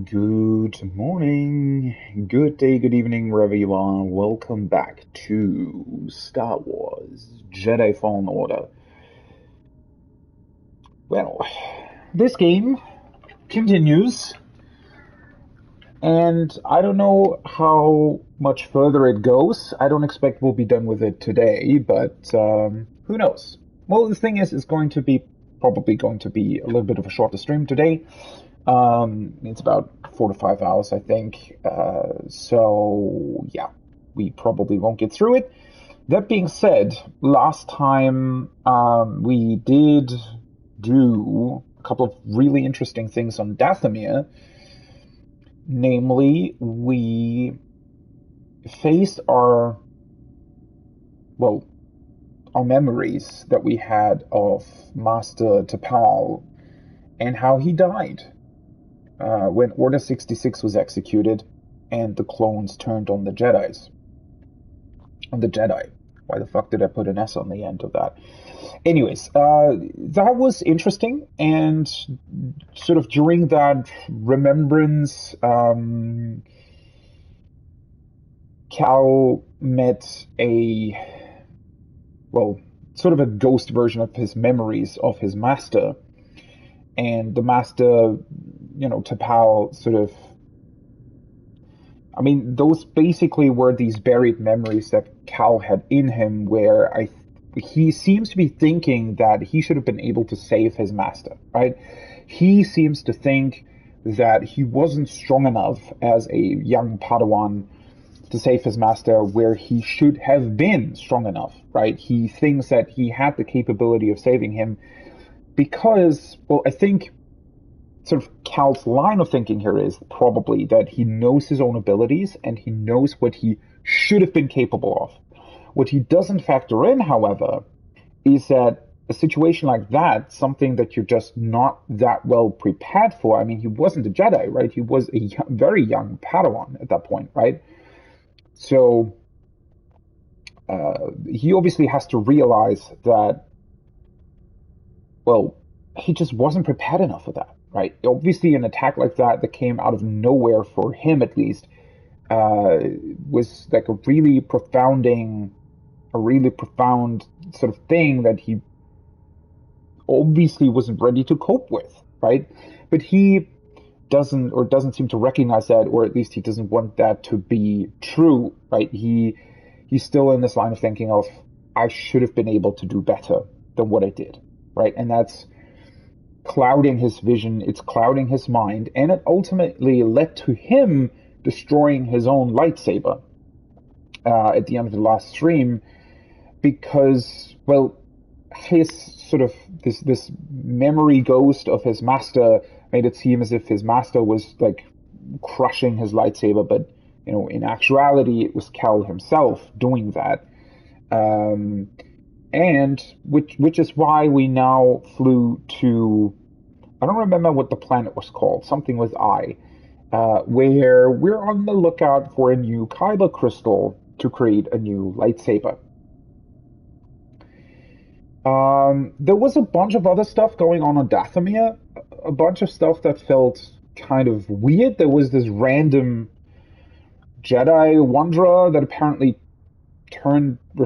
Good morning, good day, good evening, wherever you are. Welcome back to Star Wars Jedi Fallen Order. Well, this game continues, and I don't know how much further it goes. I don't expect we'll be done with it today, but who knows? Well, the thing is, it's probably going to be a little bit of a shorter stream today. It's about 4 to 5 hours, I think. So yeah, we probably won't get through it. That being said, last time we did do a couple of really interesting things on Dathomir. Namely, we faced our memories that we had of Master Tapal and how he died. When Order 66 was executed and the clones turned on the Jedis. On the Jedi. Why the fuck did I put an S on the end of that? Anyways, that was interesting, and sort of during that remembrance, Cal met sort of a ghost version of his memories of his master. And the master, Tapal those basically were these buried memories that Cal had in him, where he seems to be thinking that he should have been able to save his master, right? He seems to think that he wasn't strong enough as a young Padawan to save his master where he should have been strong enough, right? He thinks that he had the capability of saving him because, I think sort of Cal's line of thinking here is probably that he knows his own abilities and he knows what he should have been capable of. What he doesn't factor in, however, is that a situation like that, something that you're just not that well prepared for. I mean, he wasn't a Jedi, right? He was a very young Padawan at that point, right? So he obviously has to realize that, he just wasn't prepared enough for that. Right. Obviously, an attack like that came out of nowhere, for him at least, was like a really profound sort of thing that he obviously wasn't ready to cope with. Right. But he doesn't seem to recognize that, or at least he doesn't want that to be true. Right. He's still in this line of thinking of, I should have been able to do better than what I did. Right. And that's clouding his vision, it's clouding his mind, and it ultimately led to him destroying his own lightsaber at the end of the last stream, because, his sort of this memory ghost of his master made it seem as if his master was like crushing his lightsaber, but in actuality it was Cal himself doing that. And which is why we now flew to, I don't remember what the planet was called, something with I, where we're on the lookout for a new Kyber crystal to create a new lightsaber. There was a bunch of other stuff going on Dathomir, a bunch of stuff that felt kind of weird. There was this random Jedi wanderer that apparently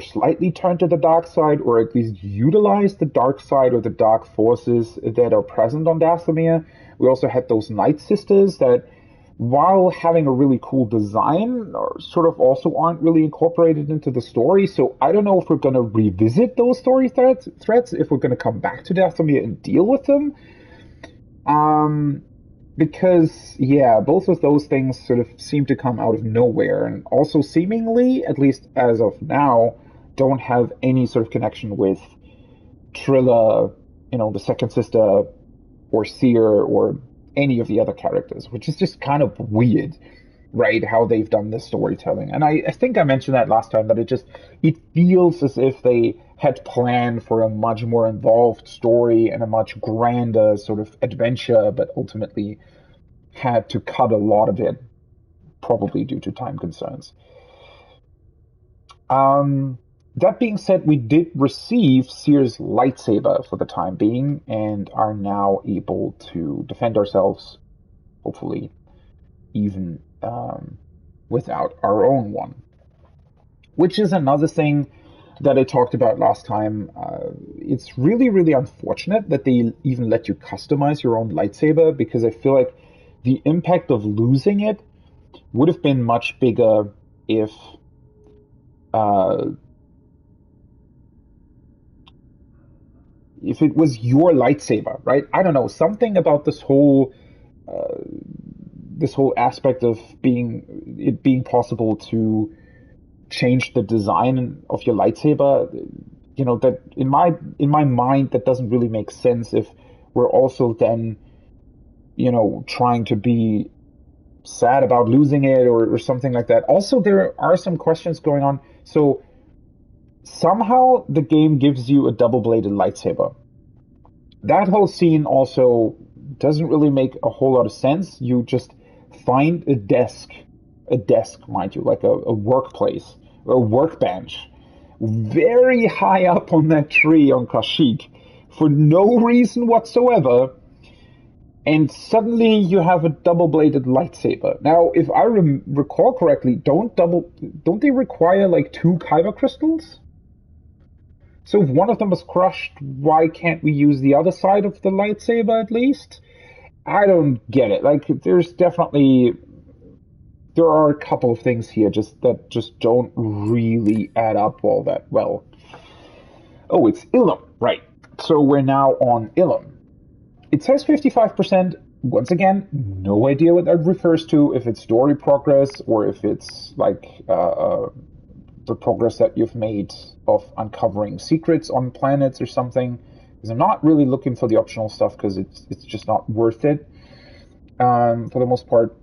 slightly turned to the dark side, or at least utilized the dark side or the dark forces that are present on Dathomir. We also had those Night Sisters that, while having a really cool design, sort of also aren't really incorporated into the story. So I don't know if we're going to revisit those story threads, if we're going to come back to Dathomir and deal with them. Because, both of those things sort of seem to come out of nowhere, and also seemingly, at least as of now, don't have any sort of connection with Trilla, the second sister, or Seer, or any of the other characters, which is just kind of weird, right, how they've done this storytelling. And I think I mentioned that last time, that it feels as if they had planned for a much more involved story and a much grander sort of adventure, but ultimately had to cut a lot of it, probably due to time concerns. That being said, we did receive Seer's lightsaber for the time being, and are now able to defend ourselves, hopefully, even without our own one. Which is another thing that I talked about last time. It's really, really unfortunate that they even let you customize your own lightsaber, because I feel like the impact of losing it would have been much bigger if it was your lightsaber, right? I don't know, something about this whole aspect of being possible to change the design of your lightsaber, that in my mind that doesn't really make sense if we're also then trying to be sad about losing it or something like that. Also, there are some questions going on. So somehow the game gives you a double-bladed lightsaber. That whole scene also doesn't really make a whole lot of sense. You just find a desk, mind you, like a workplace, or a workbench, very high up on that tree on Kashyyyk, for no reason whatsoever, and suddenly you have a double-bladed lightsaber. Now, if I recall correctly, don't they require like 2 Kyber crystals? So if one of them was crushed, why can't we use the other side of the lightsaber at least? I don't get it. Like, there are a couple of things here that just don't really add up all that well. Oh, it's Ilum, right. So we're now on Ilum. It says 55%. Once again, no idea what that refers to, if it's story progress or if it's like the progress that you've made of uncovering secrets on planets or something. Because I'm not really looking for the optional stuff, because it's just not worth it for the most part.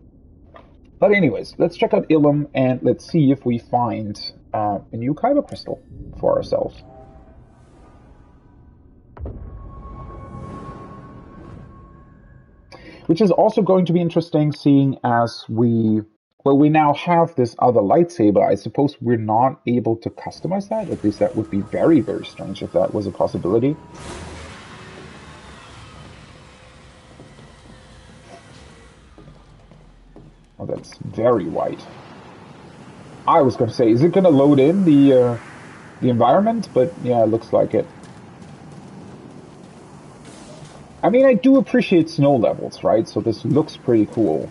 But anyways, let's check out Ilum and let's see if we find a new Kyber crystal for ourselves. Which is also going to be interesting, seeing as we now have this other lightsaber. I suppose we're not able to customize that. At least that would be very, very strange if that was a possibility. Oh, that's very white. I was going to say, is it going to load in the environment? But yeah, it looks like it. I mean, I do appreciate snow levels, right? So this looks pretty cool.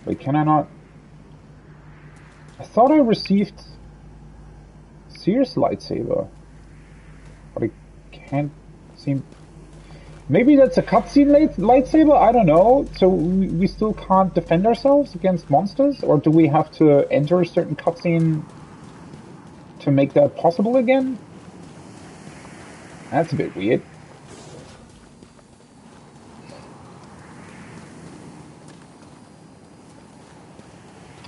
Wait, can I not? I thought I received Seer's lightsaber, but I can't seem. Maybe that's a cutscene lightsaber? I don't know. So we still can't defend ourselves against monsters? Or do we have to enter a certain cutscene to make that possible again? That's a bit weird.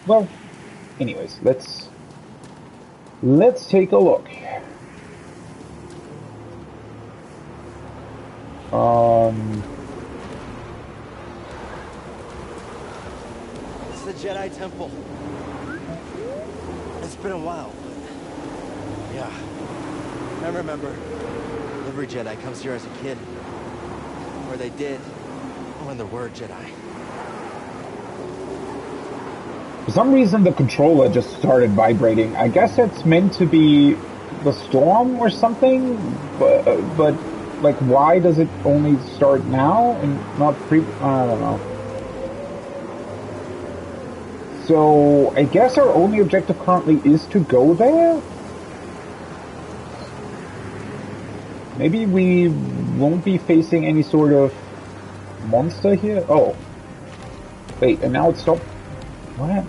Well, anyways, let's take a look. It's the Jedi Temple. It's been a while, but yeah. I remember. Every Jedi comes here as a kid. Or they did, when there were Jedi. For some reason, the controller just started vibrating. I guess it's meant to be the storm or something, but like, why does it only start now and not I don't know. So, I guess our only objective currently is to go there? Maybe we won't be facing any sort of monster here? Oh. Wait, and now it stopped. What?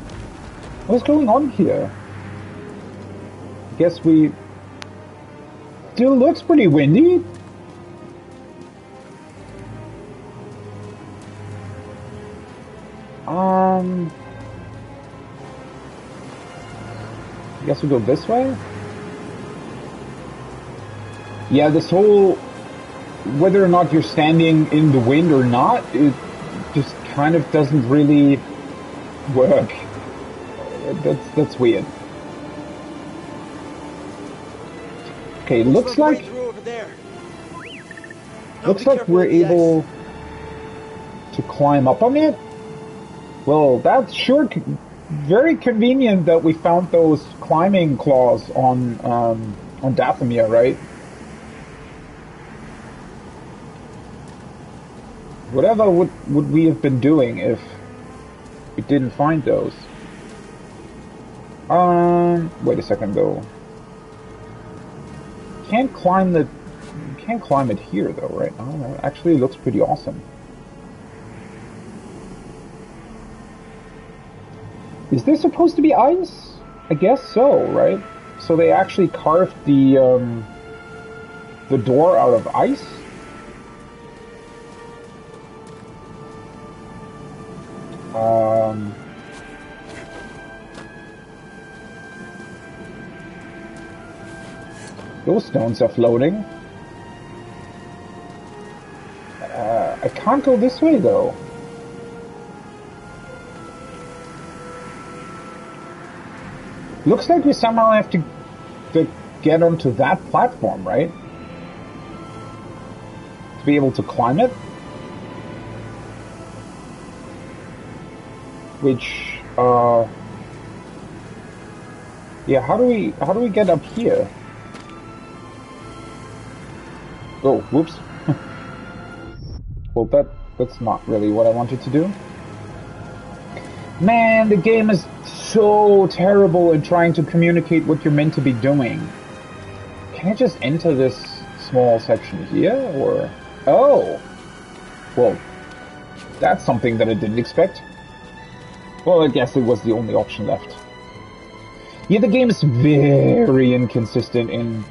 What's going on here? I guess we... Still looks pretty windy. I guess we go this way? Yeah, this whole... Whether or not you're standing in the wind or not, it just kind of doesn't really work. That's weird. Okay, looks like we're able to climb up on it. Well, that's sure very convenient that we found those climbing claws on Dathomir, right? Whatever would we have been doing if we didn't find those? Wait a second though. Can't climb it here though, right? I don't know. Actually, it looks pretty awesome. Is this supposed to be ice? I guess so, right? So they actually carved the door out of ice? Those stones are floating. I can't go this way though. Looks like we somehow have to get onto that platform, right? To be able to climb it. Which, yeah, how do we get up here? Oh, whoops. Well, that's not really what I wanted to do. Man, the game is so terrible in trying to communicate what you're meant to be doing. Can I just enter this small section here, or... Oh! Well, that's something that I didn't expect. Well, I guess it was the only option left. Yeah, the game is very inconsistent in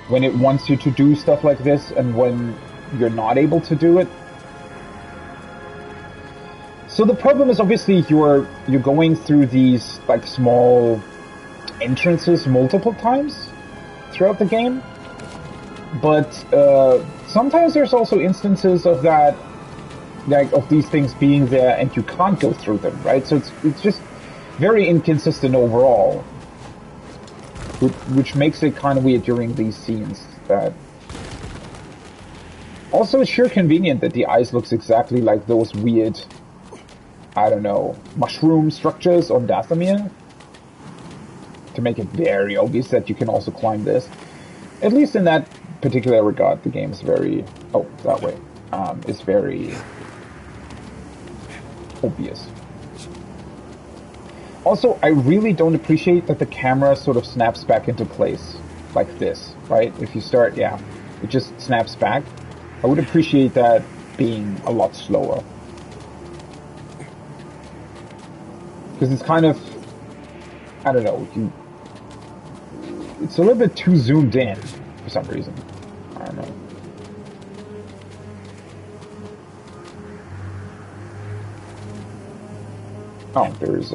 when it wants you to do stuff like this and when you're not able to do it. So the problem is obviously you're going through these like small entrances multiple times throughout the game, but sometimes there's also instances of that, like of these things being there and you can't go through them, right? So it's just very inconsistent overall, which makes it kind of weird during these scenes. That also it's sure convenient that the ice looks exactly like those weird, I don't know, mushroom structures on Dathomir, to make it very obvious that you can also climb this. At least in that particular regard, the game is very... Oh, that way. It's very obvious. Also, I really don't appreciate that the camera sort of snaps back into place like this, right? If you start, yeah, it just snaps back. I would appreciate that being a lot slower. Because it's kind of, I don't know, it's a little bit too zoomed in for some reason. I don't know. Oh, there's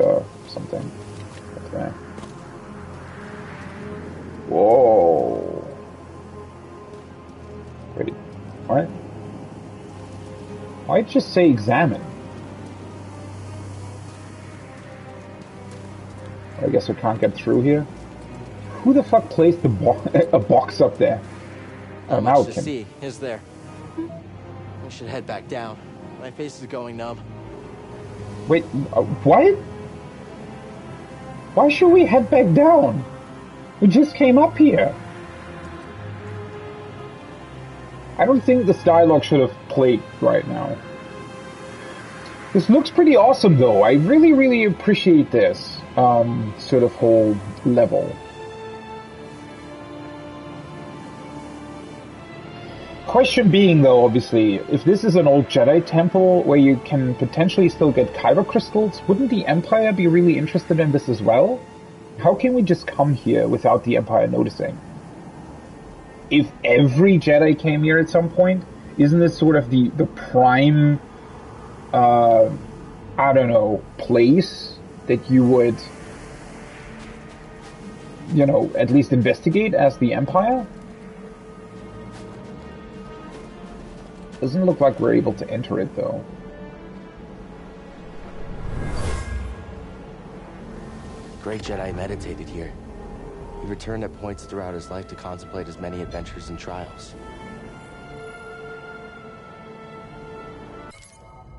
something up there. Whoa. Wait, what? Why'd it just say examine? I guess we can't get through here. Who the fuck placed a box up there? Not much to see, is there? We should head back down. My face is going numb. Wait, what? Why should we head back down? We just came up here. I don't think this dialogue should have played right now. This looks pretty awesome though. I really, really appreciate this sort of whole level. Question being though, obviously, if this is an old Jedi temple where you can potentially still get Kyber crystals, wouldn't the Empire be really interested in this as well? How can we just come here without the Empire noticing? If every Jedi came here at some point, isn't this sort of the prime, I don't know, place that you would, you know, at least investigate as the Empire? Doesn't look like we're able to enter it, though. Great Jedi meditated here. He returned at points throughout his life to contemplate his many adventures and trials.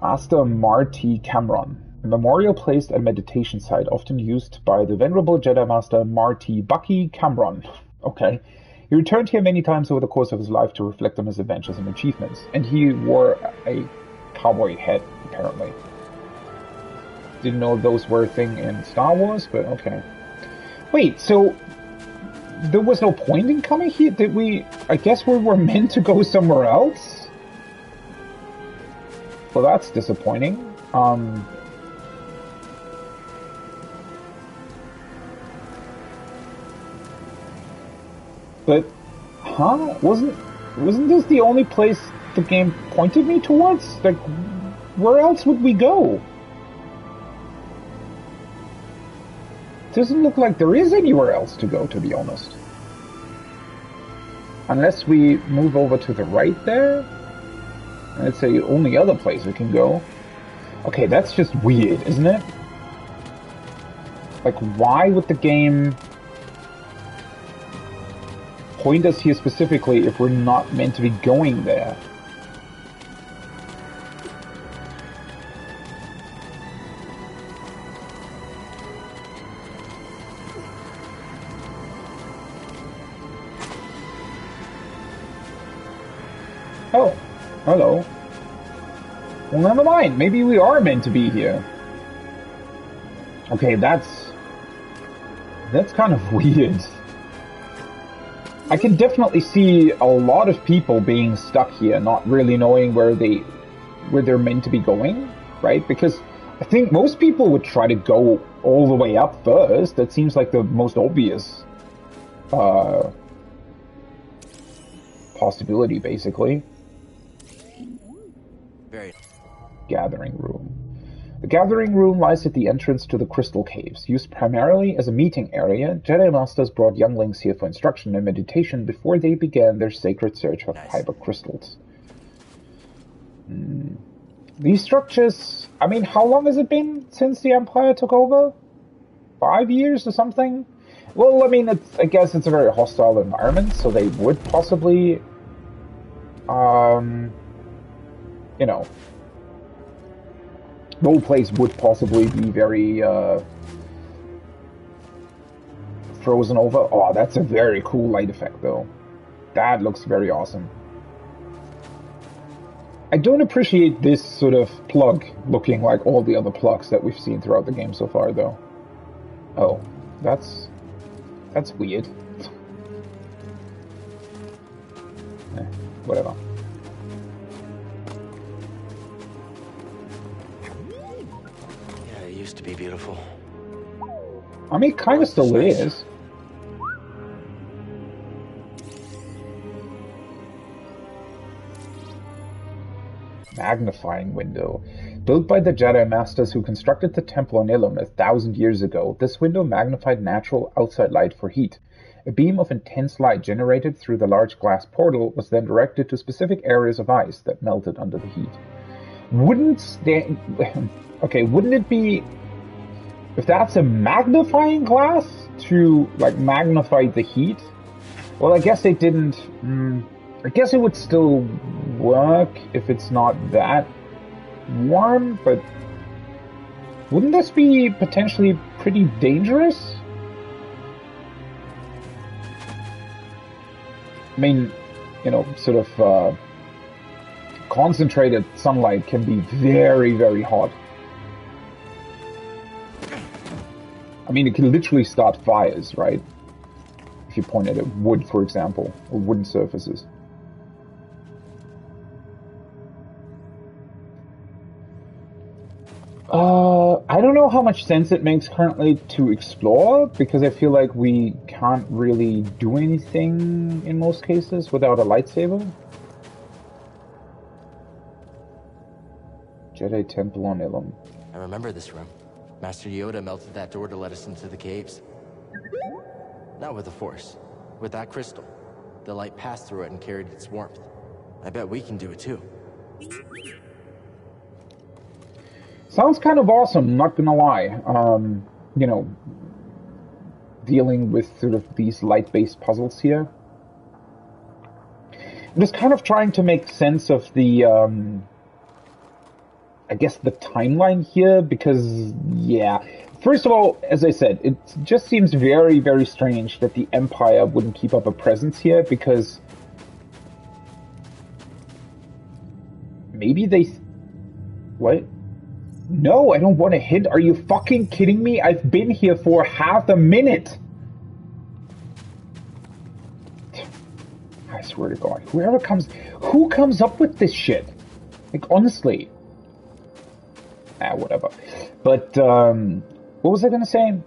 Master Marty Cameron. A memorial placed at a meditation site, often used by the venerable Jedi Master Marty Bucky Cameron. Okay. He returned here many times over the course of his life to reflect on his adventures and achievements. And he wore a cowboy hat, apparently. Didn't know those were a thing in Star Wars, but okay. Wait, so there was no point in coming here? Did we... I guess we were meant to go somewhere else? Well, that's disappointing. But, huh? Wasn't this the only place the game pointed me towards? Like, where else would we go? Doesn't look like there is anywhere else to go, to be honest. Unless we move over to the right there. That's the only other place we can go. Okay, that's just weird, isn't it? Like, why would the game point us here specifically if we're not meant to be going there? Oh, hello. Well, never mind. Maybe we are meant to be here. Okay, that's kind of weird. I can definitely see a lot of people being stuck here, not really knowing where they're meant to be going, right? Because I think most people would try to go all the way up first. That seems like the most obvious possibility, basically. Very. Gathering room. The gathering room lies at the entrance to the Crystal Caves. Used primarily as a meeting area, Jedi Masters brought younglings here for instruction and meditation before they began their sacred search for Kyber crystals. These structures... I mean, how long has it been since the Empire took over? 5 years or something? Well, I mean, I guess it's a very hostile environment, so they would possibly... you know... the whole place would possibly be very frozen over. Oh, that's a very cool light effect, though. That looks very awesome. I don't appreciate this sort of plug looking like all the other plugs that we've seen throughout the game so far, though. Oh, that's weird. Whatever. Used to be beautiful. I mean, it kind of still is. Magnifying window. Built by the Jedi Masters who constructed the temple on Ilum 1,000 years ago, this window magnified natural outside light for heat. A beam of intense light generated through the large glass portal was then directed to specific areas of ice that melted under the heat. Wouldn't it be... If that's a magnifying glass to, like, magnify the heat? Well, I guess they didn't... I guess it would still work if it's not that warm, but... Wouldn't this be potentially pretty dangerous? I mean, you know, sort of... concentrated sunlight can be very, very hot. I mean, it can literally start fires, right? If you point at wood, for example, or wooden surfaces. I don't know how much sense it makes currently to explore, because I feel like we can't really do anything in most cases without a lightsaber. Jedi Temple on Ilum. I remember this room. Master Yoda melted that door to let us into the caves. Not with the Force. With that crystal. The light passed through it and carried its warmth. I bet we can do it too. Sounds kind of awesome, not gonna lie. You know, dealing with sort of these light-based puzzles here. I'm just kind of trying to make sense of the I guess, the timeline here, because, yeah. First of all, as I said, it just seems very, very strange that the Empire wouldn't keep up a presence here, because maybe they... What? No, I don't want to hit. Are you fucking kidding me? I've been here for half a minute. I swear to God, who comes up with this shit? Like, honestly. Whatever. But, what was I gonna say?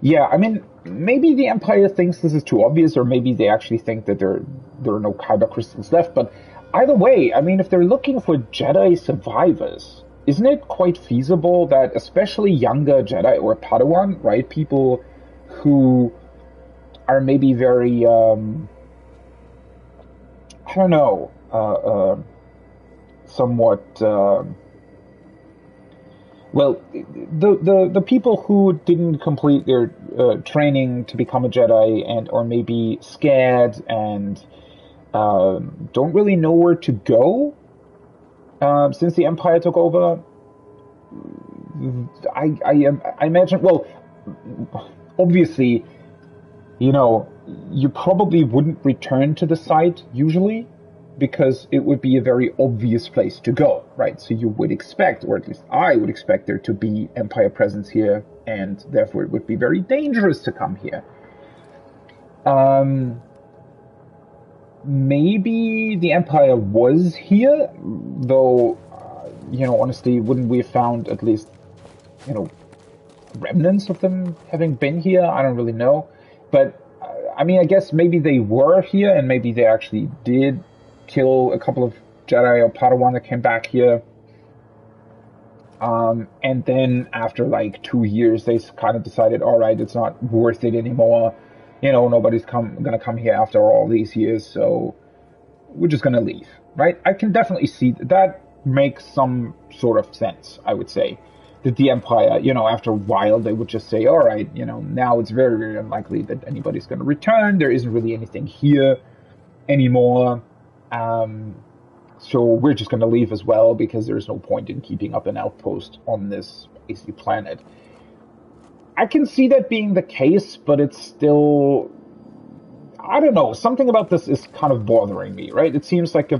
Yeah, I mean, maybe the Empire thinks this is too obvious, or maybe they actually think that there are no Kyber crystals left, but either way, I mean, if they're looking for Jedi survivors, isn't it quite feasible that especially younger Jedi or Padawan, right, people who are maybe very, I don't know, somewhat, well, the people who didn't complete their training to become a Jedi and or maybe scared and don't really know where to go since the Empire took over, I imagine, well, obviously, you know, you probably wouldn't return to the site usually, because it would be a very obvious place to go, right? So you would expect, or at least I would expect, there to be Empire presence here, and therefore it would be very dangerous to come here. Maybe the Empire was here, though, you know, honestly, wouldn't we have found at least, you know, remnants of them having been here? I don't really know. But, I mean, I guess maybe they were here, and maybe they actually did kill a couple of Jedi or Padawan that came back here. And then after like 2 years, they kind of decided, all right, it's not worth it anymore. You know, nobody's gonna come here after all these years, so we're just gonna leave, right? I can definitely see that makes some sort of sense, I would say. That the Empire, you know, after a while, they would just say, all right, you know, now it's very, very unlikely that anybody's gonna return. There isn't really anything here anymore. So we're just going to leave as well, because there's no point in keeping up an outpost on this icy planet. I can see that being the case, but it's still... I don't know, something about this is kind of bothering me, right? It seems like a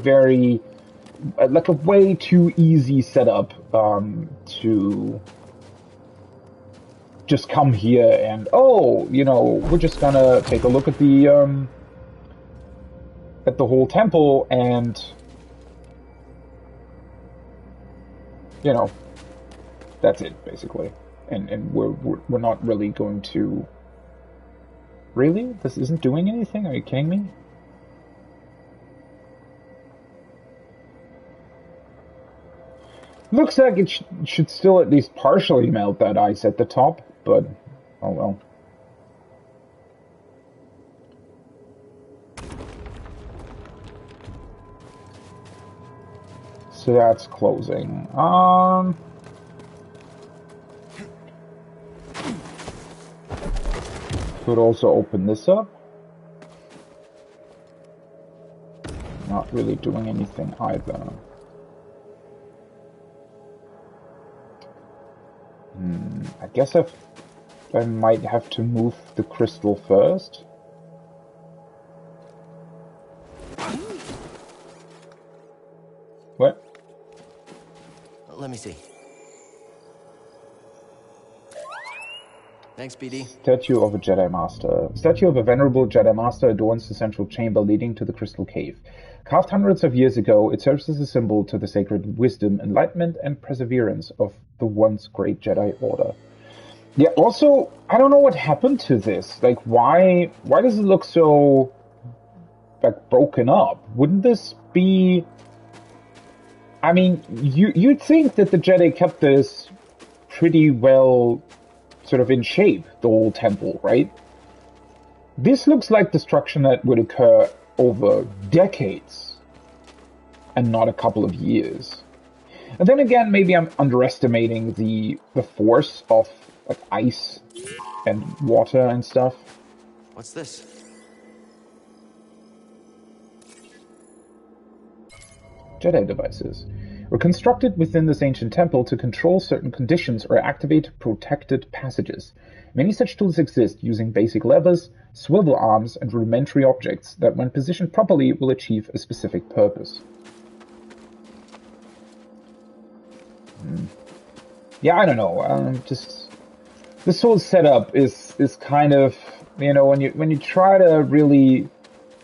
way too easy setup to just come here and, oh, you know, we're just going to take a look at the whole temple, and you know, that's it basically. And we're not really going to. Really? This isn't doing anything? Are you kidding me? Looks like it should still at least partially melt that ice at the top, but oh well. So that's closing. Could also open this up. Not really doing anything either. I guess I might have to move the crystal first. What? Let me see. Thanks, BD. Statue of a Jedi Master. Statue of a venerable Jedi Master adorns the central chamber leading to the Crystal Cave. Carved hundreds of years ago, it serves as a symbol to the sacred wisdom, enlightenment, and perseverance of the once great Jedi Order. Yeah, also, I don't know what happened to this. Like, why does it look so, like, broken up? Wouldn't this be... I mean, you'd think that the Jedi kept this pretty well sort of in shape, the whole temple, right? This looks like destruction that would occur over decades and not a couple of years. And then again, maybe I'm underestimating the force of like ice and water and stuff. What's this? Jedi devices. were constructed within this ancient temple to control certain conditions or activate protected passages. Many such tools exist using basic levers, swivel arms, and rudimentary objects that, when positioned properly, will achieve a specific purpose. Yeah, I don't know. Just this whole setup is kind of, you know, when you try to really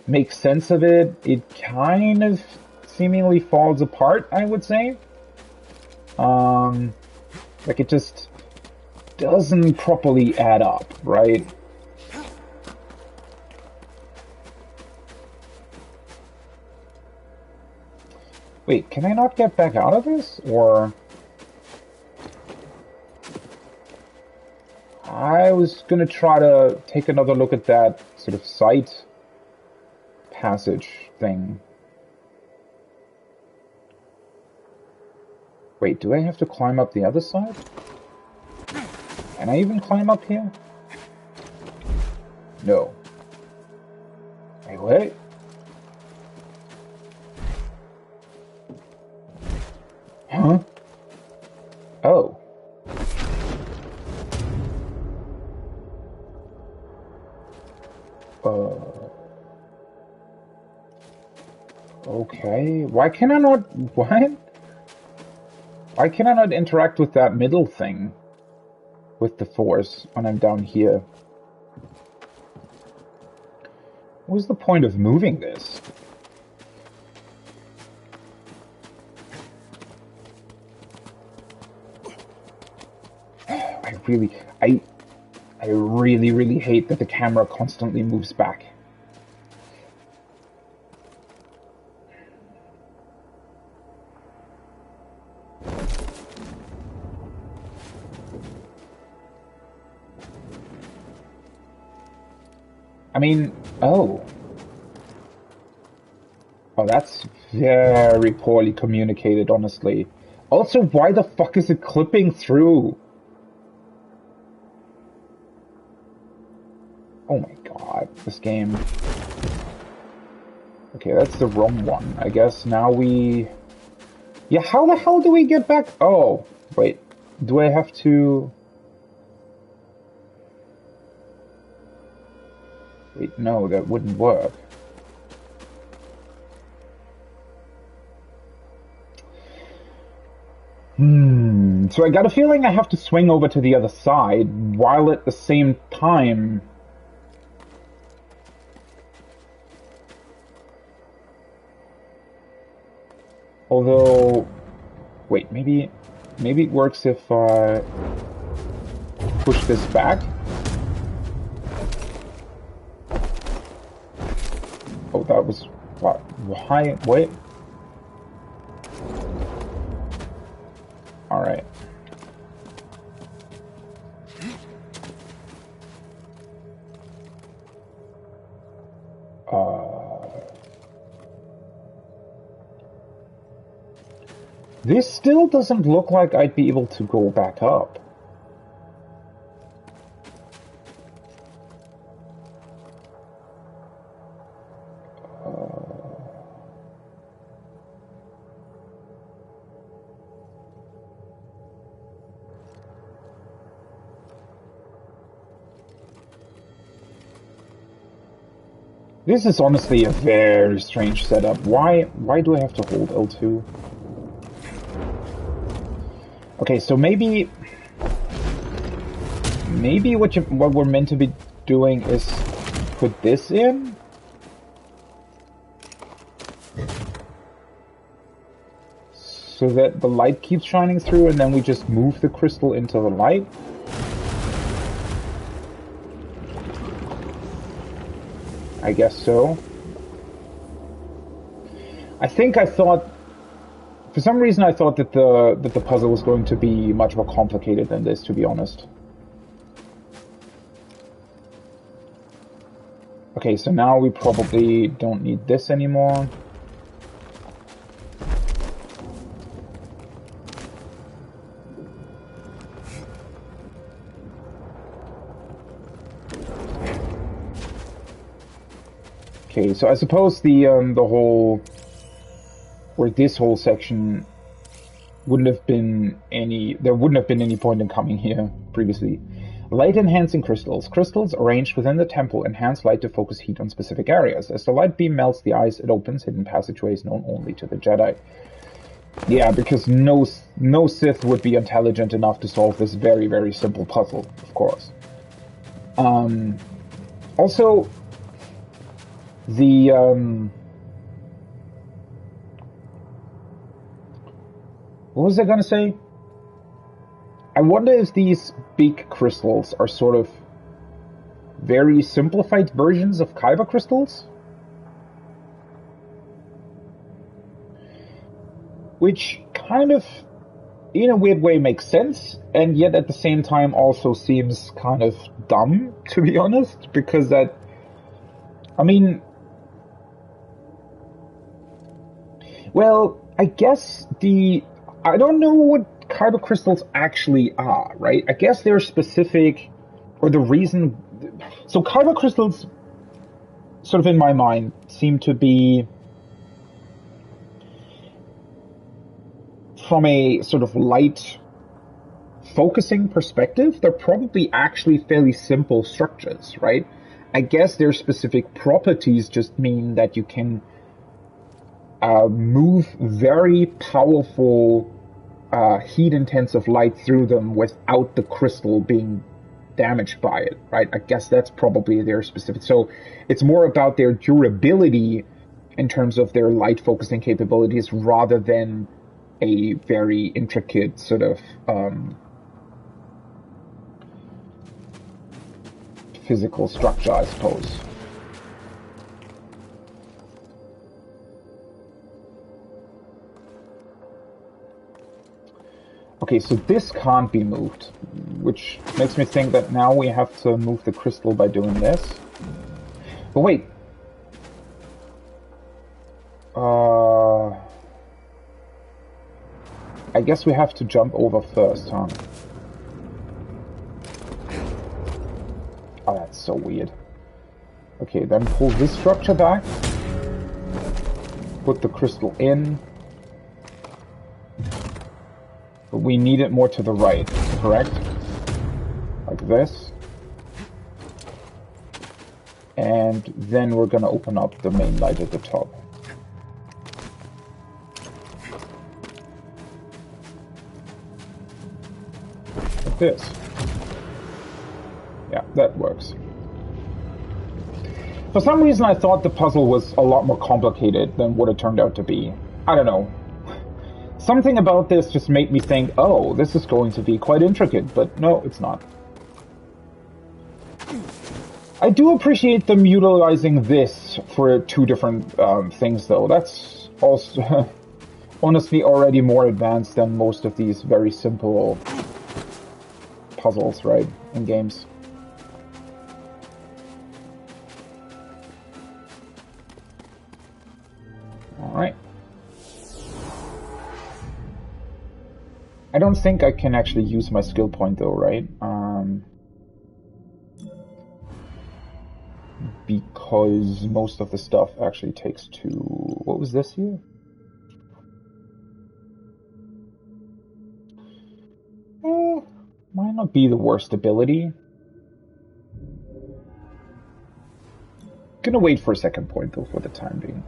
make sense of it, it kind of seemingly falls apart, I would say. Like it just doesn't properly add up, right? Wait, can I not get back out of this? Or... I was gonna try to take another look at that sort of side passage thing. Wait, do I have to climb up the other side? Can I even climb up here? No. Wait, what? Huh? Oh. Okay. Why can I not... What? Why can I not interact with that middle thing? With the Force when I'm down here? What's the point of moving this? I really hate that the camera constantly moves back. I mean, oh, that's very poorly communicated, honestly. Also, why the fuck is it clipping through? Oh my god, this game. Okay, that's the wrong one. I guess now we... Yeah, how the hell do we get back? Oh, wait. Do I have to... Wait, no, that wouldn't work. So I got a feeling I have to swing over to the other side, while at the same time... Although... Wait, maybe it works if I push this back? Oh, that was... What? Why? Wait. Alright. This still doesn't look like I'd be able to go back up. This is honestly a very strange setup. Why do I have to hold L2? Okay, so maybe what we're meant to be doing is put this in? So that the light keeps shining through and then we just move the crystal into the light? I guess so. I thought, for some reason I thought that the puzzle was going to be much more complicated than this, to be honest. Okay, so now we probably don't need this anymore. Okay, so I suppose the whole, or this whole section there wouldn't have been any point in coming here previously. Light enhancing crystals. Crystals arranged within the temple enhance light to focus heat on specific areas. As the light beam melts the ice, it opens hidden passageways known only to the Jedi. Yeah, because no Sith would be intelligent enough to solve this very, very simple puzzle, of course. Also, the what was I gonna say? I wonder if these big crystals are sort of very simplified versions of Kyber crystals? Which kind of, in a weird way, makes sense, and yet at the same time also seems kind of dumb, to be honest, because that... I mean... Well, I guess I don't know what Kyber crystals actually are, right? I guess they're specific, or the reason... So Kyber crystals, sort of in my mind, seem to be... From a sort of light focusing perspective, they're probably actually fairly simple structures, right? I guess their specific properties just mean that you can move very powerful heat-intensive light through them without the crystal being damaged by it, right? I guess that's probably their specific... So it's more about their durability in terms of their light focusing capabilities rather than a very intricate sort of physical structure, I suppose. Okay, so this can't be moved, which makes me think that now we have to move the crystal by doing this. But wait. I guess we have to jump over first, huh? Oh, that's so weird. Okay, then pull this structure back. Put the crystal in. But we need it more to the right, correct? Like this. And then we're gonna open up the main light at the top. Like this. Yeah, that works. For some reason I thought the puzzle was a lot more complicated than what it turned out to be. I don't know. Something about this just made me think, oh, this is going to be quite intricate, but no, it's not. I do appreciate them utilizing this for two different things, though. That's also honestly already more advanced than most of these very simple puzzles, right, in games. Alright. I don't think I can actually use my skill point though, right? Because most of the stuff actually takes two... What was this here? Might not be the worst ability. Gonna wait for a second point though for the time being.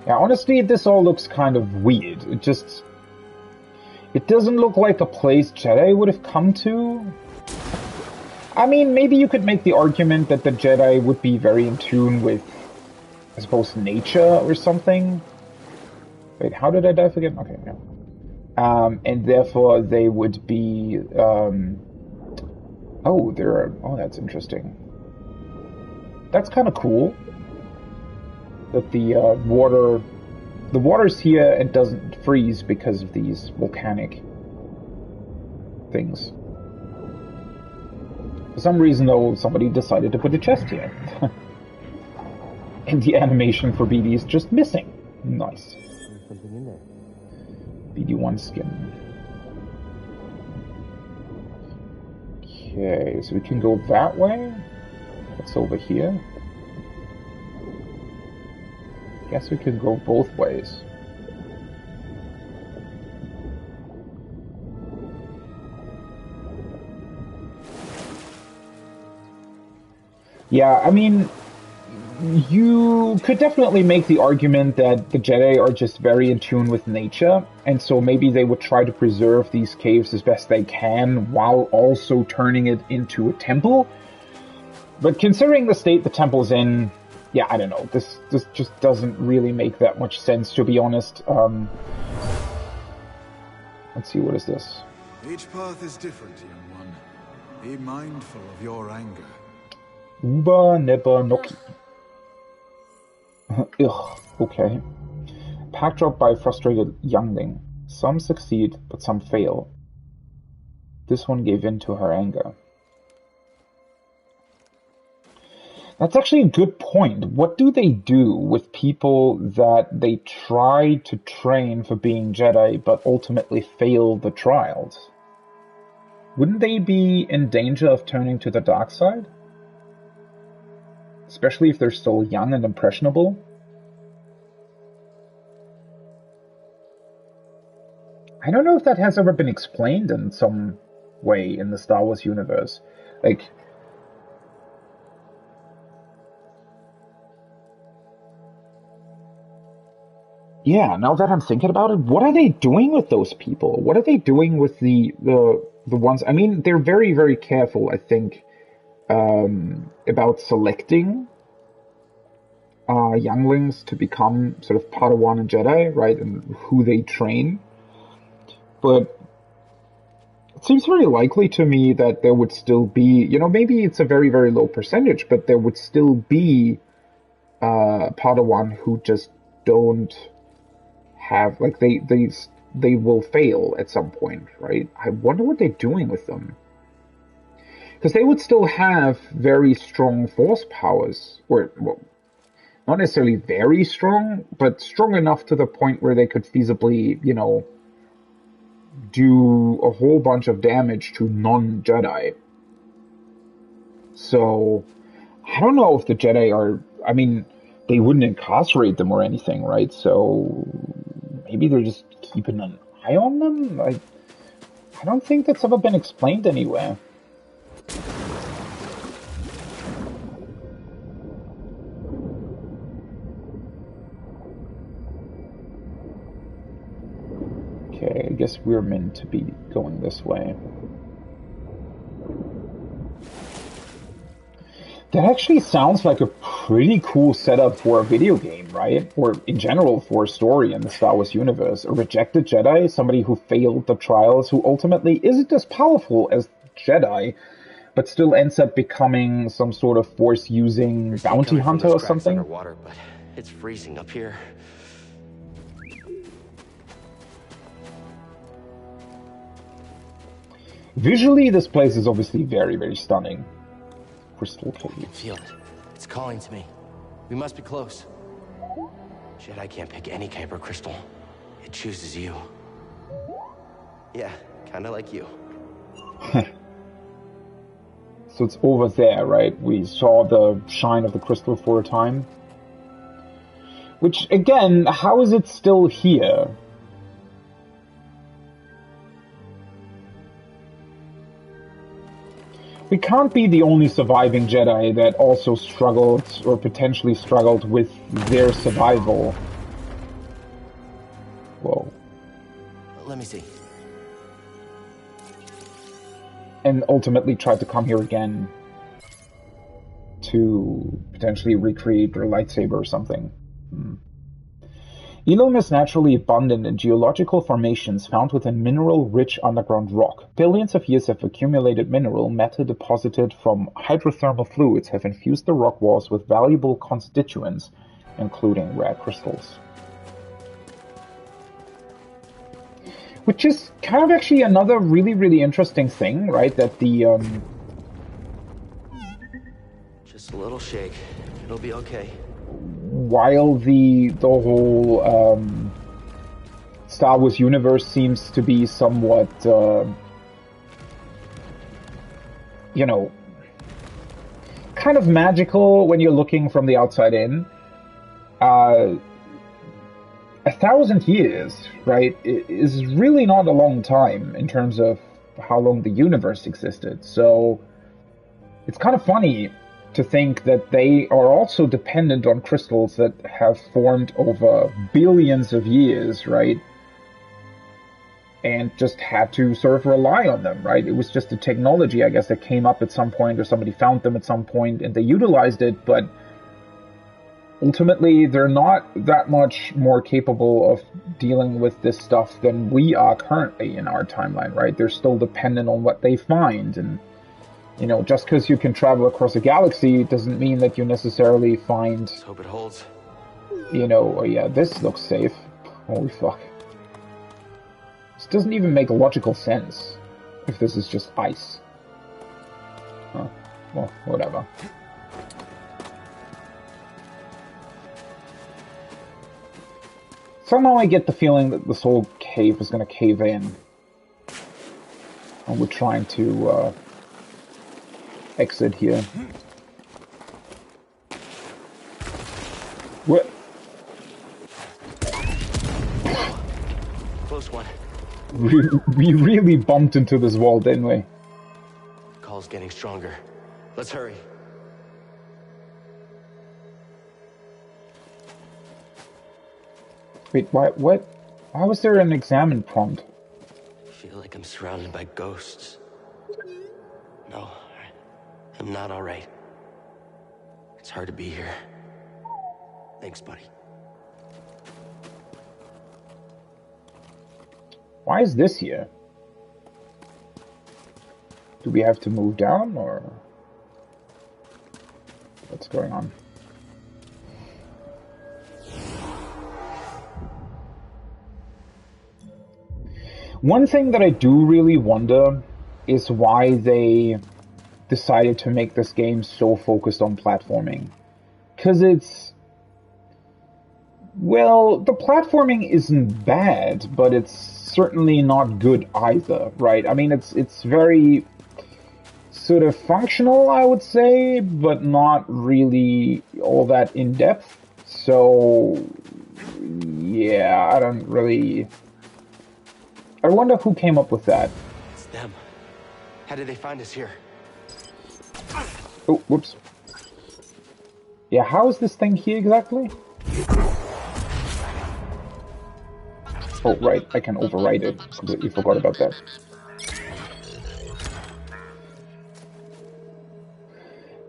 Yeah, honestly, this all looks kind of weird. It doesn't look like a place Jedi would have come to. I mean, maybe you could make the argument that the Jedi would be very in tune with, I suppose, nature or something. Wait, how did I dive again? Okay, no. And therefore they would be, oh, that's interesting. That's kind of cool. That the water's here and doesn't freeze because of these volcanic things. For some reason, though, somebody decided to put a chest here. And the animation for BD is just missing. Nice. There's something in there. BD1 skin. Okay, so we can go that way. What's over here? Guess we can go both ways. Yeah, I mean, you could definitely make the argument that the Jedi are just very in tune with nature, and so maybe they would try to preserve these caves as best they can while also turning it into a temple. But considering the state the temple's in, yeah, I don't know. This just doesn't really make that much sense, to be honest. Let's see, what is this? Each path is different, young one. Be mindful of your anger. Uba Neba Noki. Ugh, okay. Pack dropped by a frustrated youngling. Some succeed, but some fail. This one gave in to her anger. That's actually a good point. What do they do with people that they try to train for being Jedi, but ultimately fail the trials? Wouldn't they be in danger of turning to the dark side? Especially if they're still young and impressionable? I don't know if that has ever been explained in some way in the Star Wars universe. Like, yeah, now that I'm thinking about it, what are they doing with those people? What are they doing with the ones? I mean, they're very, very careful, I think, about selecting younglings to become sort of Padawan and Jedi, right, and who they train. But it seems very likely to me that there would still be, you know, maybe it's a very, very low percentage, but there would still be Padawan who just don't have, like, they will fail at some point, right? I wonder what they're doing with them. Because they would still have very strong force powers, or, well, not necessarily very strong, but strong enough to the point where they could feasibly, you know, do a whole bunch of damage to non-Jedi. So, I don't know if the Jedi are, I mean, they wouldn't incarcerate them or anything, right? So, maybe they're just keeping an eye on them? I don't think that's ever been explained anywhere. Okay, I guess we're meant to be going this way. That actually sounds like a pretty cool setup for a video game, right? Or in general for a story in the Star Wars universe. A rejected Jedi, somebody who failed the trials, who ultimately isn't as powerful as Jedi, but still ends up becoming some sort of force-using bounty hunter or something. Underwater, but it's freezing up here. Visually, this place is obviously very, very stunning. Crystal I can feel it. It's calling to me. We must be close. Jedi can't pick any Kyber crystal. It chooses you. Yeah, kind of like you. So it's over there, right? We saw the shine of the crystal for a time. Which, again, how is it still here? We can't be the only surviving Jedi that also struggled, or potentially struggled, with their survival. Whoa. Let me see. And ultimately tried to come here again to potentially recreate their lightsaber or something. Elon is naturally abundant in geological formations found within mineral-rich underground rock. Billions of years of accumulated mineral matter deposited from hydrothermal fluids have infused the rock walls with valuable constituents, including rare crystals. Which is kind of actually another really, really interesting thing, right? That the, Just a little shake. It'll be okay. While the whole Star Wars universe seems to be somewhat, you know, kind of magical when you're looking from the outside in. 1,000 years, right, is really not a long time in terms of how long the universe existed. So it's kind of funny to think that they are also dependent on crystals that have formed over billions of years, right? And just had to sort of rely on them, right? It was just a technology, I guess, that came up at some point, or somebody found them at some point and they utilized it, but ultimately they're not that much more capable of dealing with this stuff than we are currently in our timeline, right? They're still dependent on what they find, and you know, just because you can travel across a galaxy doesn't mean that you necessarily find... Let's hope it holds. You know, oh yeah, this looks safe. Holy fuck. This doesn't even make logical sense if this is just ice. Huh. Well, whatever. Somehow I get the feeling that this whole cave is going to cave in. And we're trying to exit here. What? Close one. We really bumped into this wall, didn't we? Call's getting stronger. Let's hurry. Wait, what? Why was there an examine prompt? I feel like I'm surrounded by ghosts. No, I'm not all right. It's hard to be here. Thanks, buddy. Why is this here? Do we have to move down, or what's going on? One thing that I do really wonder is why they decided to make this game so focused on platforming. Because it's... Well, the platforming isn't bad, but it's certainly not good either, right? I mean, it's very sort of functional, I would say, but not really all that in-depth. So, yeah, I don't really... I wonder who came up with that. It's them. How did they find us here? Oh, whoops. Yeah, how is this thing here exactly? Oh, right, I can override it. Completely forgot about that.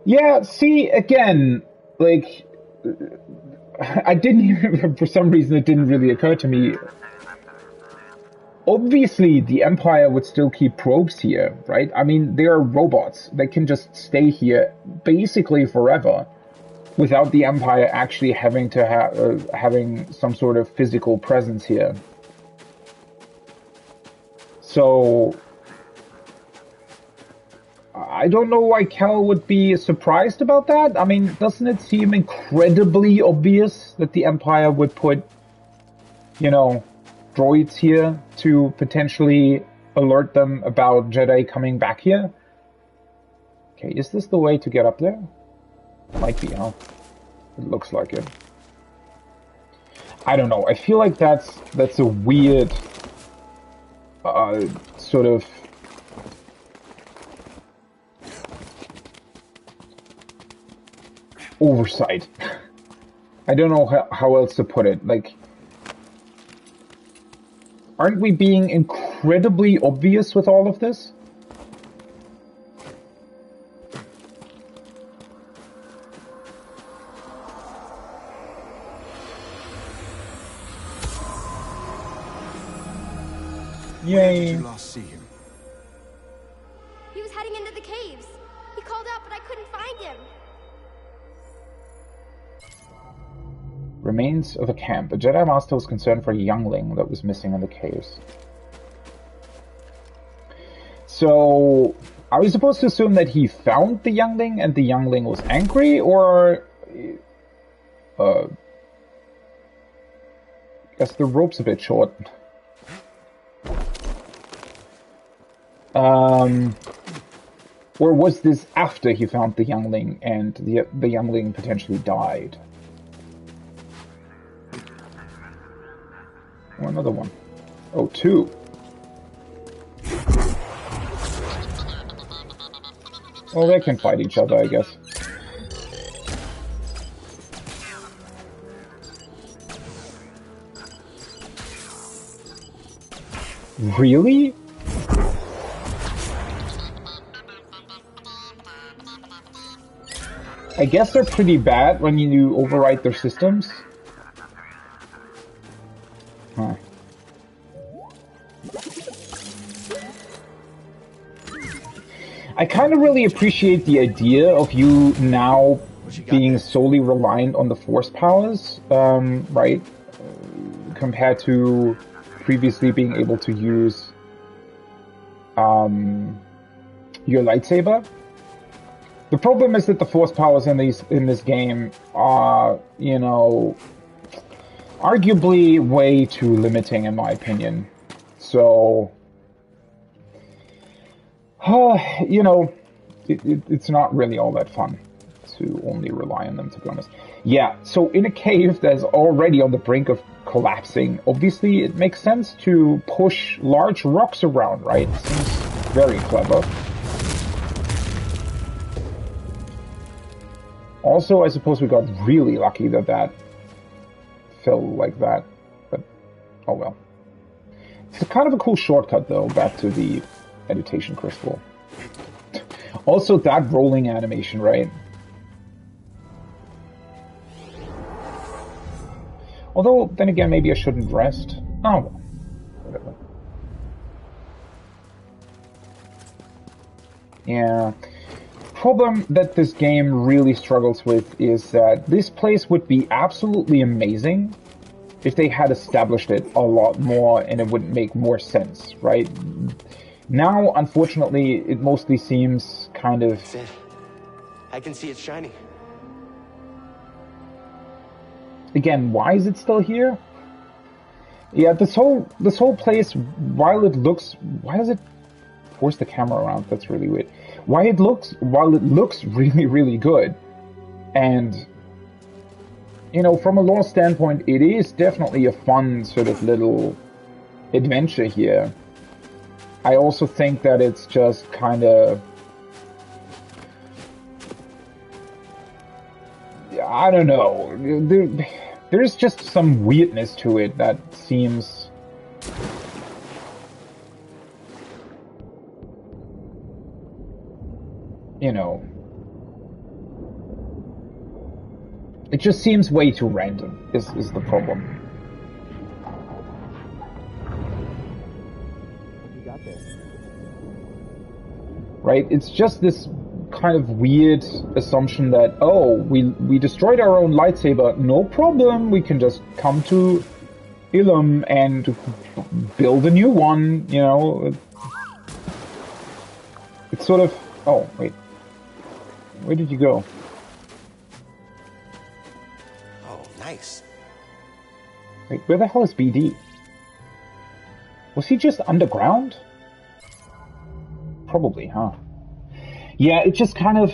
Yeah, see, again, like, I didn't even, for some reason it didn't really occur to me. Obviously, the Empire would still keep probes here, right? I mean, they are robots. They can just stay here basically forever without the Empire actually having to having some sort of physical presence here. So, I don't know why Cal would be surprised about that. I mean, doesn't it seem incredibly obvious that the Empire would put, you know, droids here to potentially alert them about Jedi coming back here? Okay, is this the way to get up there? Might be, huh? It looks like it. I don't know. I feel like that's a weird sort of oversight. I don't know how else to put it. Like, aren't we being incredibly obvious with all of this? Yay. Where did you last see him? He was heading into the caves. He called out, but I couldn't find him. Remains of a camp. A Jedi Master was concerned for a youngling that was missing in the caves. So, are we supposed to assume that he found the youngling and the youngling was angry, or... I guess the rope's a bit short. Or was this after he found the youngling and the youngling potentially died? Oh, another one. Oh, two. Well, they can fight each other, I guess. Really? I guess they're pretty bad when you overwrite their systems. Huh. I kind of really appreciate the idea of you now being solely reliant on the force powers, right? Compared to previously being able to use your lightsaber. The problem is that the force powers in this game are, you know, arguably way too limiting in my opinion. So, you know, it's not really all that fun to only rely on them, to be honest. Yeah, so in a cave that's already on the brink of collapsing, obviously it makes sense to push large rocks around, right? Seems very clever. Also, I suppose we got really lucky that that fell like that, but oh well. It's kind of a cool shortcut, though, back to the meditation crystal. Also, that rolling animation, right? Although, then again, maybe I shouldn't rest. Oh, well. Whatever. Yeah. Problem that this game really struggles with is that this place would be absolutely amazing if they had established it a lot more and it would make more sense, right? Now, unfortunately, it mostly seems kind of... I can see it shining. Again, why is it still here? Yeah, this whole place, while it looks... Why does it force the camera around? That's really weird. While it looks really, really good, and, you know, from a lore standpoint, it is definitely a fun sort of little adventure here. I also think that it's just kind of... I don't know. There's just some weirdness to it that seems... You know... It just seems way too random, is the problem. What you got there? Right? It's just this kind of weird assumption that, oh, we destroyed our own lightsaber, no problem, we can just come to Ilum and build a new one, you know. It's sort of... Oh, wait. Where did you go? Oh, nice. Wait, where the hell is BD? Was he just underground? Probably, huh? Yeah, it just kind of...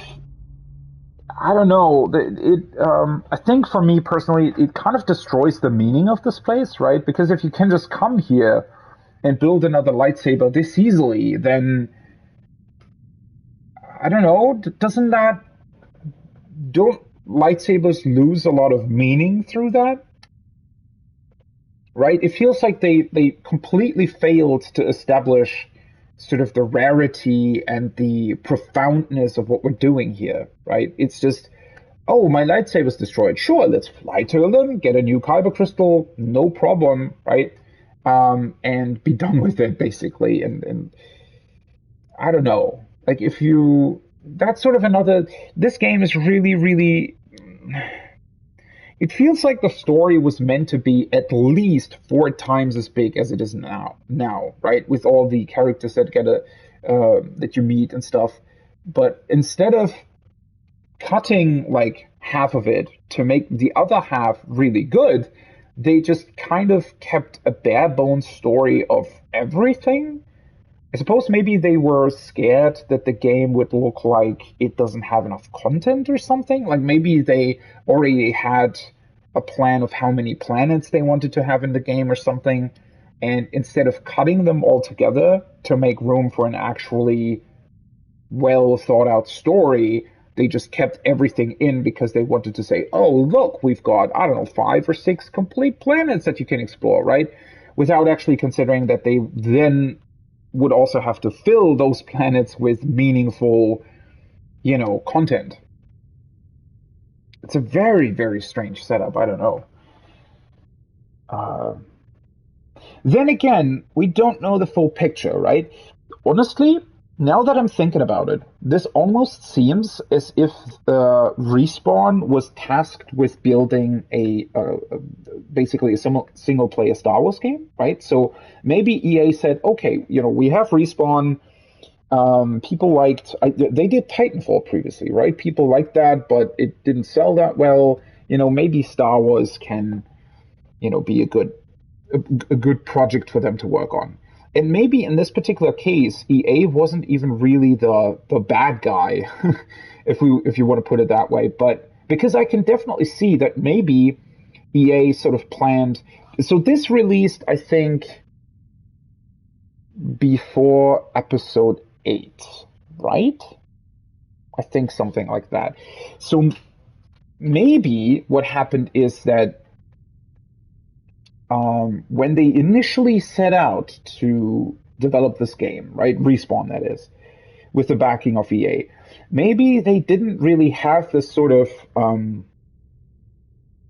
I don't know. I think for me personally, it kind of destroys the meaning of this place, right? Because if you can just come here and build another lightsaber this easily, then... I don't know, doesn't that... Don't lightsabers lose a lot of meaning through that? Right? It feels like they completely failed to establish sort of the rarity and the profoundness of what we're doing here, right? It's just, oh, my lightsaber's destroyed. Sure, let's fly to Ilum, get a new Kyber crystal, no problem, right? And be done with it, basically. And I don't know. Like, if you... That's sort of another... This game is really, really... It feels like the story was meant to be at least 4 times as big as it is now, right? With all the characters that that you meet and stuff. But instead of cutting, like, half of it to make the other half really good, they just kind of kept a bare bones story of everything. I suppose maybe they were scared that the game would look like it doesn't have enough content or something. Like maybe they already had a plan of how many planets they wanted to have in the game or something. And instead of cutting them all together to make room for an actually well thought out story, they just kept everything in because they wanted to say, oh, look, we've got, I don't know, 5 or 6 complete planets that you can explore, right? Without actually considering that they then would also have to fill those planets with meaningful, content. It's a very, very strange setup. I don't know. Then again, we don't know the full picture, right? Honestly, now that I'm thinking about it, this almost seems as if Respawn was tasked with building basically a single-player Star Wars game, right? So maybe EA said, okay, we have Respawn. People they did Titanfall previously, right? People liked that, but it didn't sell that well. Maybe Star Wars can, be a good project for them to work on. And maybe in this particular case, EA wasn't even really the bad guy, if you want to put it that way. But because I can definitely see that maybe EA sort of planned. So this released, I think, before episode 8, right? I think something like that. So maybe what happened is that when they initially set out to develop this game, right, Respawn that is, with the backing of EA, maybe they didn't really have this sort of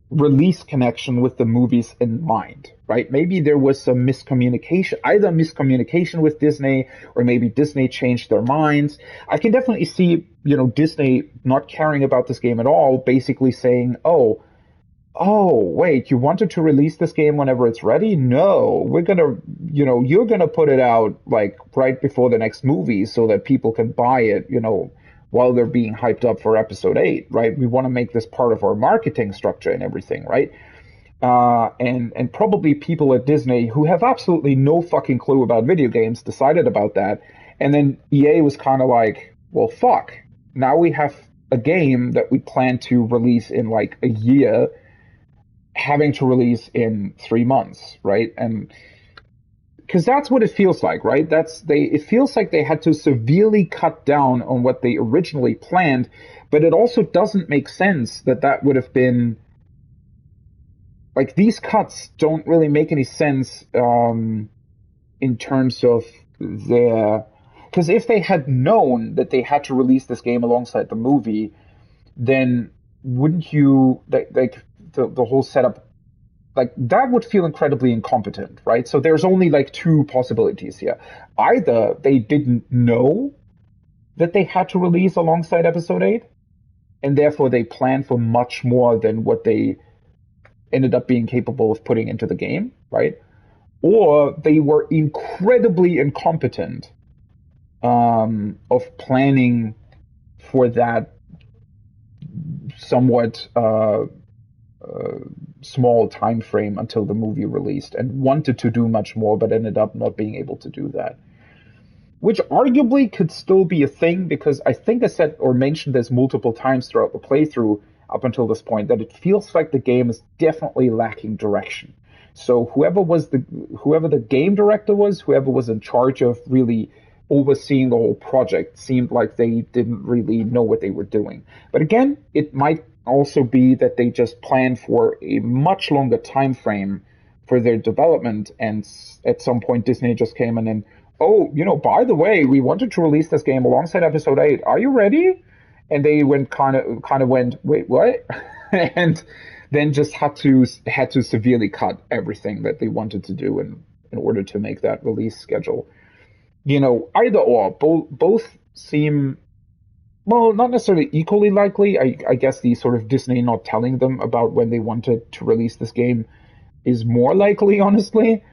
release connection with the movies in mind, right? Maybe there was some miscommunication, either miscommunication with Disney, or maybe Disney changed their minds. I can definitely see, Disney not caring about this game at all, basically saying, oh, wait, you wanted to release this game whenever it's ready? No, we're gonna, you're gonna put it out like right before the next movie so that people can buy it, while they're being hyped up for episode 8, right? We want to make this part of our marketing structure and everything, right? And probably people at Disney who have absolutely no fucking clue about video games decided about that. And then EA was kind of like, well, fuck. Now we have a game that we plan to release in like a year, having to release in 3 months, right? And because that's what it feels like, right? It feels like they had to severely cut down on what they originally planned, but it also doesn't make sense that would have been like, these cuts don't really make any sense in terms of because if they had known that they had to release this game alongside the movie, then wouldn't you the whole setup, like, that would feel incredibly incompetent, right? So there's only like 2 possibilities here. Either they didn't know that they had to release alongside episode 8, and therefore they planned for much more than what they ended up being capable of putting into the game, right? Or they were incredibly incompetent of planning for that somewhat small time frame until the movie released, and wanted to do much more but ended up not being able to do that, which arguably could still be a thing, because I think I said or mentioned this multiple times throughout the playthrough up until this point, that it feels like the game is definitely lacking direction. So whoever the game director was, whoever was in charge of really overseeing the whole project, seemed like they didn't really know what they were doing. But again, it might also be that they just planned for a much longer time frame for their development, and at some point Disney just came in and, oh, by the way, we wanted to release this game alongside episode 8. Are you ready? And they went kind of went, wait, what? And then just had to severely cut everything that they wanted to do in order to make that release schedule. Either or, both seem, well, not necessarily equally likely. I guess the sort of Disney not telling them about when they wanted to release this game is more likely, honestly,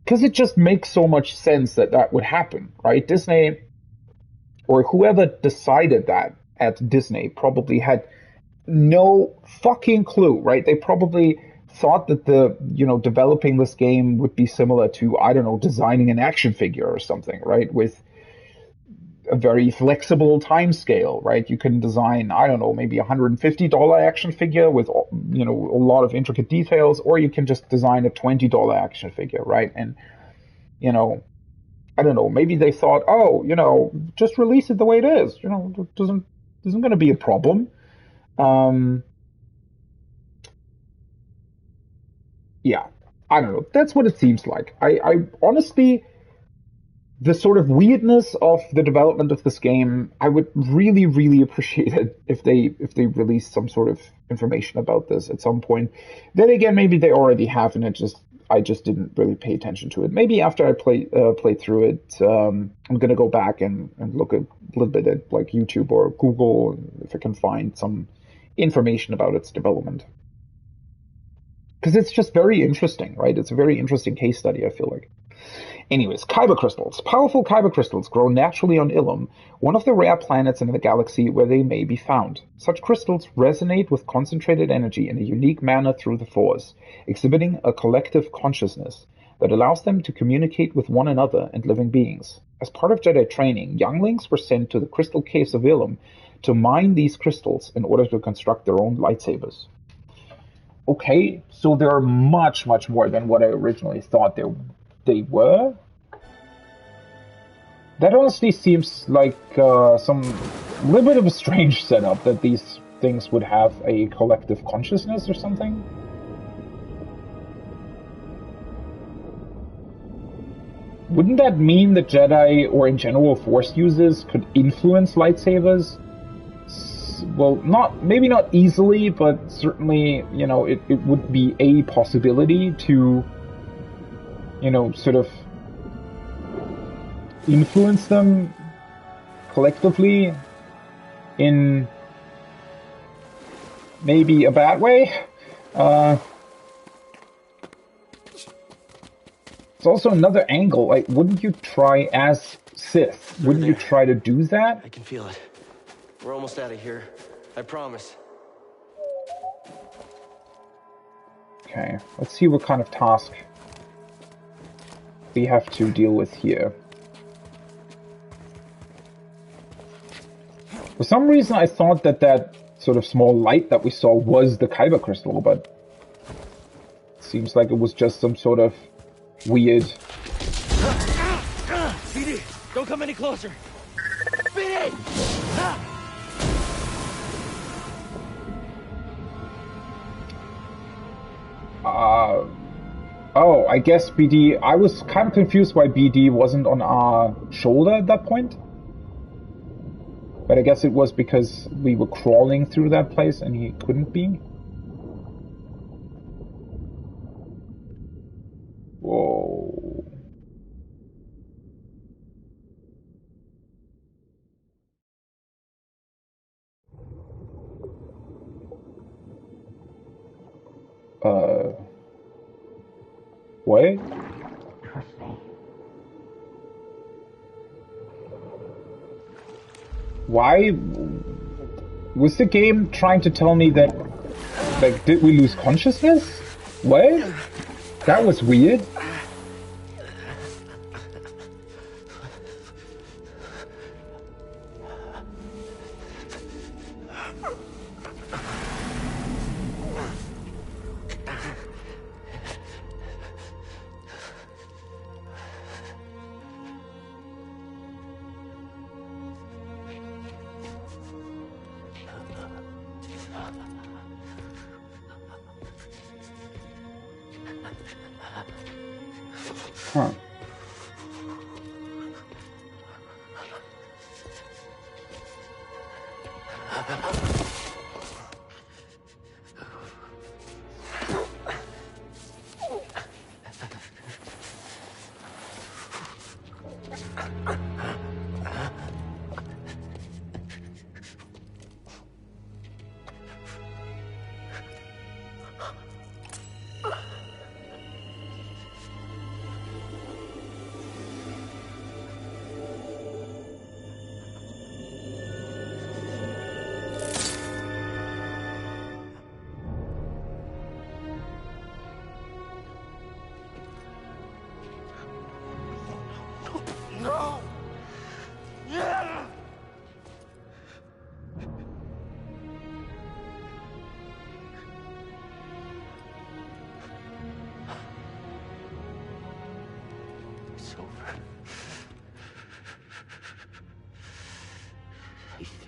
because it just makes so much sense that would happen, right? Disney, or whoever decided that at Disney, probably had no fucking clue, right? They probably thought that developing this game would be similar to, I don't know, designing an action figure or something, right? With a very flexible time scale, right? You can design, I don't know, maybe $150 action figure with, a lot of intricate details, or you can just design a $20 action figure, right? And, I don't know, maybe they thought, just release it the way it is. It isn't going to be a problem. Yeah, I don't know. That's what it seems like. I honestly, the sort of weirdness of the development of this game, I would really, really appreciate it if they released some sort of information about this at some point. Then again, maybe they already have, and I just didn't really pay attention to it. Maybe after I play through it, I'm gonna go back and look a little bit at like YouTube or Google if I can find some information about its development. Because it's just very interesting, right? It's a very interesting case study, I feel like. Anyways, Kyber crystals. Powerful Kyber crystals grow naturally on Ilum, one of the rare planets in the galaxy where they may be found. Such crystals resonate with concentrated energy in a unique manner through the Force, exhibiting a collective consciousness that allows them to communicate with one another and living beings. As part of Jedi training, younglings were sent to the crystal caves of Ilum to mine these crystals in order to construct their own lightsabers. Okay, so they're much, much more than what I originally thought they were. That honestly seems like some little bit of a strange setup, that these things would have a collective consciousness or something. Wouldn't that mean that Jedi, or in general Force users, could influence lightsabers? Well, maybe not easily, but certainly, it would be a possibility to, sort of influence them collectively in maybe a bad way. It's also another angle. Like, wouldn't you try as Sith? Wouldn't you try to do that? I can feel it. We're almost out of here. I promise. Okay, let's see what kind of task we have to deal with here. For some reason, I thought that sort of small light that we saw was the Kyber crystal, but it seems like it was just some sort of weird... BD, don't come any closer. BD! Oh, I guess BD... I was kind of confused why BD wasn't on our shoulder at that point. But I guess it was because we were crawling through that place and he couldn't be. Whoa. What? Why was the game trying to tell me that, like, did we lose consciousness? What? That was weird. Huh.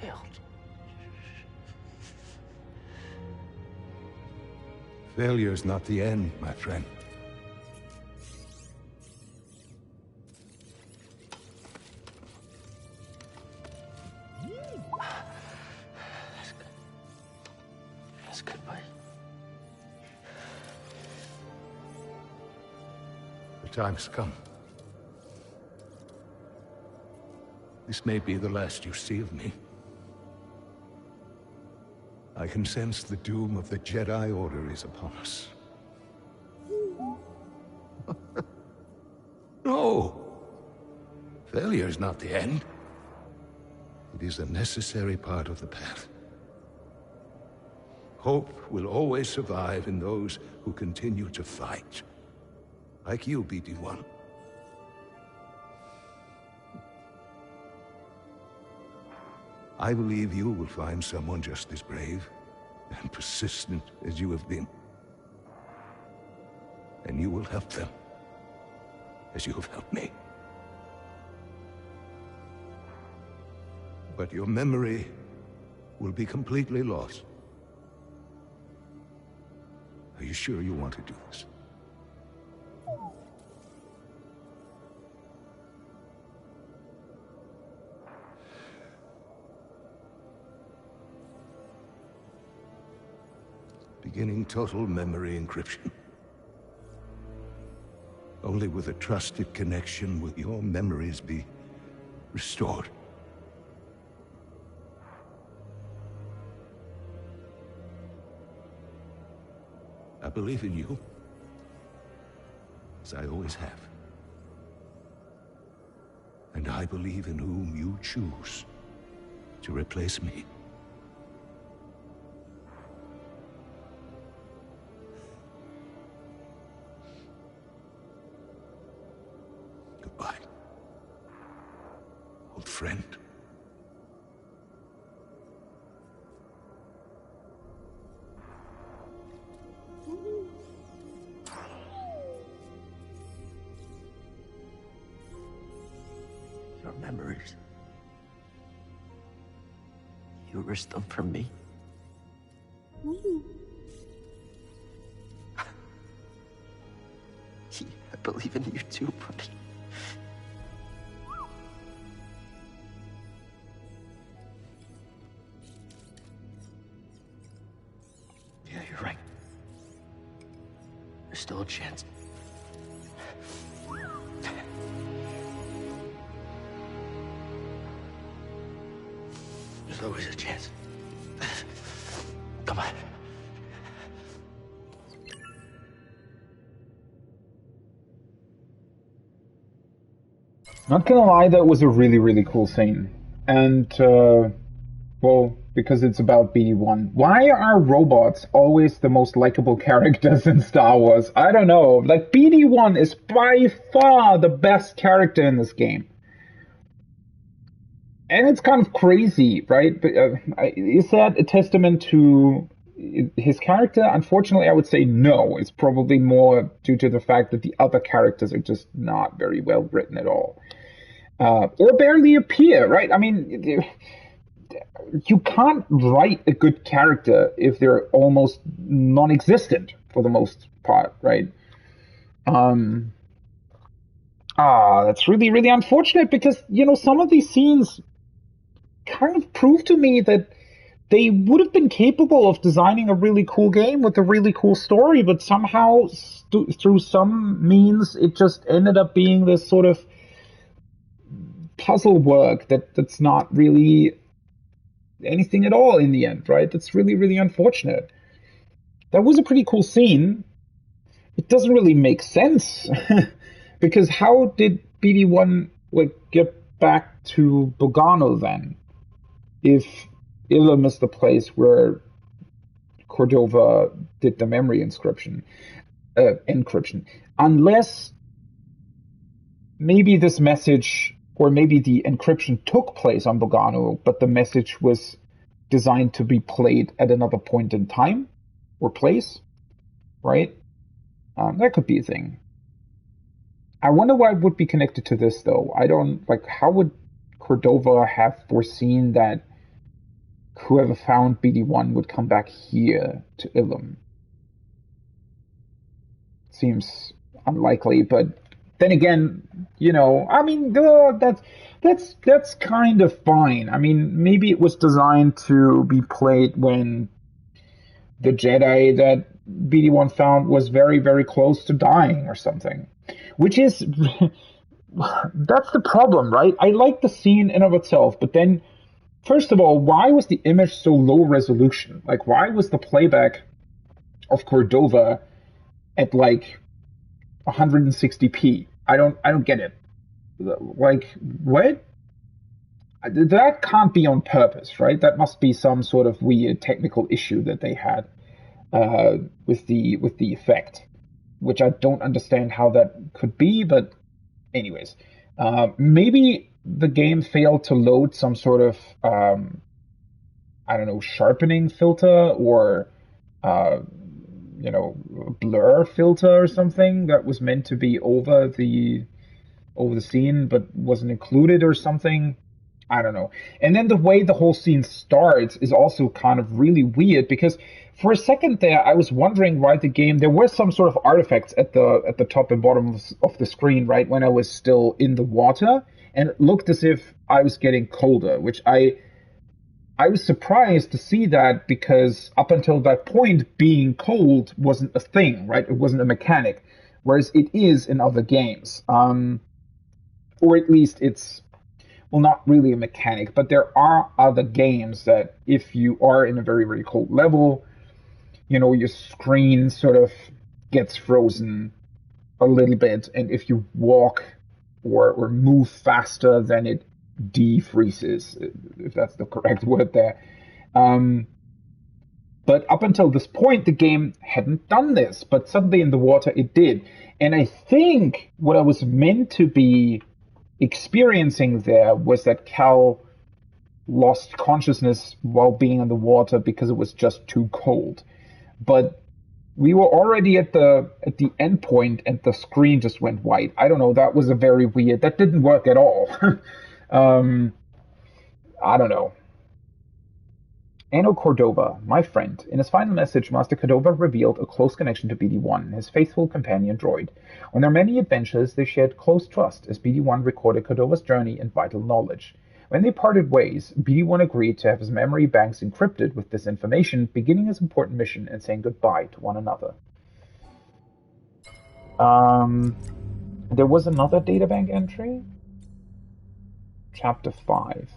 failed. Failure's not the end, my friend. That's good, buddy. The time's come. This may be the last you see of me. I can sense the doom of the Jedi Order is upon us. No! Failure is not the end. It is a necessary part of the path. Hope will always survive in those who continue to fight. Like you, BD-1. I believe you will find someone just as brave and persistent as you have been. And you will help them, as you have helped me. But your memory will be completely lost. Are you sure you want to do this? Beginning total memory encryption. Only with a trusted connection will your memories be restored. I believe in you, as I always have. And I believe in whom you choose to replace me. Goodbye, old friend. Your memories. You risked them for me. I believe in you too, buddy. Yeah, you're right. There's still a chance. There's always a chance. Come on. Not gonna lie, that was a really, really cool scene. And, well, because it's about BD-1. Why are robots always the most likable characters in Star Wars? I don't know. Like, BD-1 is by far the best character in this game. And it's kind of crazy, right? But, is that a testament to his character? Unfortunately, I would say no. It's probably more due to the fact that the other characters are just not very well written at all. Or barely appear, right? I mean, you can't write a good character if they're almost non-existent for the most part, right? That's really, really unfortunate because, you know, some of these scenes kind of prove to me that they would have been capable of designing a really cool game with a really cool story, but somehow, through some means, it just ended up being this sort of puzzle work that's not really anything at all in the end, right? That's really, really unfortunate. That was a pretty cool scene. It doesn't really make sense because how did BD-1 get back to Bogano then? If Ilum is the place where Cordova did the memory encryption, unless maybe this message or maybe the encryption took place on Bogano, but the message was designed to be played at another point in time or place, right? That could be a thing. I wonder why it would be connected to this, though. I don't, how would Cordova have foreseen that whoever found BD1 would come back here to Ilum. Seems unlikely, but then again, you know, I mean, that's kind of fine. I mean, maybe it was designed to be played when the Jedi that BD1 found was very, very close to dying or something. Which is, that's the problem, right? I like the scene in of itself, but then, first of all, why was the image so low resolution? Like, why was the playback of Cordova at like 160p? I don't get it. Like, what? That can't be on purpose, right? That must be some sort of weird technical issue that they had with the effect, which I don't understand how that could be. But anyways, maybe the game failed to load some sort of I don't know, sharpening filter or you know, blur filter or something that was meant to be over the scene but wasn't included or something. I don't know. And then the way the whole scene starts is also kind of really weird, because for a second there I was wondering why the game, there were some sort of artifacts at the top and bottom of the screen, right, when I was still in the water, and it looked as if I was getting colder, which I was surprised to see that, because up until that point, being cold wasn't a thing, right? It wasn't a mechanic, whereas it is in other games. Or at least it's, well, not really a mechanic, but there are other games that if you are in a very, very cold level, you know, your screen sort of gets frozen a little bit, and if you walk or move faster, then it defreezes, if that's the correct word there. But up until this point, the game hadn't done this, but suddenly in the water it did. And I think what I was meant to be experiencing there was that Cal lost consciousness while being in the water because it was just too cold. But we were already at the end point and the screen just went white. I don't know, that was a very weird, that didn't work at all. I don't know. Anno Cordova, my friend. In his final message, Master Cordova revealed a close connection to BD-1, his faithful companion droid. On their many adventures, they shared close trust, as BD-1 recorded Cordova's journey and vital knowledge. When they parted ways, BD-1 agreed to have his memory banks encrypted with this information, beginning his important mission and saying goodbye to one another. There was another databank entry? Chapter 5.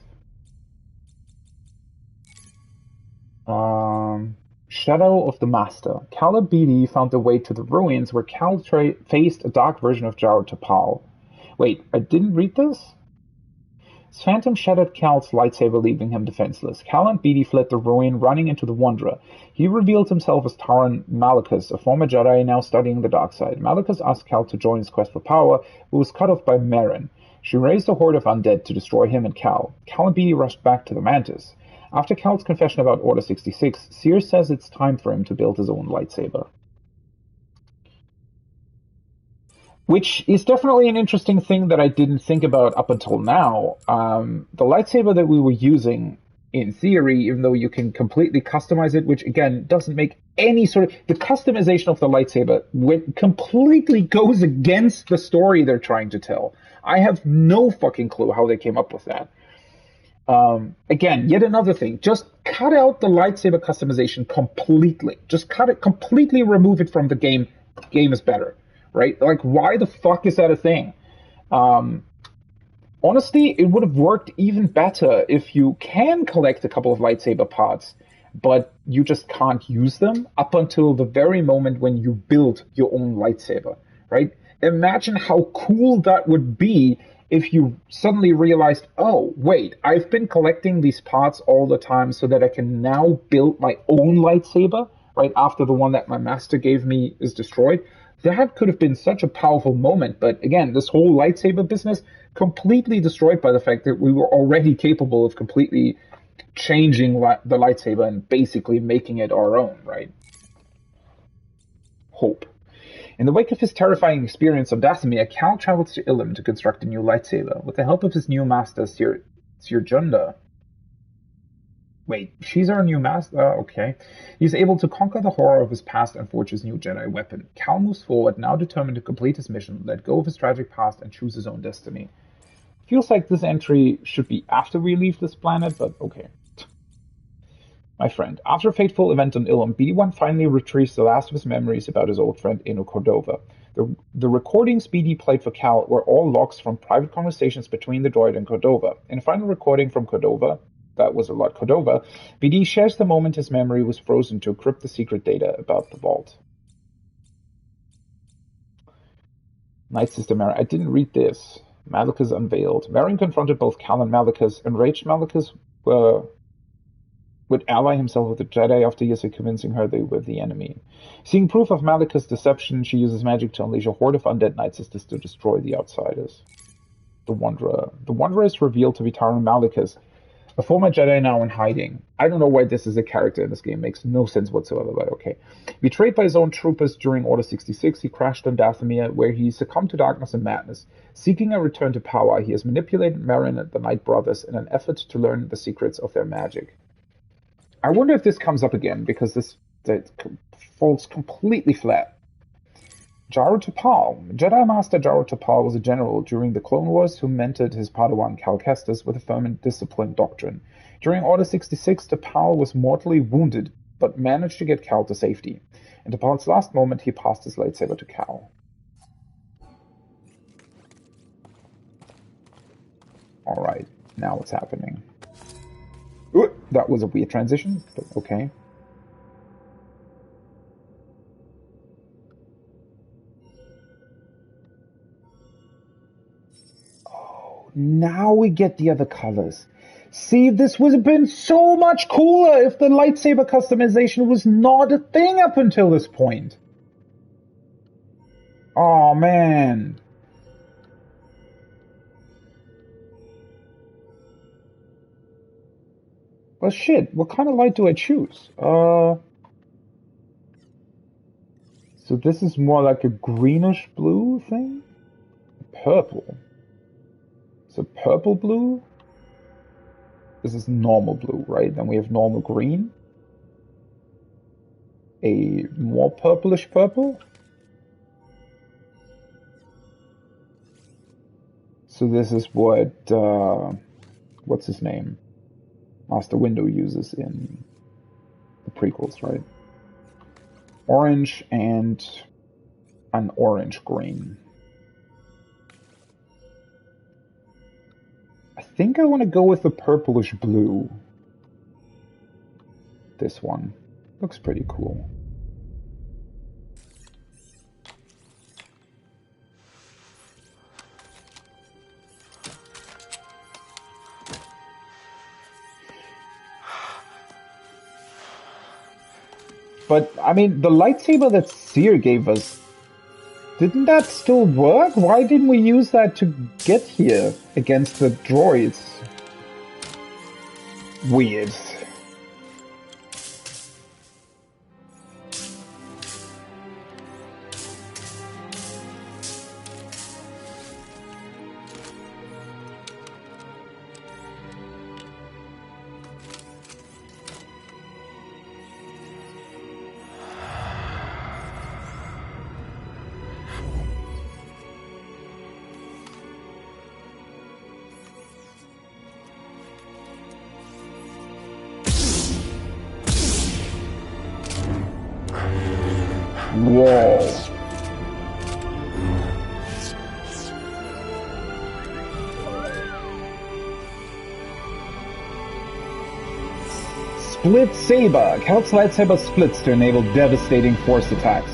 Shadow of the Master. Cal and BD found their way to the ruins where Cal faced a dark version of Jaro Tapal. Wait, I didn't read this? His phantom shattered Cal's lightsaber, leaving him defenseless. Cal and BD fled the ruin, running into the Wanderer. He revealed himself as Taran Malachus, a former Jedi now studying the dark side. Malachus asked Cal to join his quest for power, but was cut off by Marin. She raised a horde of undead to destroy him and Cal. Cal and BD rushed back to the Mantis. After Cal's confession about Order 66, Sears says it's time for him to build his own lightsaber. Which is definitely an interesting thing that I didn't think about up until now. The lightsaber that we were using, in theory, even though you can completely customize it, which again doesn't make any sort of... The customization of the lightsaber completely goes against the story they're trying to tell. I have no fucking clue how they came up with that. Again, yet another thing. Just cut out the lightsaber customization completely. Just cut it completely, remove it from the game. The game is better, right? Like, why the fuck is that a thing? Honestly, it would have worked even better if you can collect a couple of lightsaber parts, but you just can't use them up until the very moment when you build your own lightsaber, right? Imagine how cool that would be if you suddenly realized, oh, wait, I've been collecting these parts all the time so that I can now build my own lightsaber, right, after the one that my master gave me is destroyed. That could have been such a powerful moment. But again, this whole lightsaber business completely destroyed by the fact that we were already capable of completely changing the lightsaber and basically making it our own, right? Hope. In the wake of his terrifying experience on Dathomir, Cal travels to Ilum to construct a new lightsaber. With the help of his new master, Sir Junda, Wait, she's our new master? Okay. He's able to conquer the horror of his past and forge his new Jedi weapon. Cal moves forward, now determined to complete his mission, let go of his tragic past, and choose his own destiny. Feels like this entry should be after we leave this planet, but okay. My friend, after a fateful event on Ilum, BD-1 finally retrieves the last of his memories about his old friend Eno Cordova. The recordings BD played for Cal were all logs from private conversations between the droid and Cordova. In a final recording from Cordova, that was a lot Cordova, BD shares the moment his memory was frozen to encrypt the secret data about the vault. Night Sister Mary, I didn't read this. Malachus unveiled. Marion confronted both Cal and Malachus. Enraged Malachus would ally himself with the Jedi after years of convincing her they were the enemy. Seeing proof of Malachus' deception, she uses magic to unleash a horde of undead Night Sisters to destroy the outsiders. The Wanderer. The Wanderer is revealed to be Taron Malachus, a former Jedi now in hiding. I don't know why this is a character in this game. Makes no sense whatsoever, but okay. Betrayed by his own troopers during Order 66, he crashed on Dathomir, where he succumbed to darkness and madness. Seeking a return to power, he has manipulated Marin and the Night Brothers in an effort to learn the secrets of their magic. I wonder if this comes up again, because this falls completely flat. Jaro Tapal. Jedi Master Jaro Tapal was a general during the Clone Wars who mentored his Padawan Cal Kestis with a firm and disciplined doctrine. During Order 66, Tapal was mortally wounded, but managed to get Cal to safety. In Tapal's last moment, he passed his lightsaber to Cal. Alright, now what's happening? Ooh, that was a weird transition, but okay. Now we get the other colors. See, this would have been so much cooler if the lightsaber customization was not a thing up until this point. Oh man. Well shit, what kind of light do I choose? So this is more like a greenish blue thing? Purple. So purple blue? This is normal blue, right? Then we have normal green. A more purplish purple. So this is what, what's his name? Master Windu uses in the prequels, right? Orange and an orange green. I think I want to go with the purplish blue. This one. Looks pretty cool. But, I mean, the lightsaber that Seer gave us, didn't that still work? Why didn't we use that to get here against the droids? Weird. Whoa. Split Saber. Cal's lightsaber splits to enable devastating force attacks.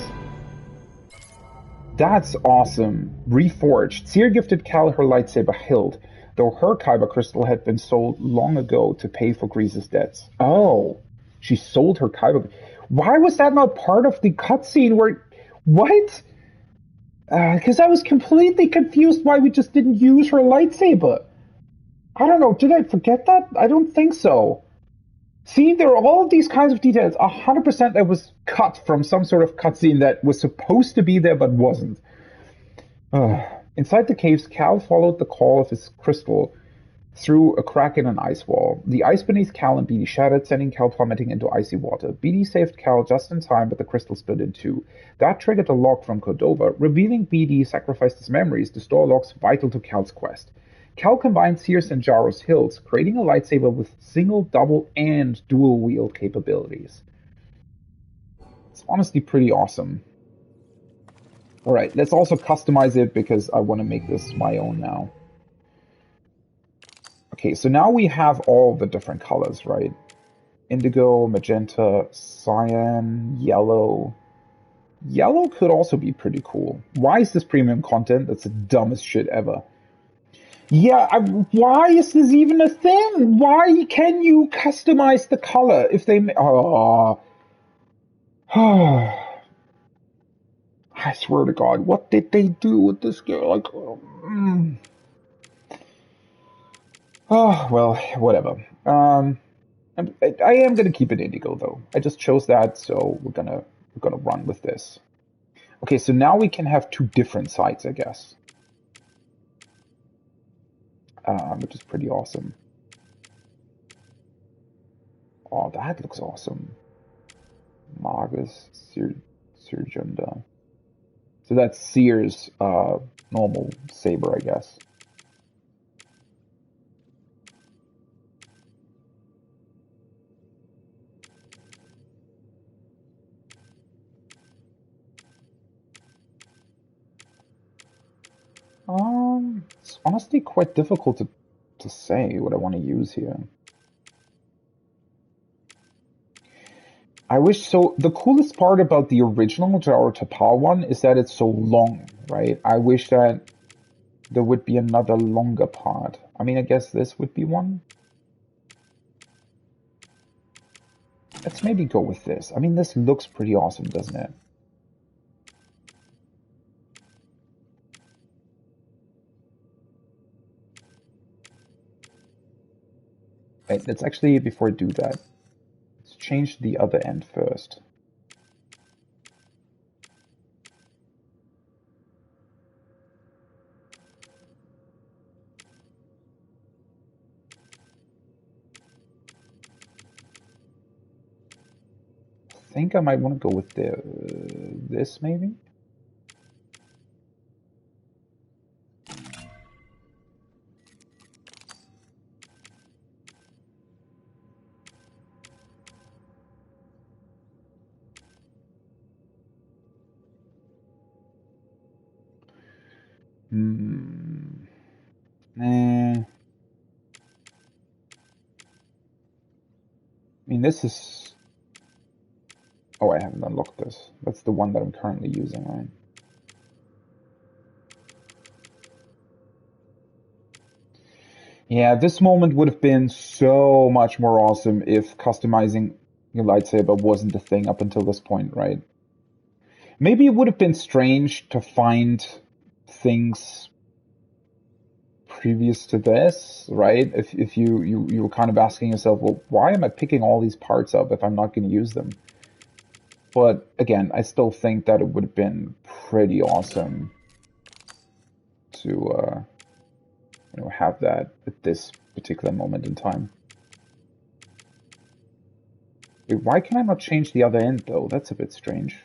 That's awesome. Reforged. Seer gifted Cal her lightsaber Hild, though her Kyber crystal had been sold long ago to pay for Grease's debts. Oh, she sold her Kyber. Why was that not part of the cutscene where... What? Because I was completely confused why we just didn't use her lightsaber. I don't know, did I forget that? I don't think so. See, there are all of these kinds of details. 100% that was cut from some sort of cutscene that was supposed to be there but wasn't. Inside the caves, Cal followed the call of his crystal through a crack in an ice wall. The ice beneath Cal and BD shattered, sending Cal plummeting into icy water. BD saved Cal just in time, but the crystal split in two. That triggered a log from Cordova, revealing BD sacrificed his memories to store logs vital to Cal's quest. Cal combined Sears and Jaro's hills, creating a lightsaber with single, double, and dual wield capabilities. It's honestly pretty awesome. Alright, let's also customize it because I want to make this my own now. Okay, so now we have all the different colors, right? Indigo, magenta, cyan, yellow. Yellow could also be pretty cool. Why is this premium content? That's the dumbest shit ever. Yeah, why is this even a thing? Why can you customize the color if they... Oh. I swear to God, what did they do with this girl? Like, Oh, well, whatever. I am gonna keep it indigo though. I just chose that, so we're gonna run with this. Okay, so now we can have two different sides, I guess. Which is pretty awesome. Oh, that looks awesome. Magus Sirjunda. So that's Sears' normal saber, I guess. It's honestly quite difficult to say what I want to use here. I wish so. The coolest part about the original Jaro Tapal one is that it's so long, right? I wish that there would be another longer part. I mean, I guess this would be one. Let's maybe go with this. I mean, this looks pretty awesome, doesn't it? Wait, let's actually, before I do that, let's change the other end first. I think I might want to go with this maybe. Nah. I mean, this is... Oh, I haven't unlocked this. That's the one that I'm currently using, right? Yeah, this moment would have been so much more awesome if customizing your lightsaber wasn't a thing up until this point, right? Maybe it would have been strange to find things previous to this, right? If you were kind of asking yourself, well, why am I picking all these parts up if I'm not going to use them? But again, I still think that it would have been pretty awesome to you know, have that at this particular moment in time. Wait, why can I not change the other end though? That's a bit strange.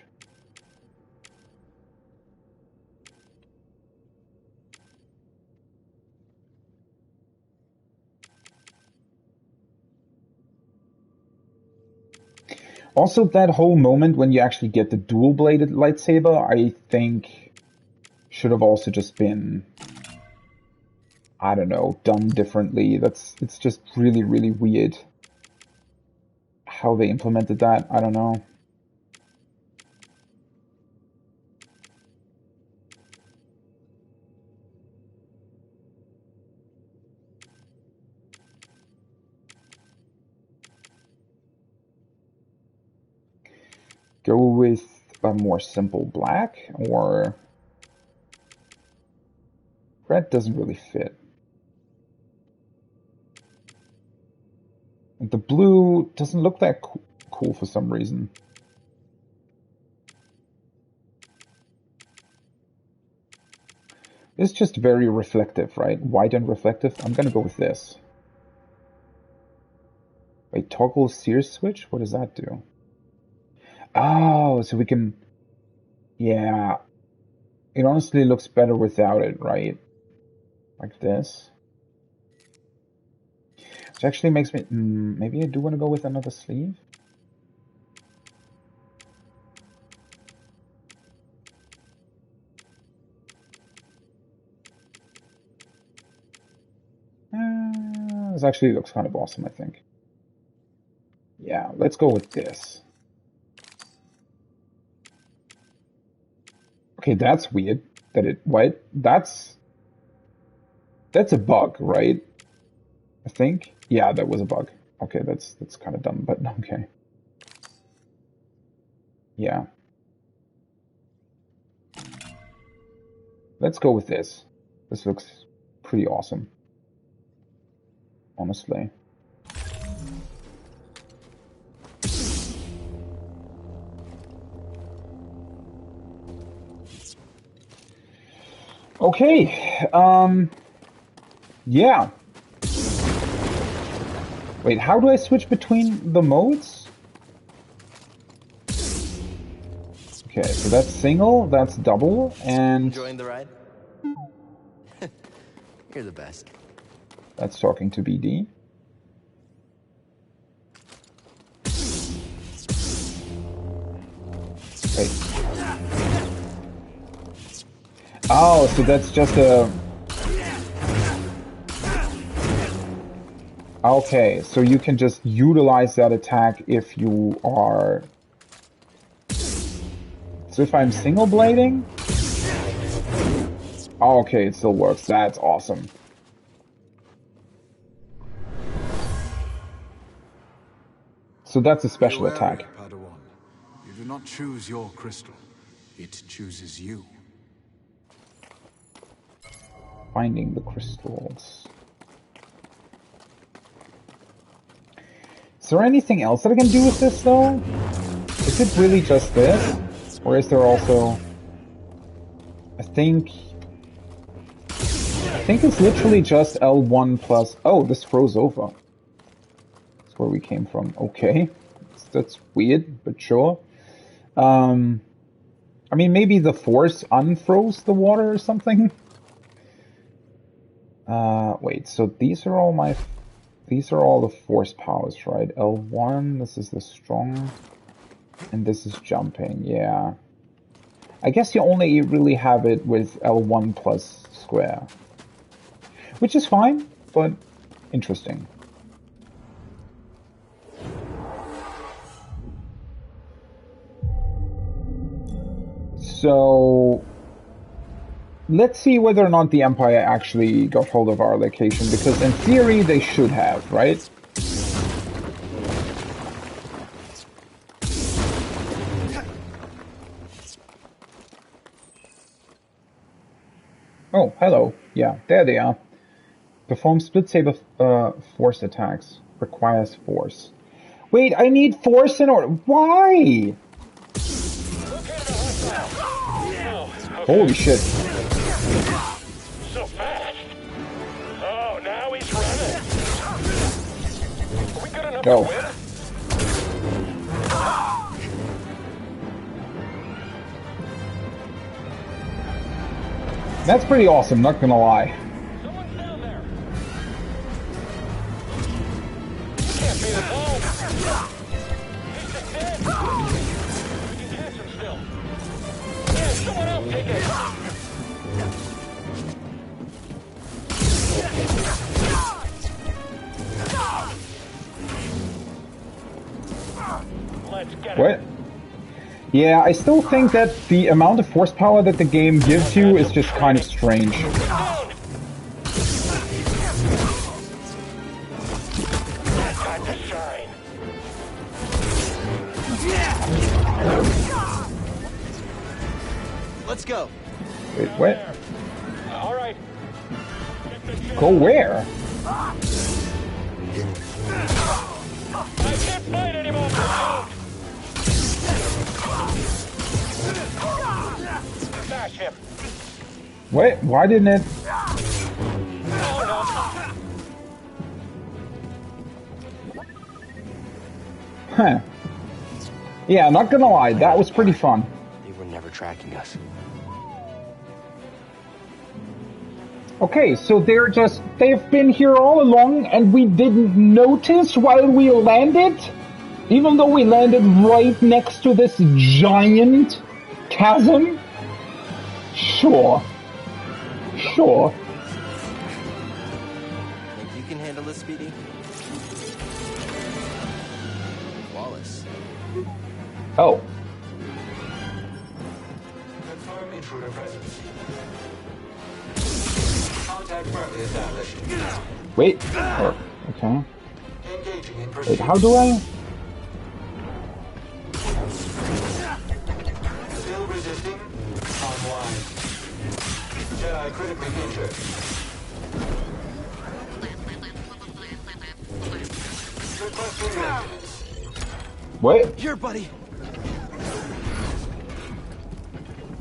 Also, that whole moment when you actually get the dual-bladed lightsaber, I think should have also just been, I don't know, done differently. It's just really, really weird how they implemented that. I don't know. Go with a more simple black, or red doesn't really fit. The blue doesn't look that cool for some reason. It's just very reflective, right? White and reflective. I'm gonna go with this. Wait, toggle sear switch? What does that do? Oh, so we can... Yeah. It honestly looks better without it, right? Like this. Which actually makes me... maybe I do want to go with another sleeve? This actually looks kind of awesome, I think. Yeah, let's go with this. Okay, that's weird. That it... What? That's a bug, right? I think? Yeah, that was a bug. Okay, that's kind of dumb, but okay. Yeah. Let's go with this. This looks pretty awesome. Honestly. Okay. Yeah. Wait, how do I switch between the modes? Okay, so that's single, that's double, and... Enjoying the ride? You're the best. That's talking to BD. Wait. Oh, so that's just a... Okay, so you can just utilize that attack if you are... So if I'm single blading? Oh, okay, it still works. That's awesome. So that's a special attack. Padawan. You do not choose your crystal. It chooses you. Finding the crystals. Is there anything else that I can do with this, though? Is it really just this? Or is there also... I think it's literally just L1 plus... Oh, this froze over. That's where we came from. Okay. That's weird, but sure. I mean, maybe the force unfroze the water or something? Wait, so these are all my... These are all the force powers, right? L1, this is the strong... And this is jumping, yeah. I guess you only really have it with L1 plus square. Which is fine, but interesting. So... Let's see whether or not the Empire actually got hold of our location, because in theory they should have, right? Oh, hello. Yeah, there they are. Perform split saber force attacks. Requires force. Wait, I need force in order. Why? Holy shit. So fast. Oh, now he's running. Are we good enough Go. to win? That's pretty awesome, not gonna lie. Someone's down there. You can't beat us all. He's just dead. We can catch him still. Yeah, someone else take it. Let's get What? Yeah, I still think that the amount of force power that the game gives you is just kind of strange. Time to shine. Let's go. Wait, what? All right. Go where? I can't fight anymore. Smash him. What? Why didn't it? Huh. Yeah, not gonna lie, that was pretty fun. They were never tracking us. Okay, so they've been here all along and we didn't notice while we landed? Even though we landed right next to this giant chasm? Sure. Sure. Think you can handle this, Speedy? Wallace. Oh. Confirm intruder presence. Contact firmly established. Wait. Oh, okay. Engaging in Wait, pursuit. how do I? Still resisting. Online. Jedi critically injured. Requesting maintenance. Wait. Here, buddy.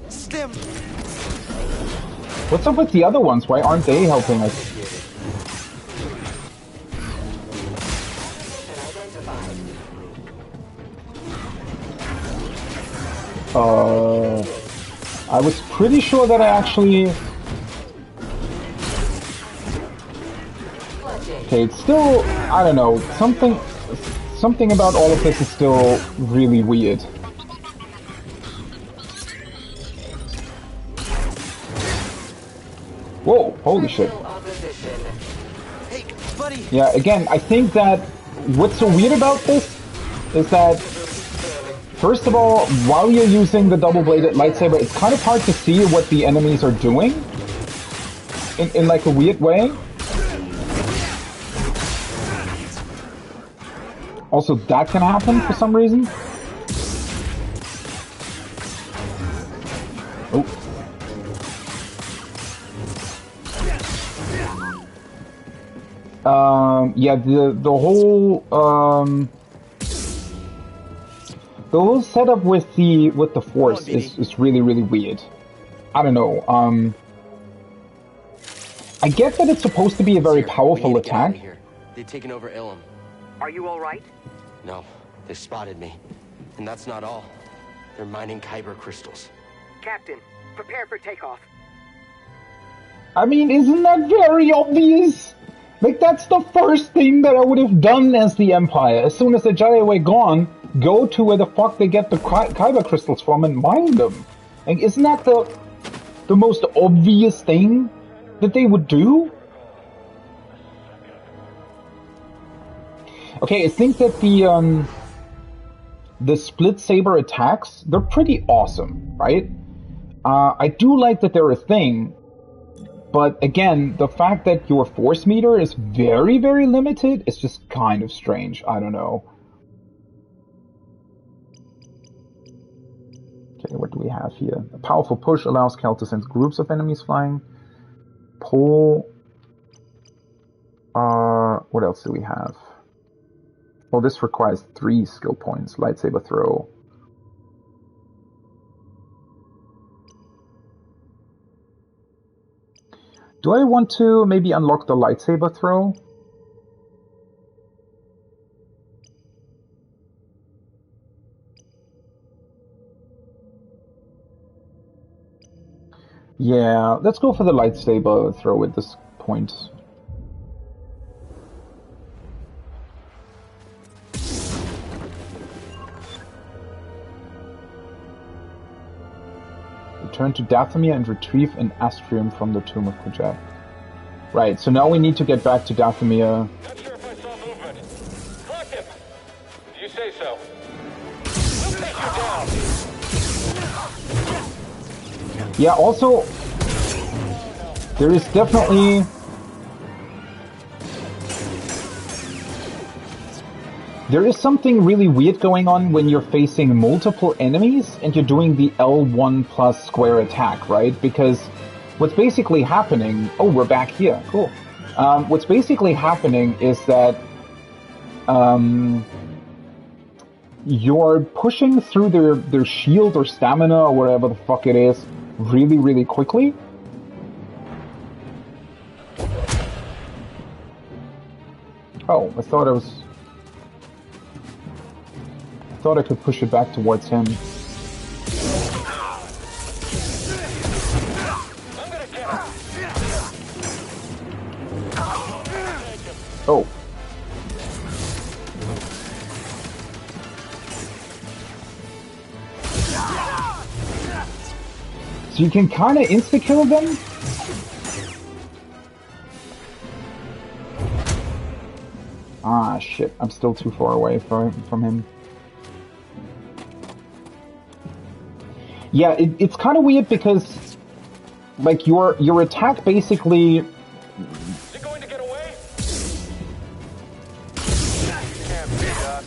Stim. What's up with the other ones? Why aren't they helping us? I was pretty sure that I actually... Okay, it's still... I don't know. Something about all of this is still really weird. Whoa, holy shit. Hey, buddy. Yeah, again, I think that what's so weird about this is that, first of all, while you're using the double-bladed lightsaber, it's kind of hard to see what the enemies are doing in like a weird way. Also, that can happen for some reason. Oh. Yeah, the whole setup with the Force is really weird. I don't know. I get that it's supposed to be a very powerful attack. They've taken over Ilum. Are you all right? No, they spotted me. And that's not all. They're mining Kyber crystals. Captain, prepare for takeoff. I mean, isn't that very obvious? Like, that's the first thing that I would have done as the Empire. As soon as the Jedi were gone, go to where the fuck they get the Kyber crystals from and mine them. Like, isn't that the most obvious thing that they would do? Okay, I think that the split saber attacks, they're pretty awesome, right? I do like that they're a thing, but again, the fact that your force meter is very limited is just kind of strange. I don't know. Okay, what do we have here? A powerful push allows Cal to sense groups of enemies flying. Pull. What else do we have? Well, this requires 3 skill points. Lightsaber throw. Do I want to maybe unlock the lightsaber throw? Yeah, let's go for the lightsaber throw at this point. Return to Dathomir and retrieve an astrium from the tomb of Kujat. Right, so now we need to get back to Dathomir. Not sure if I saw movement. Clock him. You say so. We'll take you down. Yeah, also, there is definitely... There is something really weird going on when you're facing multiple enemies and you're doing the L1 plus square attack, right? Because what's basically happening... Oh, we're back here. Cool. What's basically happening is that you're pushing through their shield or stamina or whatever the fuck it is really quickly. Oh, I thought I was... thought I could push it back towards him. Oh. So you can kind of insta-kill them? Ah, shit. I'm still too far away from him. Yeah, it's kind of weird because, like, your attack basically... Is it going to get away? Can't beat us.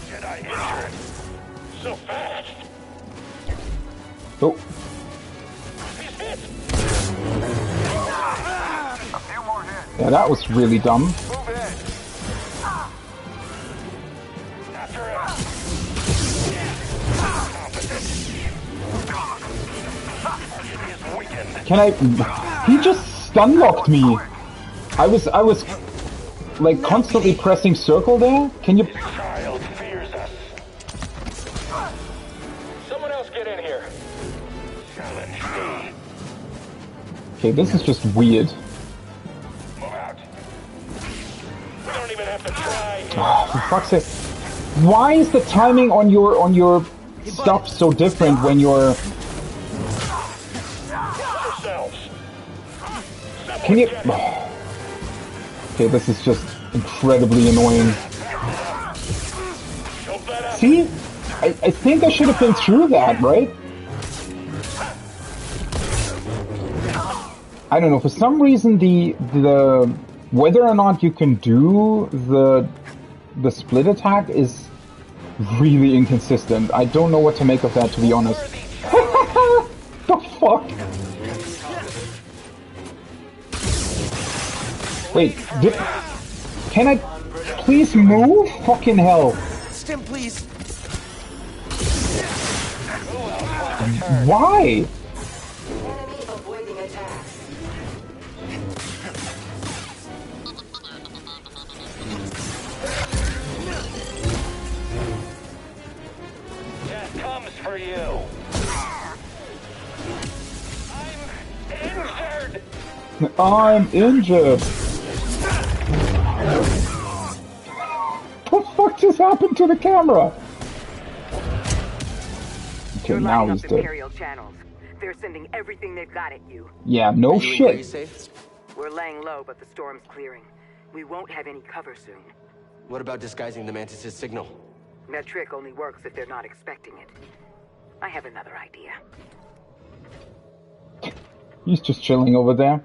Jedi injured. So fast. Oh. He's hit. Yeah, that was really dumb. Move in. After him. He is weakened. Can I... He just stun-locked me. I was, like, constantly pressing circle there. Can you... Child fears us. Someone else get in here. Challenge me. Okay, this is just weird. Move out. We don't even have to try. Oh, for fuck's sake. Why is the timing on your stuff so different when you're... Yourselves. Can you... Okay, this is just incredibly annoying. See? I think I should have been through that, right? I don't know, for some reason the whether or not you can do the split attack is really inconsistent. I don't know what to make of that, to be honest. The fuck? Wait, can I please move? Fucking hell. Stim, please. Why? Enemy avoiding attack. Death comes for you. I'm injured. I'm injured. What the fuck just happened to the camera? Okay, You're now lining he's up dead. Imperial channels. They're sending everything they've got at you. Yeah, no Are you shit. safe? We're laying low, but the storm's clearing. We won't have any cover soon. What about disguising the Mantis' signal? That trick only works if they're not expecting it. I have another idea. He's just chilling over there.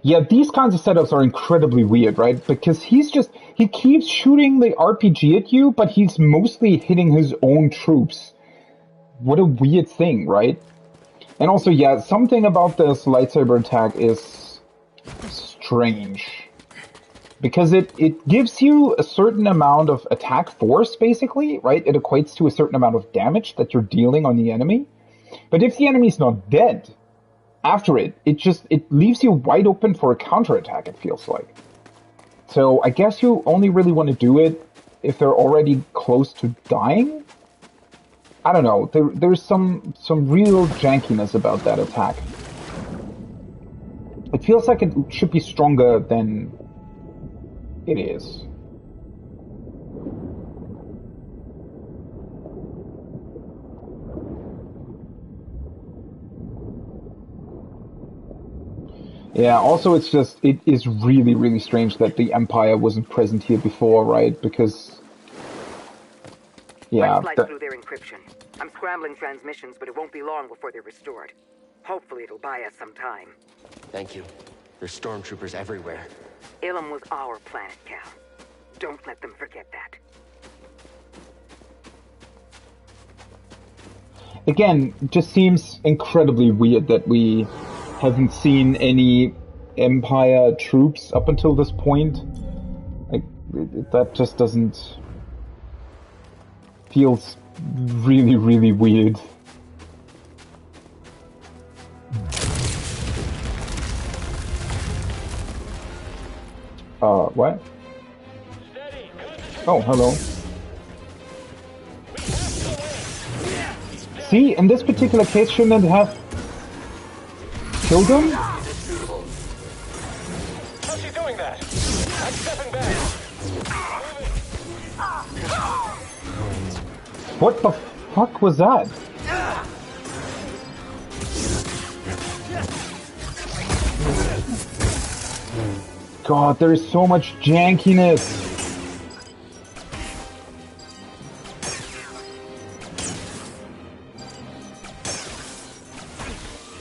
Yeah, these kinds of setups are incredibly weird, right? Because he keeps shooting the RPG at you, but he's mostly hitting his own troops. What a weird thing, right? And also, yeah, something about this lightsaber attack is strange. Because it gives you a certain amount of attack force, basically, right? It equates to a certain amount of damage that you're dealing on the enemy. But if the enemy's not dead after it leaves you wide open for a counterattack, it feels like. So I guess you only really want to do it if they're already close to dying? I don't know, there's some real jankiness about that attack. It feels like it should be stronger than it is. Yeah, also it is really, really strange that the Empire wasn't present here before, right? Because, yeah. Let's slide through their encryption. I'm scrambling transmissions, but it won't be long before they're restored. Hopefully it'll buy us some time. Thank you. There's stormtroopers everywhere. Ilum was our planet, Cal. Don't let them forget that. Again, it just seems incredibly weird that we haven't seen any Empire troops up until this point. Like, that just doesn't... feels really, really weird. What? Oh, hello. See, in this particular case, shouldn't it have killed him? How's she doing that? I'm stepping back. What the fuck was that? God, there is so much jankiness.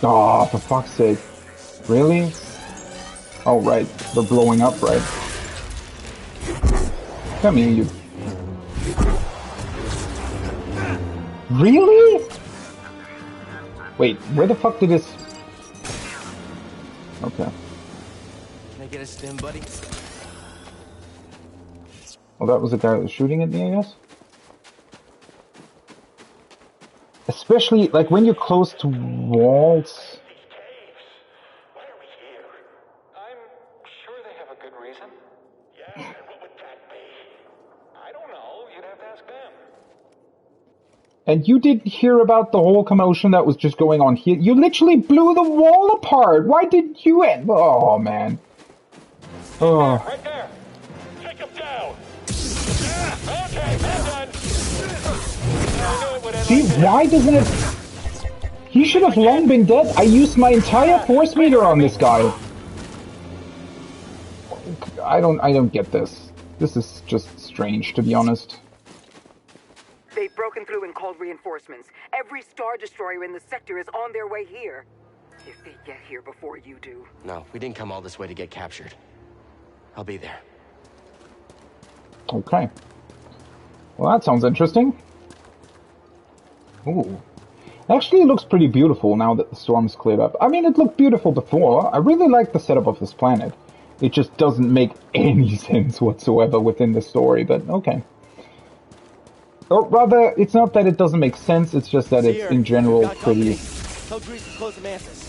Oh, for fuck's sake. Really? Oh, right. They're blowing up, right? Come here, you. Really? Wait, where the fuck did this... Okay. Can I get a stim, buddy? Well, that was the guy that was shooting at me, I guess? Especially, like, when you're close to walls... Why are we here? I'm sure they have a good reason. Yeah, what would that be? I don't know. You'd have to ask them. And you didn't hear about the whole commotion that was just going on here? You literally blew the wall apart! Why did you end? Oh, man. Oh. Right there. Take him down. Okay, I'm done. See, why doesn't it... He should have long been dead. I used my entire force meter on this guy. I don't get this. This is just strange, to be honest. They've broken through and called reinforcements. Every Star Destroyer in the sector is on their way here. If they get here before you do. No, we didn't come all this way to get captured. I'll be there. Okay. Well, that sounds interesting. Ooh. Actually, it looks pretty beautiful now that the storm's cleared up. I mean, it looked beautiful before. I really like the setup of this planet. It just doesn't make any sense whatsoever within the story, but okay. Or rather, it's not that it doesn't make sense, it's just that it's, in general, pretty... Tell Grease to close the Mantis.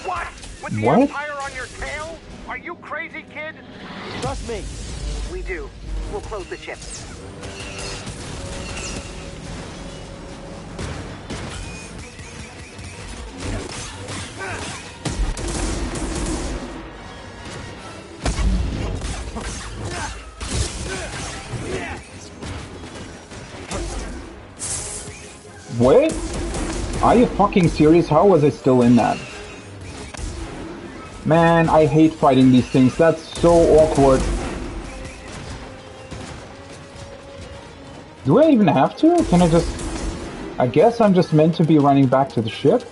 What? With the What? Empire on your tail? Are you crazy, kid? Trust me. We do. We'll close the ship. What? Are you fucking serious? How was I still in that? Man, I hate fighting these things. That's so awkward. Do I even have to? Can I just... I guess I'm just meant to be running back to the ship?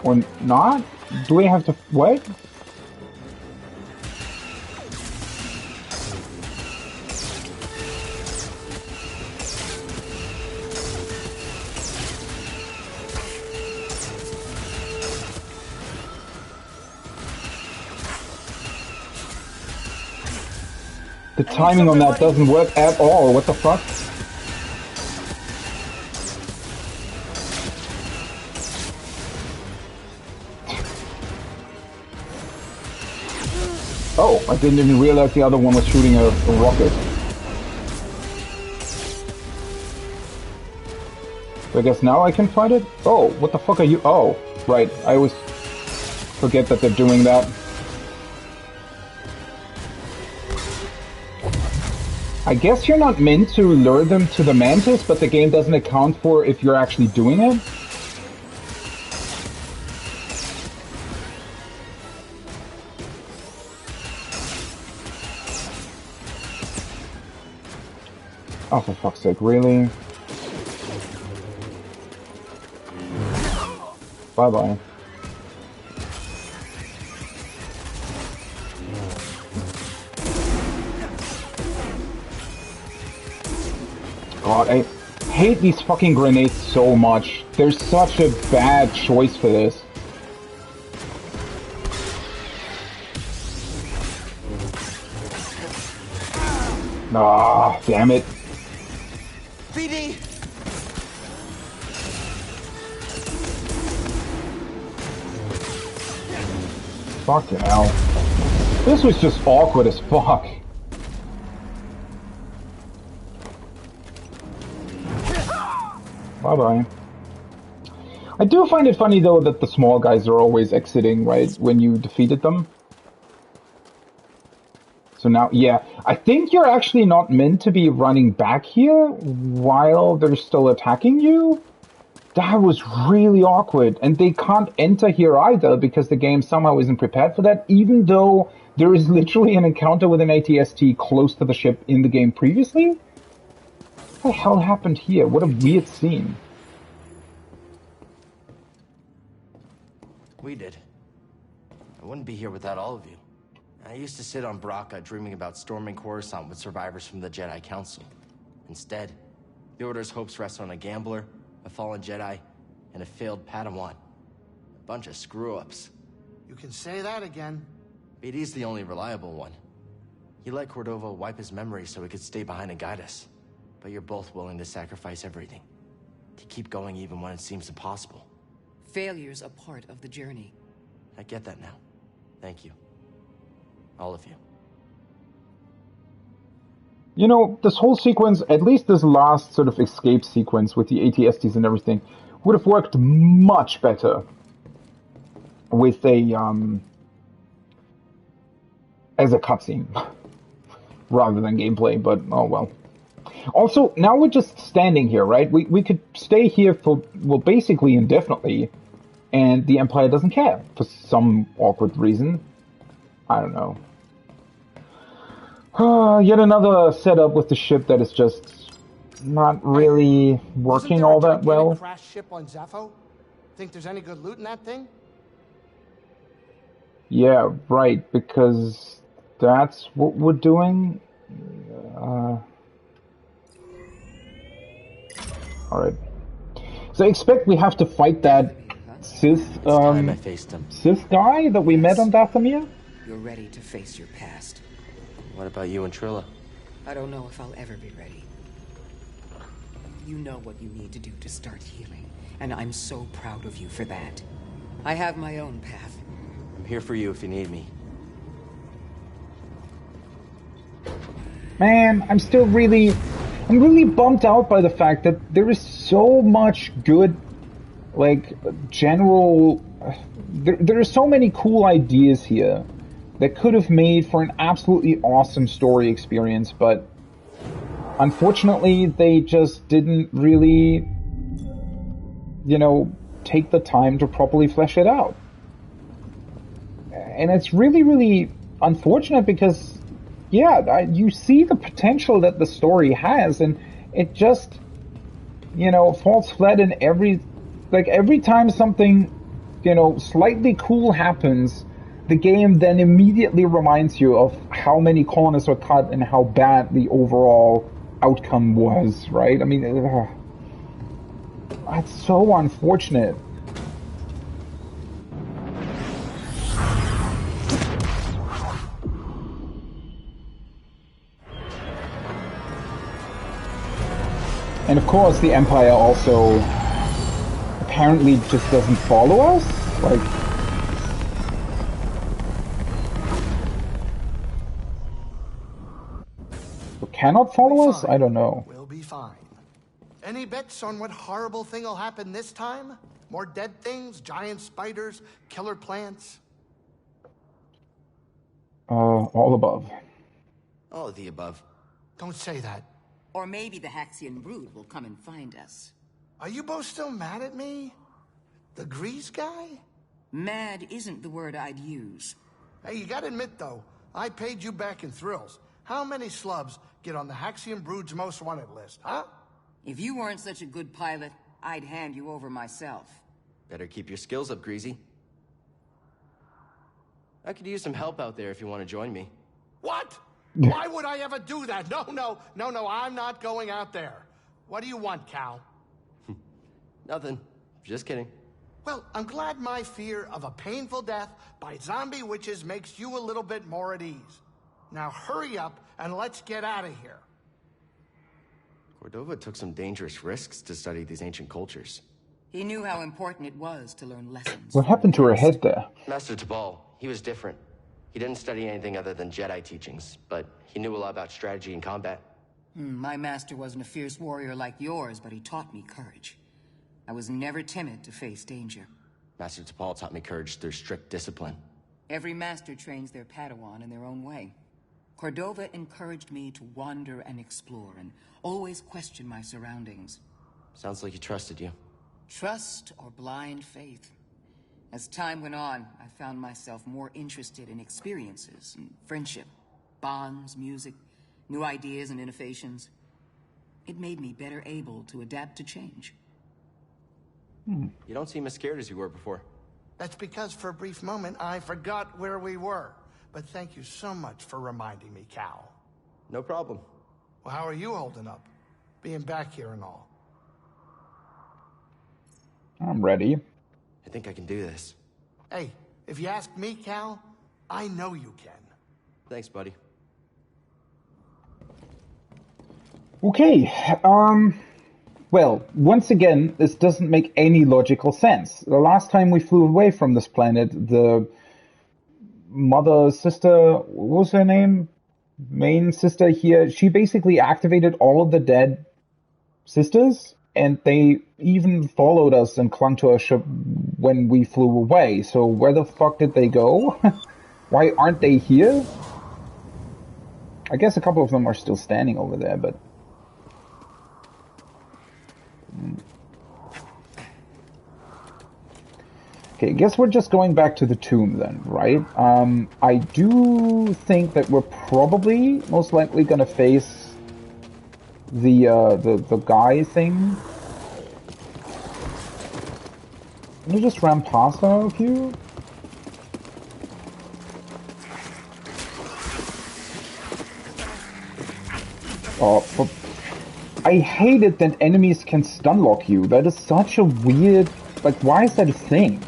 Or not? Do we have to... What? The timing on that doesn't work at all. What the fuck? Oh, I didn't even realize the other one was shooting a rocket. So I guess now I can fight it? Oh, what the fuck are you? Oh, right. I always forget that they're doing that. I guess you're not meant to lure them to the Mantis, but the game doesn't account for if you're actually doing it. Oh, for fuck's sake, really? Bye-bye. God, I hate these fucking grenades so much. They're such a bad choice for this. Ah, damn it. BD! Fucking hell. This was just awkward as fuck. Bye-bye. I do find it funny, though, that the small guys are always exiting, right, when you defeated them. So now, yeah, I think you're actually not meant to be running back here while they're still attacking you. That was really awkward. And they can't enter here either because the game somehow isn't prepared for that, even though there is literally an encounter with an ATST close to the ship in the game previously. What the hell happened here? What a weird scene. We did. I wouldn't be here without all of you. I used to sit on Baraka dreaming about storming Coruscant with survivors from the Jedi Council. Instead, the Order's hopes rest on a gambler, a fallen Jedi, and a failed Padawan. A bunch of screw-ups. You can say that again. BD's the only reliable one. He let Cordova wipe his memory so he could stay behind and guide us. But you're both willing to sacrifice everything. To keep going even when it seems impossible. Failure's a part of the journey. I get that now. Thank you. All of you. You know, this whole sequence, at least this last sort of escape sequence with the ATSTs and everything, would have worked much better with a, as a cutscene, rather than gameplay, but oh well. Also, now we're just standing here, right? We could stay here for, well, basically indefinitely, and the Empire doesn't care, for some awkward reason. I don't know. Yet another setup with the ship that is just not really working all that well. Wasn't there a gigantic crash ship on Zepho? Think there's any good loot in that thing? Yeah, right, because that's what we're doing. Alright. So I expect we have to fight that Sith guy that we met on Dathomir? You're ready to face your past. What about you and Trilla? I don't know if I'll ever be ready. You know what you need to do to start healing, and I'm so proud of you for that. I have my own path. I'm here for you if you need me. Man, I'm really bummed out by the fact that there is so much good, like, general... There are so many cool ideas here that could have made for an absolutely awesome story experience, but unfortunately they just didn't really, you know, take the time to properly flesh it out. And it's really, really unfortunate because, yeah, you see the potential that the story has, and it just, you know, falls flat in every time something, you know, slightly cool happens, the game then immediately reminds you of how many corners were cut and how bad the overall outcome was, right? I mean, it's so unfortunate. And of course, the Empire also apparently just doesn't follow us, like... cannot follow us? I don't know. We'll be fine. Any bets on what horrible thing will happen this time? More dead things, giant spiders, killer plants? All above. All of the above. Don't say that. Or maybe the Haxian brood will come and find us. Are you both still mad at me? The Grease guy? Mad isn't the word I'd use. Hey, you gotta admit though, I paid you back in thrills. How many slubs get on the Haxian Brood's most wanted list, huh? If you weren't such a good pilot, I'd hand you over myself. Better keep your skills up, Greasy. I could use some help out there if you want to join me. What? Why would I ever do that? No, I'm not going out there. What do you want, Cal? Nothing. Just kidding. Well, I'm glad my fear of a painful death by zombie witches makes you a little bit more at ease. Now hurry up and let's get out of here. Cordova took some dangerous risks to study these ancient cultures. He knew how important it was to learn lessons. What happened to her head there? Master Tabal, he was different. He didn't study anything other than Jedi teachings, but he knew a lot about strategy and combat. My master wasn't a fierce warrior like yours, but he taught me courage. I was never timid to face danger. Master T'Pol taught me courage through strict discipline. Every master trains their Padawan in their own way. Cordova encouraged me to wander and explore, and always question my surroundings. Sounds like he trusted you. Trust or blind faith. As time went on, I found myself more interested in experiences and friendship, bonds, music, new ideas and innovations. It made me better able to adapt to change. You don't seem as scared as you were before. That's because for a brief moment I forgot where we were. But thank you so much for reminding me, Cal. No problem. Well, how are you holding up? Being back here and all. I'm ready. I think I can do this. Hey, if you ask me, Cal, I know you can. Thanks, buddy. Okay, well, once again, this doesn't make any logical sense. The last time we flew away from this planet, the mother, sister, what was her name? Main sister here, she basically activated all of the dead sisters, and they even followed us and clung to our ship when we flew away. So where the fuck did they go? Why aren't they here? I guess a couple of them are still standing over there, but... Okay, I guess we're just going back to the tomb then, right? I do think that we're probably most likely gonna face the guy thing. Let me just ram past a few. Oh, I hate it that enemies can stun lock you. That is such a weird... Like, why is that a thing?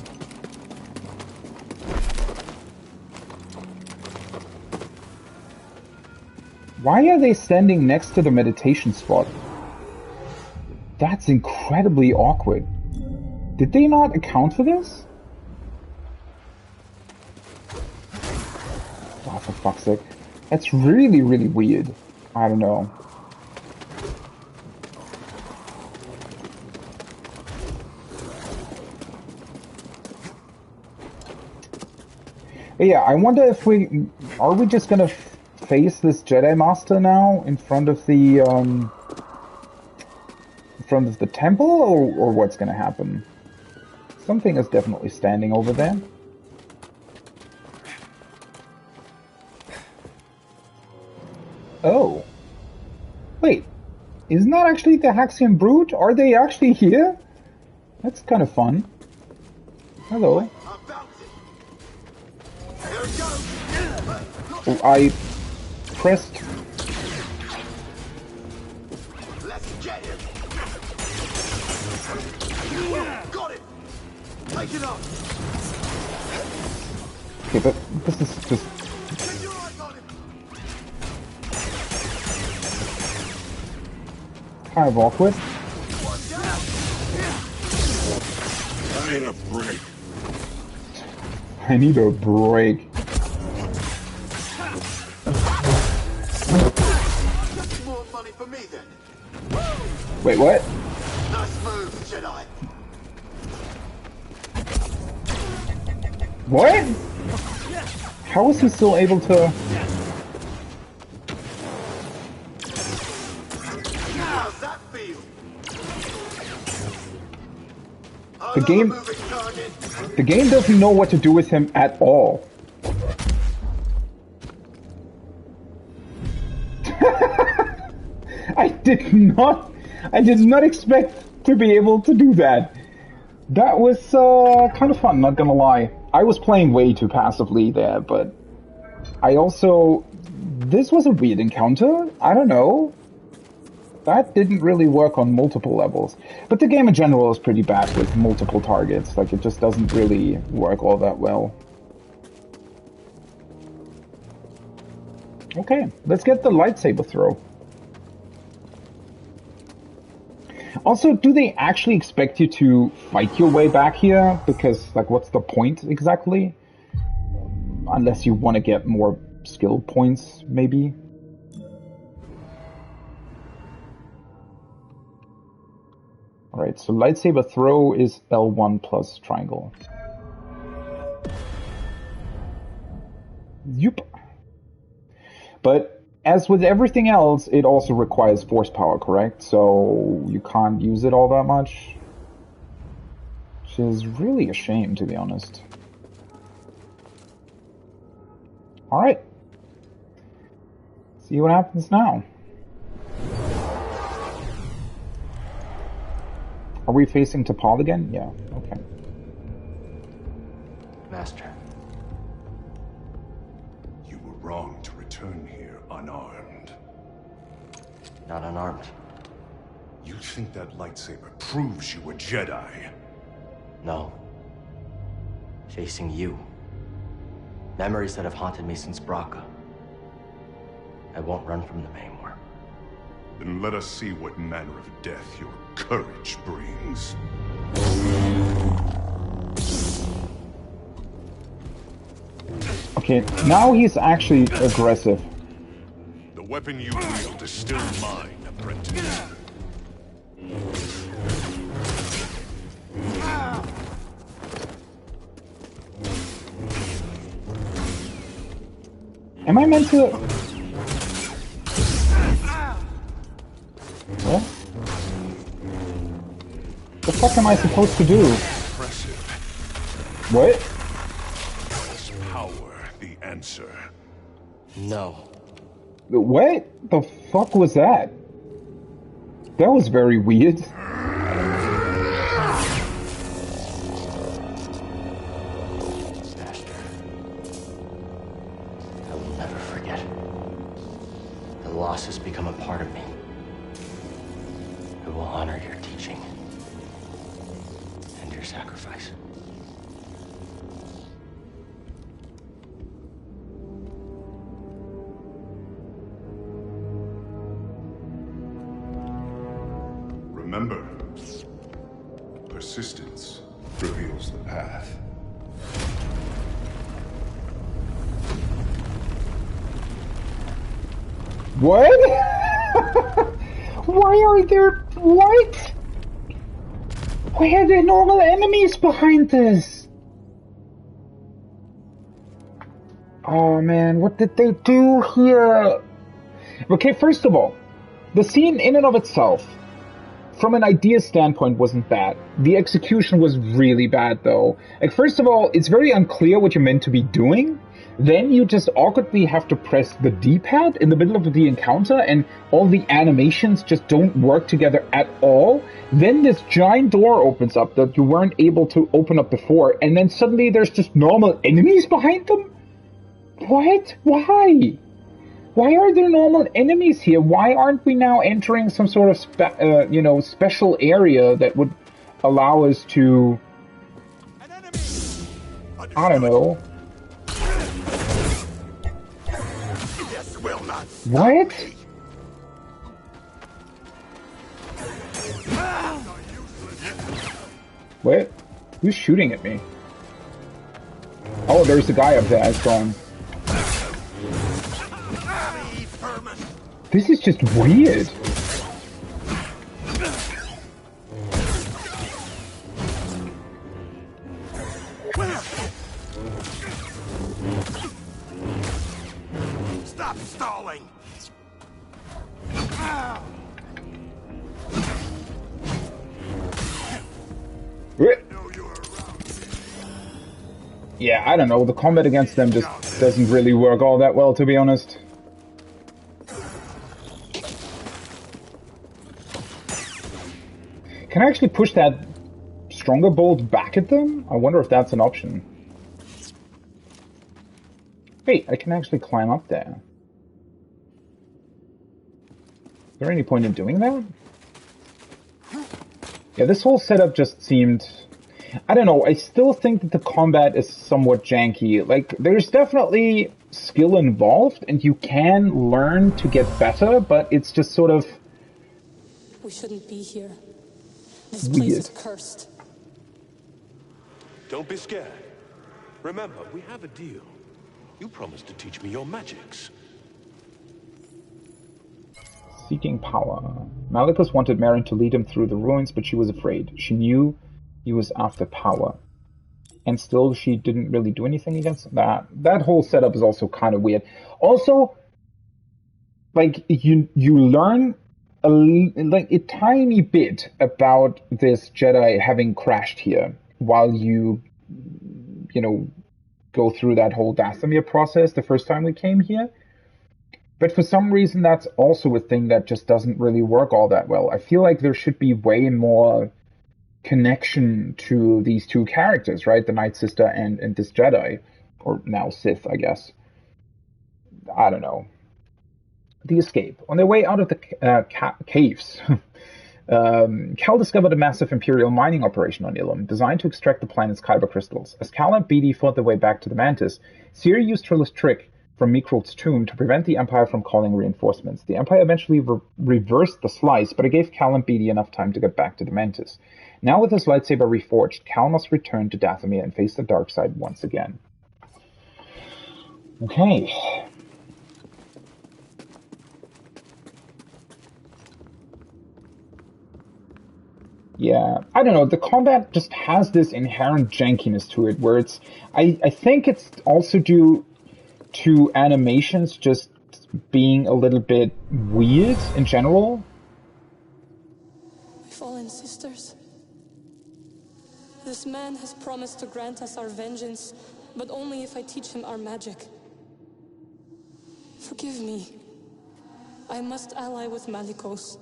Why are they standing next to the meditation spot? That's incredibly awkward. Did they not account for this? Oh, for fuck's sake. That's really, really weird. I don't know. But yeah, I wonder if are we just gonna face this Jedi Master now in front of the temple, or what's gonna happen? Something is definitely standing over there. Oh. Wait. Isn't that actually the Haxian Brute? Are they actually here? That's kind of fun. Hello. Oh, I pressed... Let's get him. Got it. Take it up. Okay, but this is just... kind of awkward. I need a break. I need a break. More money for me then. Wait, what? Nice move, Jedi. What? How is he still able to... How's that feel? The game doesn't know what to do with him at all. I did not expect to be able to do that. That was kind of fun, not gonna lie. I was playing way too passively there, but I also... This was a weird encounter. I don't know. That didn't really work on multiple levels. But the game in general is pretty bad with multiple targets. Like, it just doesn't really work all that well. Okay, let's get the lightsaber throw. Also, do they actually expect you to fight your way back here? Because, like, what's the point exactly? Unless you want to get more skill points, maybe? Right, so lightsaber throw is L1 plus triangle. Yup. But as with everything else, it also requires force power, correct? So you can't use it all that much. Which is really a shame, to be honest. Alright. See what happens now. Are we facing T'Pol again? Yeah, okay. Master. You were wrong to return here unarmed. Not unarmed. You think that lightsaber proves you a Jedi? No. Facing you. Memories that have haunted me since Braca. I won't run from them anymore. Then let us see what manner of death your courage brings. Okay, now he's actually aggressive. The weapon you wield is still mine, apprentice. Am I meant to... What? The fuck am I supposed to do? Impressive. What? Is power the answer? No. What the fuck was that? That was very weird. Master. I will never forget. The loss has become a part of me. I will honor your teaching. And your sacrifice. Remember, persistence reveals the path. What? Why are there... What? Why are there normal enemies behind this? Oh man, what did they do here? Okay, first of all, the scene in and of itself, from an idea standpoint, wasn't bad. The execution was really bad, though. Like, first of all, it's very unclear what you're meant to be doing. Then you just awkwardly have to press the D-pad in the middle of the encounter, and all the animations just don't work together at all. Then this giant door opens up that you weren't able to open up before, and then suddenly there's just normal enemies behind them? What? Why? Why are there normal enemies here? Why aren't we now entering some sort of special area that would allow us to... I don't know. This will not What? What? Who's shooting at me? Oh, there's the guy up there. I saw him. This is just weird. stop stalling. Yeah, I don't know. The combat against them just doesn't really work all that well, to be honest. Can I actually push that stronger bolt back at them? I wonder if that's an option. Wait, I can actually climb up there. Is there any point in doing that? Yeah, this whole setup just seemed... I don't know, I still think that the combat is somewhat janky. Like, there's definitely skill involved, and you can learn to get better, but it's just sort of... We shouldn't be here. This place is cursed. Don't be scared. Remember, we have a deal. You promised to teach me your magics. Seeking power. Malicos wanted Merrin to lead him through the ruins, but she was afraid. She knew he was after power. And still, she didn't really do anything against that. That whole setup is also kind of weird. Also, like, you learn a tiny bit about this Jedi having crashed here while you go through that whole Dathomir process the first time we came here. But for some reason, that's also a thing that just doesn't really work all that well. I feel like there should be way more connection to these two characters, right? The Night Sister and this Jedi, or now Sith, I guess. I don't know. The escape. On their way out of the caves, Cal discovered a massive Imperial mining operation on Ilum, designed to extract the planet's Kyber crystals. As Cal and BD fought their way back to the Mantis, Ciri used Trilla's trick from Mikrul's tomb to prevent the Empire from calling reinforcements. The Empire eventually reversed the slice, but it gave Cal and BD enough time to get back to the Mantis. Now with his lightsaber reforged, Cal must return to Dathomir and face the dark side once again. Okay. Yeah, I don't know, the combat just has this inherent jankiness to it, where it's, I think it's also due to animations just being a little bit weird in general. My fallen sisters. This man has promised to grant us our vengeance, but only if I teach him our magic. Forgive me. I must ally with Malicos.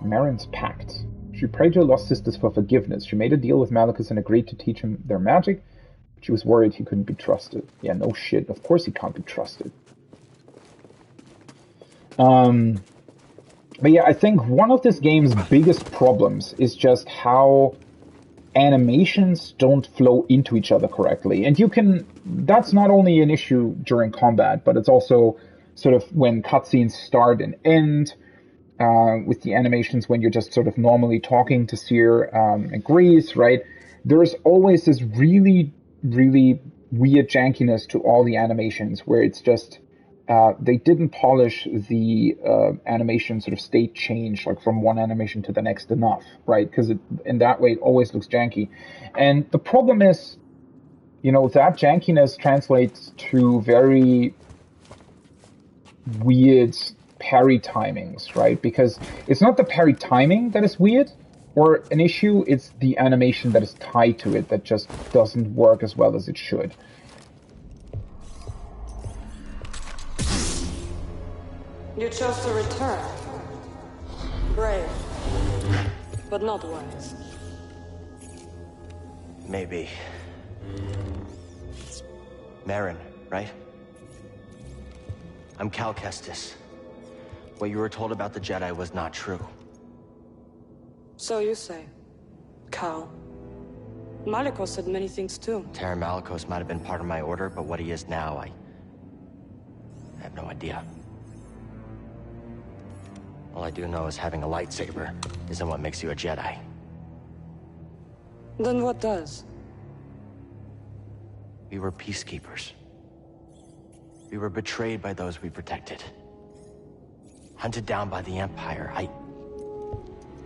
Merrin's pact. She prayed her lost sisters for forgiveness. She made a deal with Malicos and agreed to teach him their magic. But she was worried he couldn't be trusted. Yeah, no shit. Of course he can't be trusted. But yeah, I think one of this game's biggest problems is just how animations don't flow into each other correctly. And that's not only an issue during combat, but it's also sort of when cutscenes start and end, with the animations when you're just sort of normally talking to Cere and Grease, right? There's always this really, really weird jankiness to all the animations where it's just, they didn't polish the animation sort of state change, like from one animation to the next enough, right? Because in that way, it always looks janky. And the problem is, that jankiness translates to very weird parry timings, right? Because it's not the parry timing that is weird or an issue, it's the animation that is tied to it that just doesn't work as well as it should. You chose to return. Brave, but not wise. Maybe. Merrin, right? I'm Cal Kestis. What you were told about the Jedi was not true. So you say. Cal. Malicos said many things too. Terran Malicos might have been part of my order, but what he is now, I have no idea. All I do know is having a lightsaber isn't what makes you a Jedi. Then what does? We were peacekeepers. We were betrayed by those we protected. Hunted down by the Empire.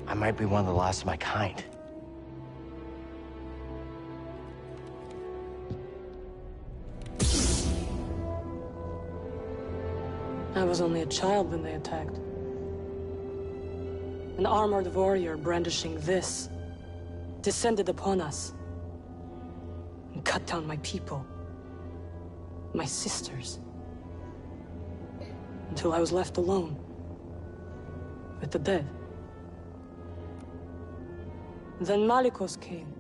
I might be one of the last of my kind. I was only a child when they attacked. An armored warrior brandishing this descended upon us and cut down my people, my sisters, until I was left alone with the dead. Then Malicos came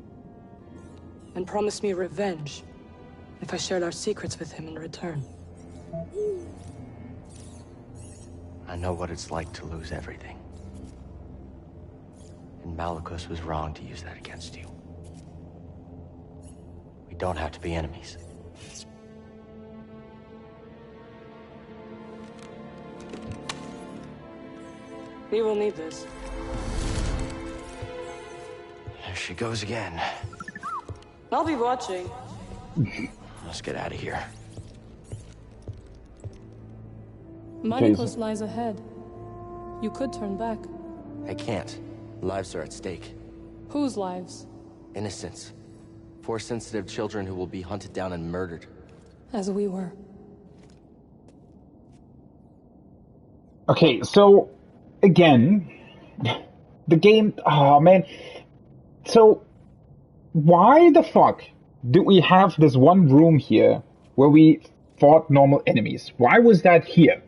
and promised me revenge if I shared our secrets with him in return. I know what it's like to lose everything. And Malicos was wrong to use that against you. We don't have to be enemies. We will need this. There she goes again. I'll be watching. Let's get out of here. Malicos lies ahead. You could turn back. I can't. Lives are at stake. Whose lives? Innocents. Force-sensitive children who will be hunted down and murdered. As we were. Okay, so again, the game. Oh man. So why the fuck do we have this one room here where we fought normal enemies? Why was that here?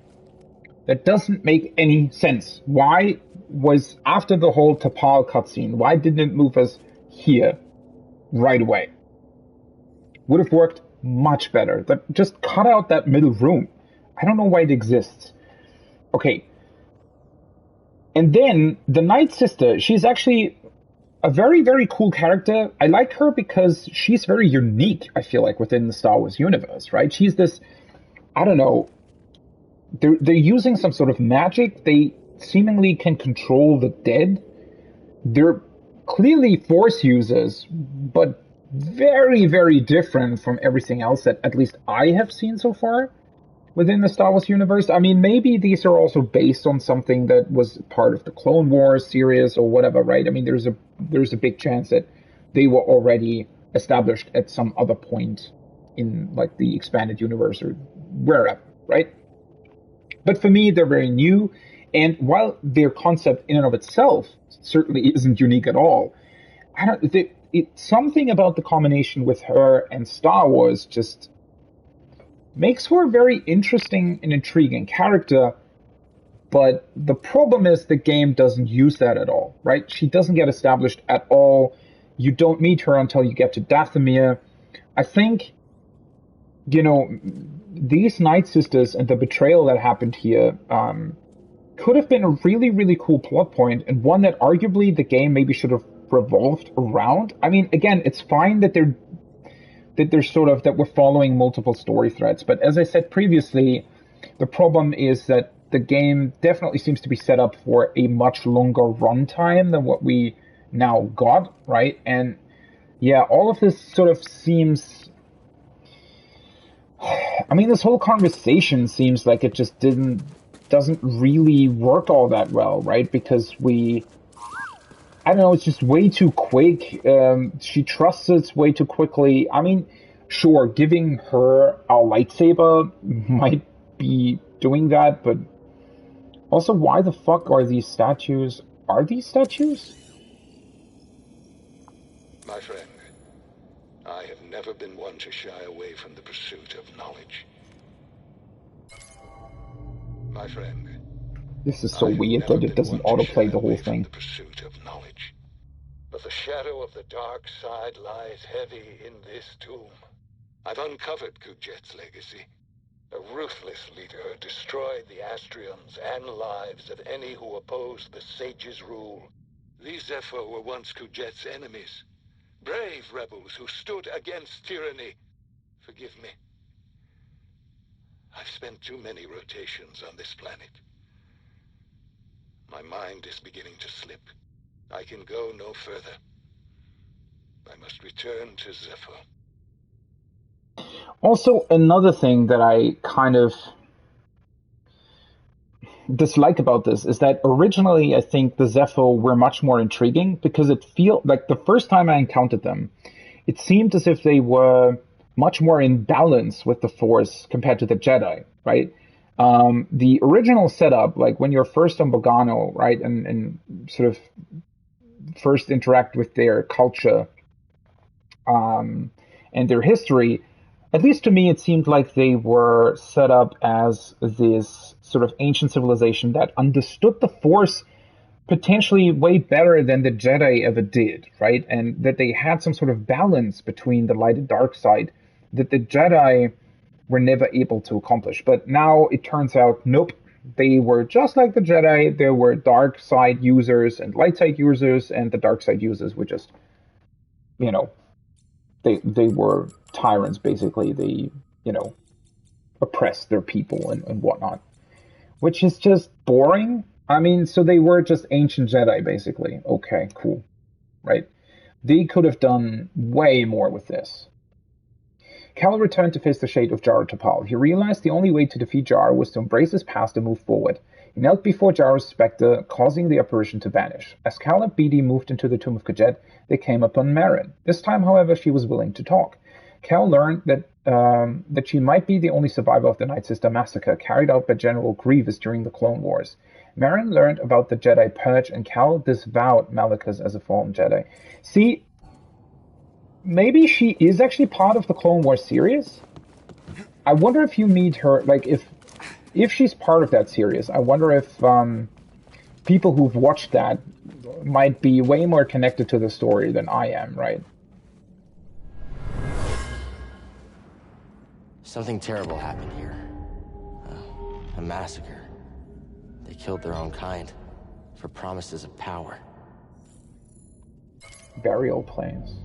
That doesn't make any sense. Why was, after the whole Tapal cutscene, why didn't it move us here right away? Would have worked much better. Just cut out that middle room. I don't know why it exists. Okay. And then the Night Sister, she's actually a very, very cool character. I like her because she's very unique, I feel like, within the Star Wars universe, right? She's this, I don't know, they're using some sort of magic. They seemingly can control the dead. They're clearly Force users, but very, very different from everything else that at least I have seen so far within the Star Wars universe. I mean, maybe these are also based on something that was part of the Clone Wars series or whatever, right? I mean, there's a big chance that they were already established at some other point in like the expanded universe or wherever, right? But for me, they're very new, and while their concept in and of itself certainly isn't unique at all, it's something about the combination with her and Star Wars just makes her a very interesting and intriguing character. But the problem is the game doesn't use that at all, right? She doesn't get established at all. You don't meet her until you get to Dathomir. I think, you know, these Night Sisters and the betrayal that happened here could have been a really, really cool plot point, and one that arguably the game maybe should have revolved around. I mean, again, it's fine that we're following multiple story threads, but as I said previously, the problem is that the game definitely seems to be set up for a much longer runtime than what we now got, right? And yeah, all of this sort of seems, I mean, this whole conversation seems like it just doesn't really work all that well, right? Because I don't know, it's just way too quick. She trusts us way too quickly. I mean, sure, giving her a lightsaber might be doing that, but also, why the fuck are these statues? Are these statues? My friend, I have never been one to shy away from the pursuit of knowledge. My friend, this is so weird that it doesn't autoplay the whole thing. The pursuit of knowledge. But the shadow of the dark side lies heavy in this tomb. I've uncovered Kujet's legacy. A ruthless leader who destroyed the Astriums and lives of any who opposed the Sage's rule. These Zephyr were once Kujet's enemies. Brave rebels who stood against tyranny. Forgive me. I've spent too many rotations on this planet. My mind is beginning to slip. I can go no further. I must return to Zephyr. Also, another thing that I kind of dislike about this is that originally I think the Zephyr were much more intriguing because it feel like the first time I encountered them, it seemed as if they were much more in balance with the Force compared to the Jedi, right? The original setup, like when you're first on Bogano, right, and sort of first interact with their culture and their history, at least to me, it seemed like they were set up as this sort of ancient civilization that understood the Force potentially way better than the Jedi ever did, right? And that they had some sort of balance between the light and dark side that the Jedi were never able to accomplish. But now it turns out, nope, they were just like the Jedi. There were dark side users and light side users, and the dark side users were just, you know, they were tyrants, basically. They, you know, oppressed their people and whatnot, which is just boring. I mean, so they were just ancient Jedi, basically. Okay, cool, right? They could have done way more with this. Cal returned to face the shade of Jar Tapal. He realized the only way to defeat Jar was to embrace his past and move forward. He knelt before Jar's specter, causing the apparition to vanish. As Cal and Beatty moved into the tomb of Kujet, they came upon Marin. This time, however, she was willing to talk. Cal learned that she might be the only survivor of the Night Sister massacre carried out by General Grievous during the Clone Wars. Marin learned about the Jedi Purge, and Cal disavowed Malachus as a fallen Jedi. See, maybe she is actually part of the Clone Wars series? I wonder if you meet her, like, if she's part of that series, I wonder if people who've watched that might be way more connected to the story than I am, right? Something terrible happened here. A massacre. They killed their own kind for promises of power. Burial plains.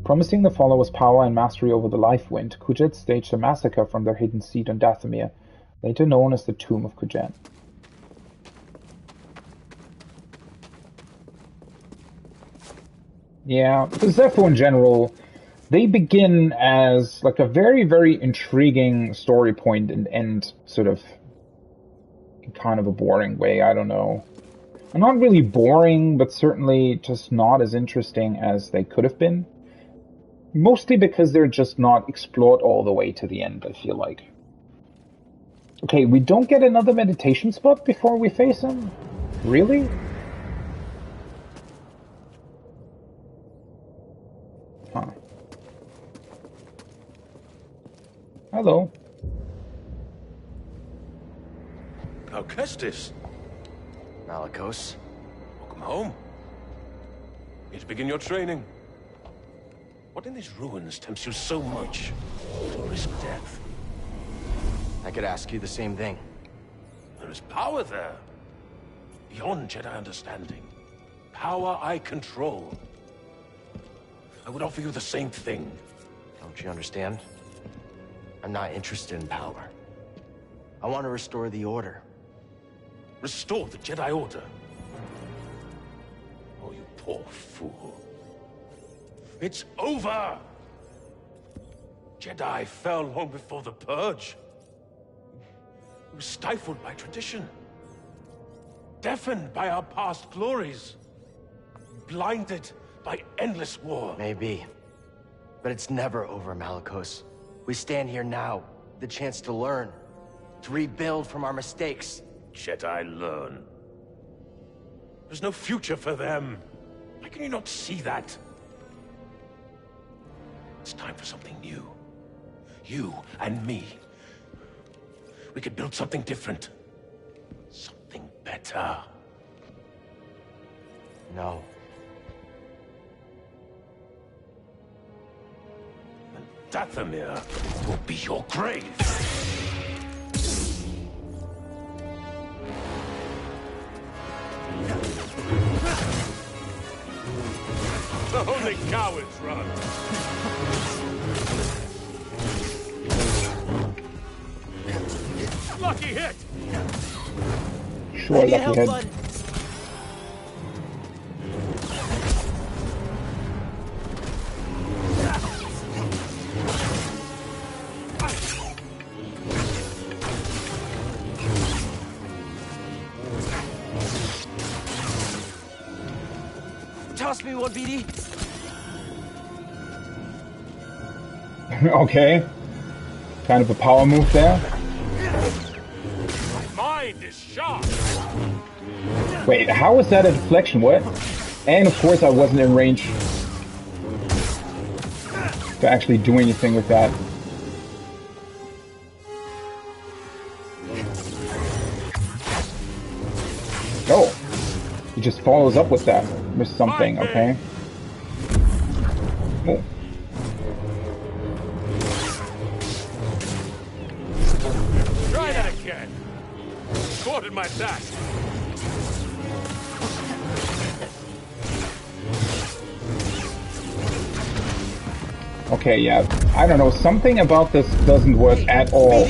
Promising the followers power and mastery over the life wind, Kujet staged a massacre from their hidden seat on Dathomir, later known as the Tomb of Kujet. Yeah, the Zepho in general, they begin as like a very, very intriguing story point and end sort of in kind of a boring way, I don't know. Not really boring, but certainly just not as interesting as they could have been. Mostly because they're just not explored all the way to the end, I feel like. Okay, we don't get another meditation spot before we face him? Really? Huh. Hello. Kestis. Malachos. Welcome home. Here to begin your training. What in these ruins tempts you so much to risk death? I could ask you the same thing. There is power there. Beyond Jedi understanding. Power I control. I would offer you the same thing. Don't you understand? I'm not interested in power. I want to restore the Order. Restore the Jedi Order? Oh, you poor fool. It's over! Jedi fell long before the Purge. We were stifled by tradition. Deafened by our past glories. Blinded by endless war. Maybe. But it's never over, Malachos. We stand here now, the chance to learn. To rebuild from our mistakes. Jedi learn. There's no future for them. Why can you not see that? It's time for something new. You and me. We could build something different. Something better. No. And Dathomir will be your grave. Only cowards run. Lucky hit. Sure, lucky hit. Toss me one, BD. Okay. Kind of a power move there. My mind is sharp. Wait, how was that a deflection? What? And of course I wasn't in range to actually do anything with that. Oh. He just follows up with that. With something, okay? Oh. Try that again. Thwarted my attack. Okay, yeah. I don't know. Something about this doesn't work at all.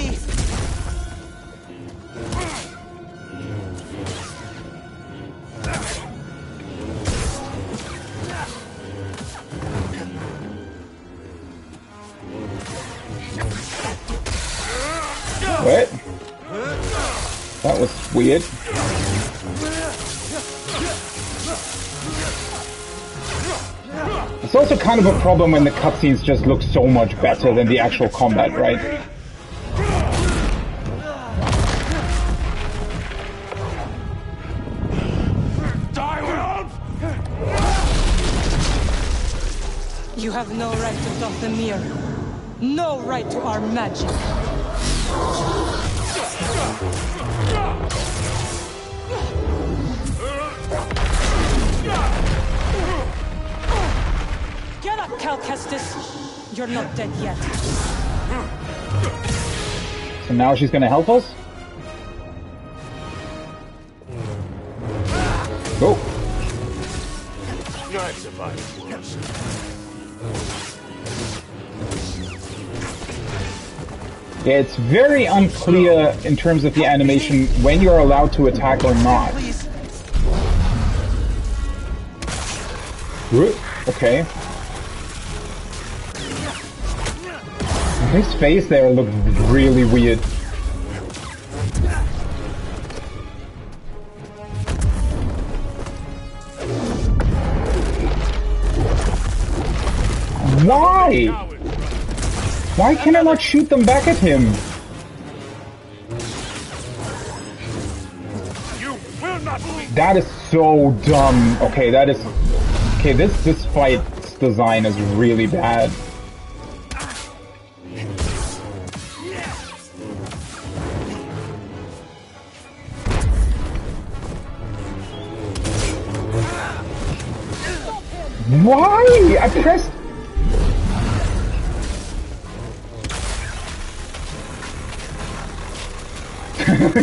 What? That was weird. It's also kind of a problem when the cutscenes just look so much better than the actual combat, right? You have no right to doff the mirror. No right to our magic. Get up, Cal Kestis. You're not dead yet. So now she's gonna help us? Go. I survived worse. Yeah, it's very unclear in terms of the animation when you're allowed to attack or not. Okay. His face there looked really weird. Why? Why can I not shoot them back at him? That is so dumb. Okay, that is... Okay, this fight's design is really bad. Why? I pressed...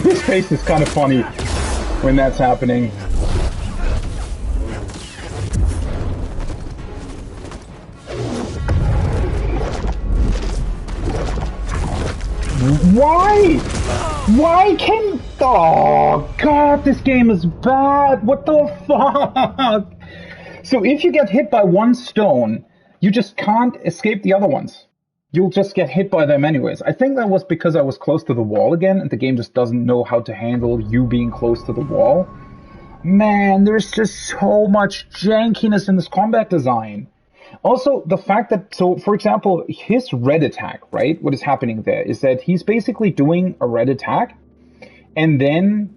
His face is kind of funny when that's happening. Why? Why can... Oh, God, this game is bad. What the fuck? So if you get hit by one stone, you just can't escape the other ones. You'll just get hit by them anyways. I think that was because I was close to the wall again, and the game just doesn't know how to handle you being close to the wall. Man, there's just so much jankiness in this combat design. Also, the fact that, so for example, his red attack, right? What is happening there is that he's basically doing a red attack, and then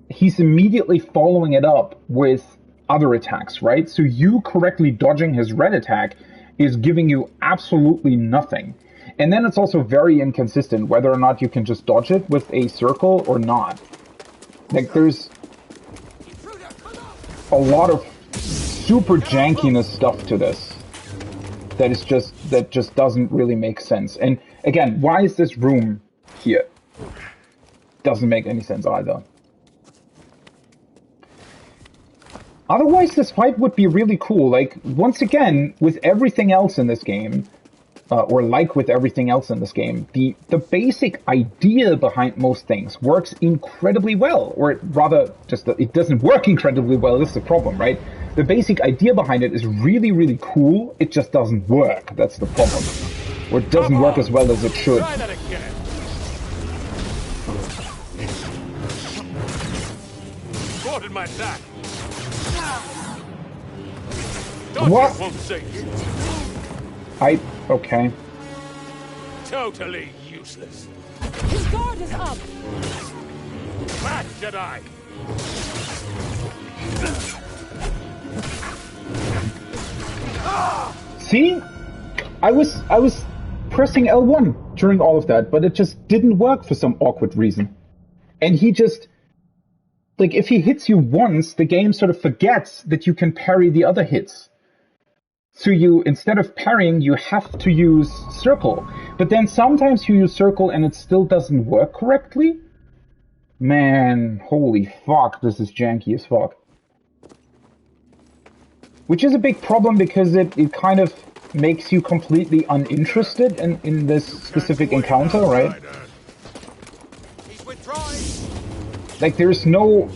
he's immediately following it up with other attacks, right? So you correctly dodging his red attack is giving you absolutely nothing. And then it's also very inconsistent whether or not you can just dodge it with a circle or not. Like, there's a lot of super jankiness stuff to this that just doesn't really make sense. And again, why is this room here? Doesn't make any sense either. Otherwise, this fight would be really cool. Like, once again, with everything else in this game, or like with everything else in this game, the basic idea behind most things works incredibly well. Or rather, just it doesn't work incredibly well. This is the problem, right? The basic idea behind it is really, really cool. It just doesn't work. That's the problem. Or it doesn't work as well as it should. Try that again. Thwarted my attack. What? Won't save you. Okay. Totally useless. His guard is up. Back, Jedi. See? I was pressing L1 during all of that, but it just didn't work for some awkward reason. And he just... Like, if he hits you once, the game sort of forgets that you can parry the other hits. So you, instead of parrying, you have to use circle. But then sometimes you use circle and it still doesn't work correctly? Man, holy fuck, this is janky as fuck. Which is a big problem because it kind of makes you completely uninterested in this specific encounter, right? Like, there's no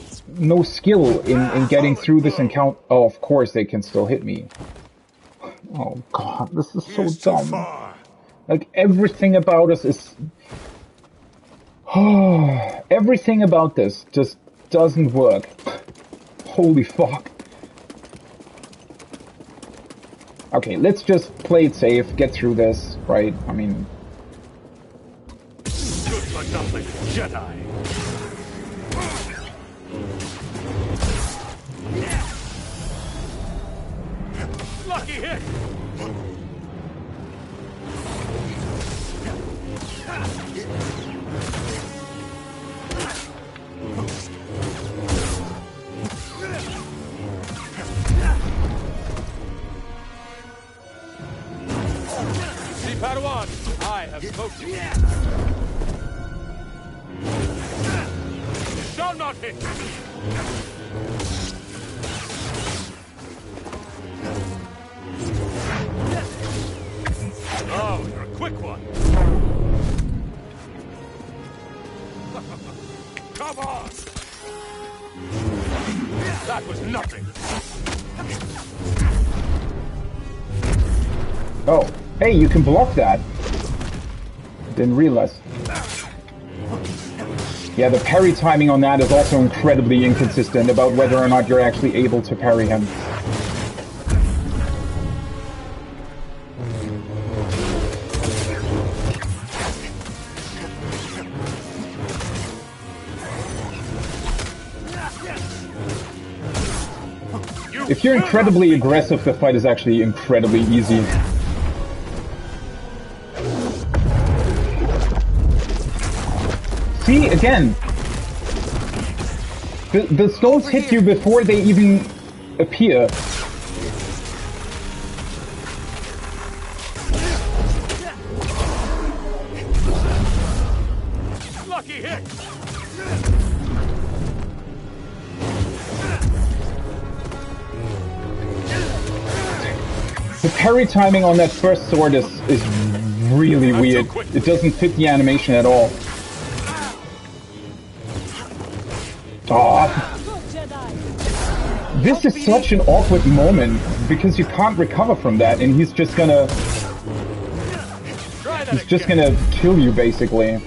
skill in getting through this encounter. Oh, of course they can still hit me. Oh god, this is so dumb. Like, everything about us is... everything about this just doesn't work. Holy fuck. Okay, let's just play it safe, get through this, right? I mean... Good for nothing, Jedi. Lucky hit! See, Padawan, I have spoken. You shall not hit! Oh, you're a quick one. Come on! That was nothing. Oh, hey, you can block that. Didn't realize. Yeah, the parry timing on that is also incredibly inconsistent about whether or not you're actually able to parry him. If you're incredibly aggressive, the fight is actually incredibly easy. See, again, the stones hit you before they even appear. Lucky hit! The parry timing on that first sword is really weird. It doesn't fit the animation at all. Oh. This is such an awkward moment because you can't recover from that, and he's just gonna kill you basically.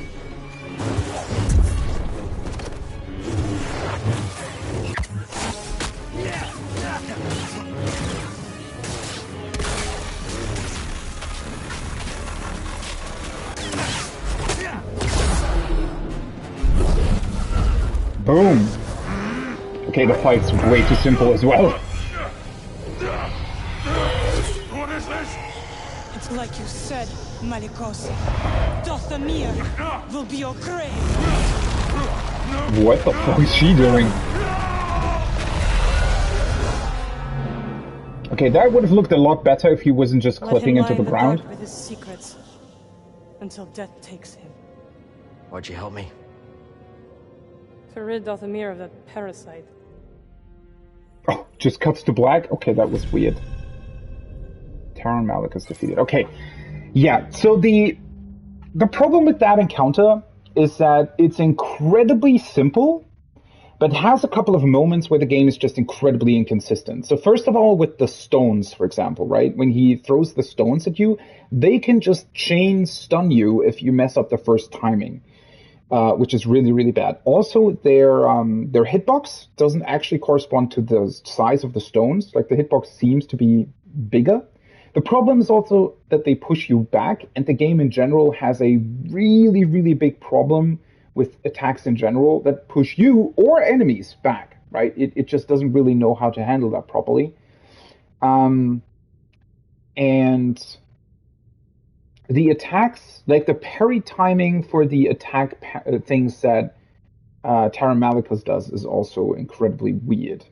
Boom. Okay, the fight's way too simple as well. What is this? It's like you said, Malikos. Dothamir will be your grave. What the fuck is she doing? Okay, that would have looked a lot better if he wasn't just clipping into the ground. With his secrets until death takes him. Why'd you help me? To rid Dothamir of that parasite. Oh, just cuts to black? Okay, that was weird. Taron Malik is defeated. Okay, yeah, so the problem with that encounter is that it's incredibly simple, but has a couple of moments where the game is just incredibly inconsistent. So first of all, with the stones, for example, right? When he throws the stones at you, they can just chain stun you if you mess up the first timing. Which is really, really bad. Also, their hitbox doesn't actually correspond to the size of the stones. Like, the hitbox seems to be bigger. The problem is also that they push you back, and the game in general has a really, really big problem with attacks in general that push you or enemies back, right? It just doesn't really know how to handle that properly. And the attacks, like the parry timing for the attack things that Taron Malikus does is also incredibly weird.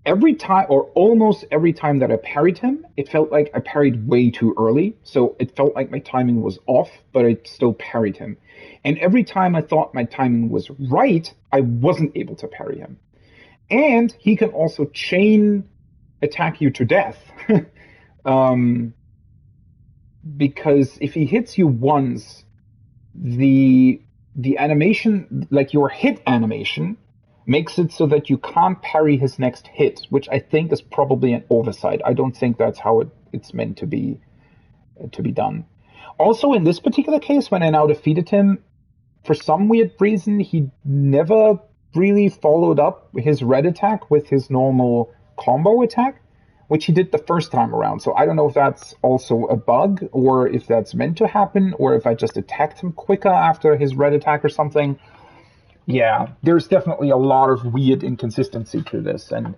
Every time, or almost every time that I parried him, it felt like I parried way too early. So it felt like my timing was off, but I still parried him. And every time I thought my timing was right, I wasn't able to parry him. And he can also chain attack you to death. Because if he hits you once, the animation, like your hit animation, makes it so that you can't parry his next hit, which I think is probably an oversight. I don't think that's how it's meant to be to be done. Also, in this particular case, when I now defeated him, for some weird reason, he never really followed up his red attack with his normal combo attack, which he did the first time around. So I don't know if that's also a bug, or if that's meant to happen, or if I just attacked him quicker after his red attack or something. Yeah, there's definitely a lot of weird inconsistency to this, and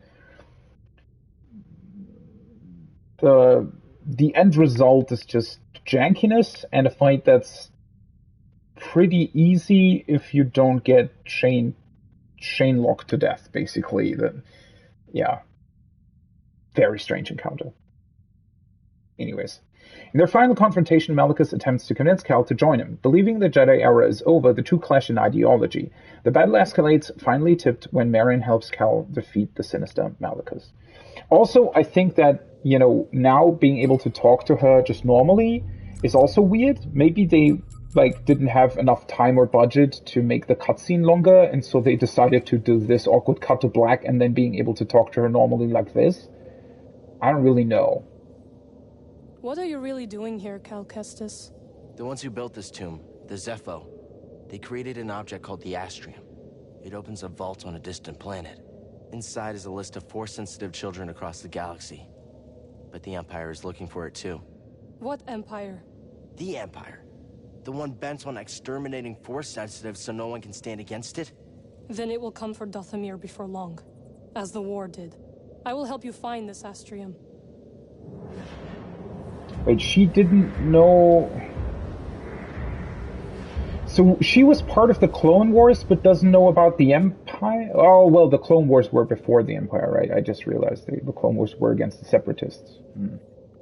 the end result is just jankiness and a fight that's pretty easy if you don't get chain locked to death, basically. Yeah. Very strange encounter. Anyways. In their final confrontation, Malicus attempts to convince Cal to join him. Believing the Jedi era is over, the two clash in ideology. The battle escalates, finally tipped when Marion helps Cal defeat the sinister Malicus. Also, I think that, now being able to talk to her just normally is also weird. Maybe they didn't have enough time or budget to make the cutscene longer, and so they decided to do this awkward cut to black and then being able to talk to her normally like this. I don't really know. What are you really doing here, Cal Kestis? The ones who built this tomb, the Zepho, they created an object called the Astrium. It opens a vault on a distant planet. Inside is a list of Force-sensitive children across the galaxy. But the Empire is looking for it too. What Empire? The Empire. The one bent on exterminating Force-sensitive so no one can stand against it? Then it will come for Dathomir before long, as the war did. I will help you find this Astrium. Wait, she didn't know... So she was part of the Clone Wars, but doesn't know about the Empire? Oh, well, the Clone Wars were before the Empire, right? I just realized the Clone Wars were against the Separatists.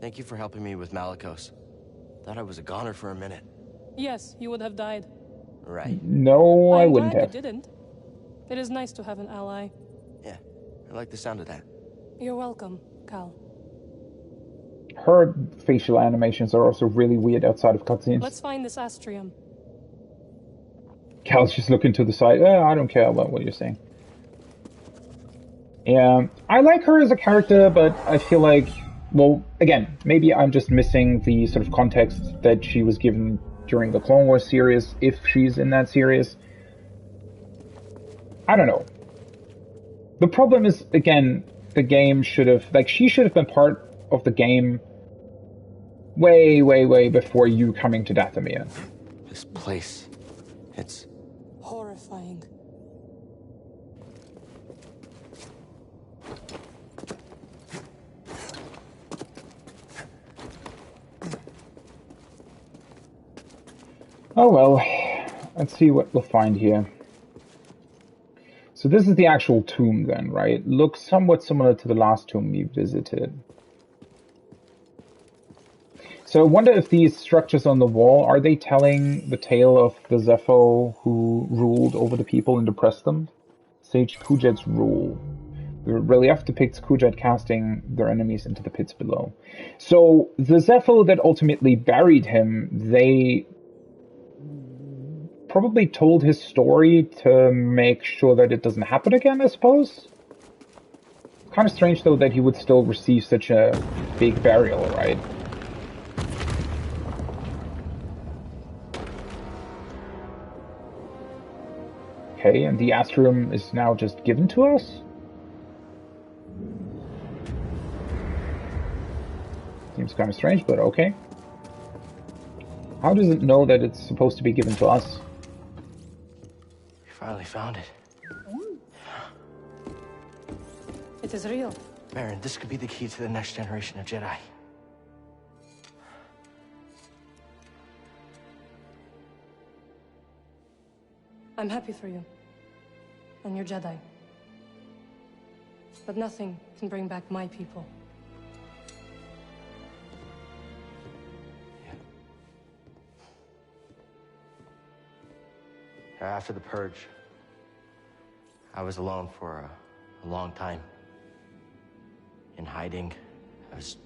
Thank you for helping me with Malicos. Thought I was a goner for a minute. Yes, you would have died. Right. No, I wouldn't have. You didn't. It is nice to have an ally. Yeah, I like the sound of that. You're welcome, Cal. Her facial animations are also really weird outside of cutscenes. Let's find this Astrium. Cal's just looking to the side. I don't care about what you're saying. Yeah, I like her as a character, but I feel like, well, again, maybe I'm just missing the sort of context that she was given during the Clone Wars series, if she's in that series. I don't know. The problem is, again, the game should have, she should have been part of the game way, way, way before you coming to Dathomir. This place, it's... horrifying. Oh well, let's see what we'll find here. So this is the actual tomb then, right? Looks somewhat similar to the last tomb we visited. So I wonder if these structures on the wall, are they telling the tale of the Zepho who ruled over the people and oppressed them? Sage Kujet's rule. The relief depicts Kujet casting their enemies into the pits below. So the Zepho that ultimately buried him, they probably told his story to make sure that it doesn't happen again, I suppose? Kind of strange, though, that he would still receive such a big burial, right? Okay, and the Astrium is now just given to us? Seems kind of strange, but okay. How does it know that it's supposed to be given to us? We finally found it. It is real. Baron, this could be the key to the next generation of Jedi. I'm happy for you. And your Jedi. But nothing can bring back my people. After the Purge, I was alone for a long time. In hiding, I was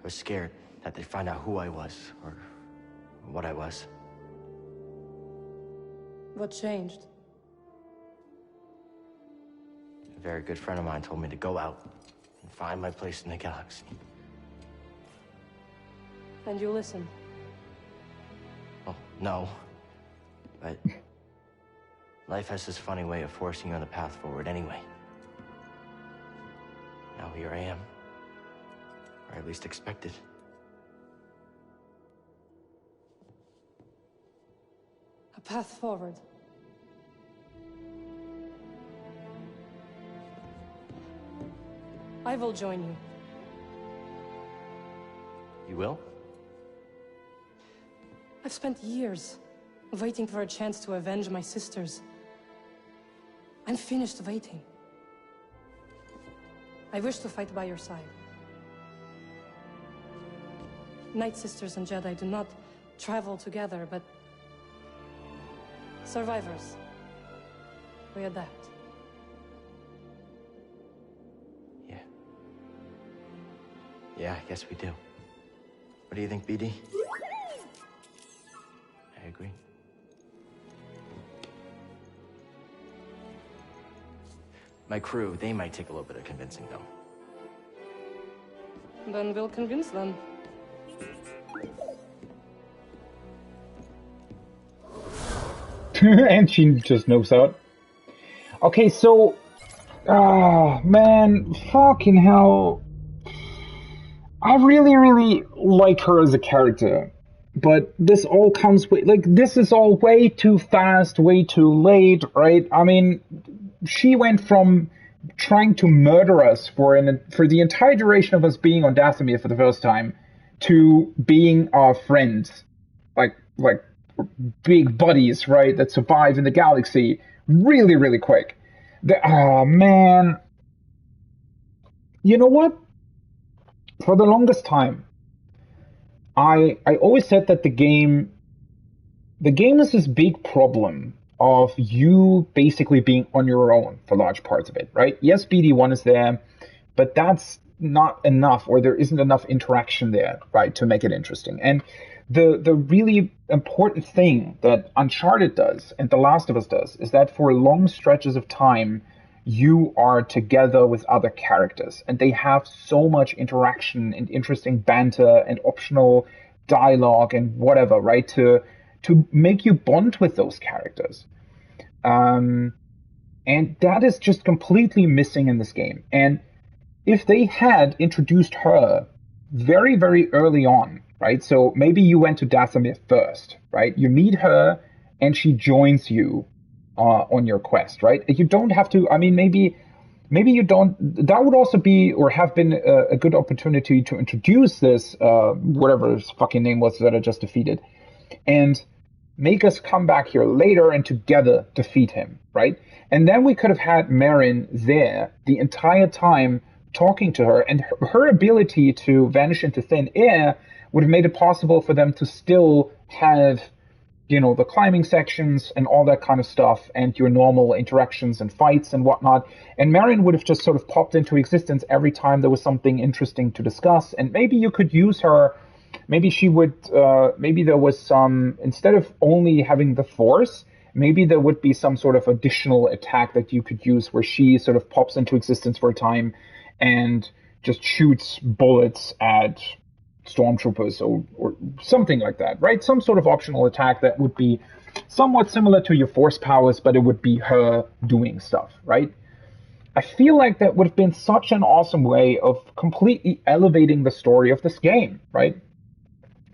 scared that they'd find out who I was, or what I was. What changed? A very good friend of mine told me to go out and find my place in the galaxy. And you listened. Oh, no. But life has this funny way of forcing you on the path forward anyway. Now here I am. Or at least expected. A path forward. I will join you. You will? I've spent years waiting for a chance to avenge my sisters. I'm finished waiting. I wish to fight by your side. Night Sisters and Jedi do not travel together, but survivors, we adapt. Yeah, I guess we do. What do you think, BD? I agree. My crew, they might take a little bit of convincing, though. Then we'll convince them. And she just knows out. Okay, so... man, fucking hell. I really like her as a character. But this all comes with... Like, this is all way too fast, way too late, right? I mean, she went from trying to murder us for the entire duration of us being on Dathomir for the first time to being our friends. Like big buddies, right, that survive in the galaxy really quick. Man. You know what? For the longest time, I always said that the game is this big problem of you basically being on your own for large parts of it, right? Yes, BD1 is there, but that's not enough, or there isn't enough interaction there, right, to make it interesting. And the really important thing that Uncharted does and The Last of Us does is that for long stretches of time, you are together with other characters, and they have so much interaction and interesting banter and optional dialogue and whatever, right, to make you bond with those characters. And that is just completely missing in this game. And if they had introduced her very early on, right, so maybe you went to Dathomir first, right, you meet her and she joins you on your quest, right? You don't have to, I mean, maybe you don't, that would also be, or have been a good opportunity to introduce this, whatever his fucking name was that I just defeated, and make us come back here later and together defeat him, right? And then we could have had Merrin there the entire time talking to her, and her ability to vanish into thin air would have made it possible for them to still have, you know, the climbing sections and all that kind of stuff, and your normal interactions and fights and whatnot. And Merrin would have just sort of popped into existence every time there was something interesting to discuss. And maybe you could use her. Maybe she would, maybe there was some, instead of only having the Force, maybe there would be some sort of additional attack that you could use where she sort of pops into existence for a time and just shoots bullets at stormtroopers or something like that, right? Some sort of optional attack that would be somewhat similar to your Force powers, but it would be her doing stuff, right? I feel like that would have been such an awesome way of completely elevating the story of this game, right?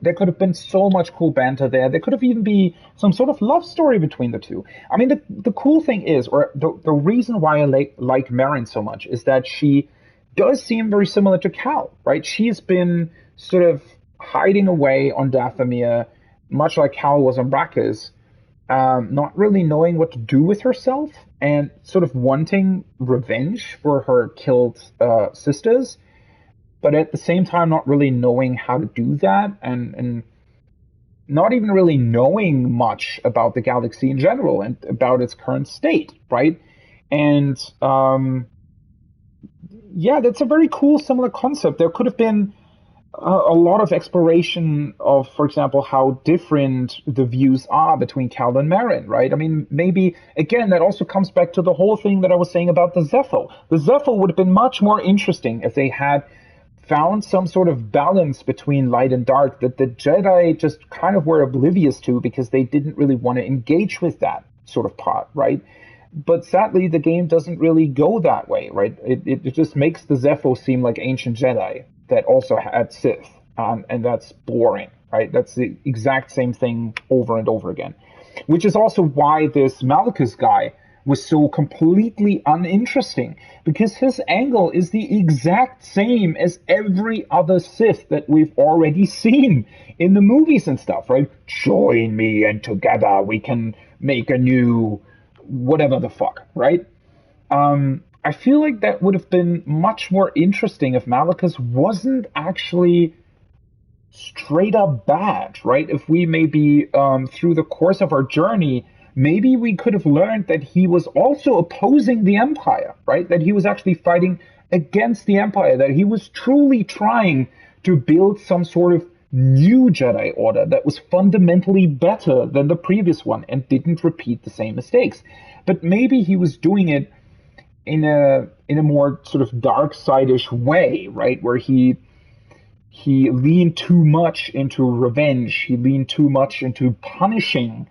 There could have been so much cool banter there. There could have even been some sort of love story between the two. I mean, the cool thing is, or the reason why I like Merrin so much is that she does seem very similar to Cal, right? She's been sort of hiding away on Dathomir, much like Cal was on Braccas, not really knowing what to do with herself and sort of wanting revenge for her killed sisters, but at the same time not really knowing how to do that, and not even really knowing much about the galaxy in general and about its current state, right? And yeah, that's a very cool, similar concept. There could have been a lot of exploration of, for example, how different the views are between Cal and Merrin, right? I mean, maybe, again, that also comes back to the whole thing that I was saying about the Zephyr. The Zephyr would have been much more interesting if they had found some sort of balance between light and dark that the Jedi just kind of were oblivious to because they didn't really want to engage with that sort of part, right? But sadly, the game doesn't really go that way, right? It just makes the Zepho seem like ancient Jedi that also had Sith, and that's boring, right? That's the exact same thing over and over again, which is also why this Malchus guy was so completely uninteresting, because his angle is the exact same as every other Sith that we've already seen in the movies and stuff, right? Join me and together we can make a new whatever the fuck, right? I feel like that would have been much more interesting if Malchus wasn't actually straight up bad, right? If we maybe, through the course of our journey, maybe we could have learned that he was also opposing the Empire, right? That he was actually fighting against the Empire, that he was truly trying to build some sort of new Jedi Order that was fundamentally better than the previous one and didn't repeat the same mistakes. But maybe he was doing it in a more sort of dark side-ish way, right? Where he leaned too much into revenge. He leaned too much into punishing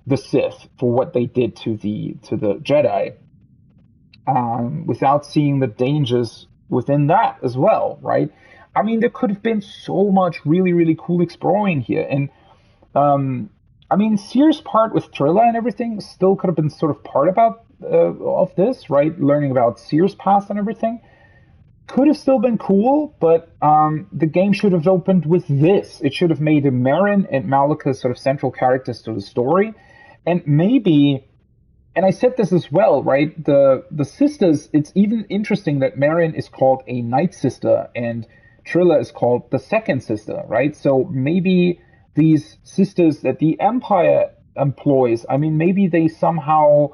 the Sith for what they did to the Jedi, without seeing the dangers within that as well, right? I mean, there could have been so much really, really cool exploring here. And, I mean, Seer's part with Trilla and everything still could have been sort of part of this, right? Learning about Seer's past and everything. Could have still been cool, but the game should have opened with this. It should have made Merrin and Malchus sort of central characters to the story. And maybe, and I said this as well, right? The sisters, it's even interesting that Merrin is called a Night Sister and Trilla is called the Second Sister, right? So maybe these sisters that the Empire employs, I mean, maybe they somehow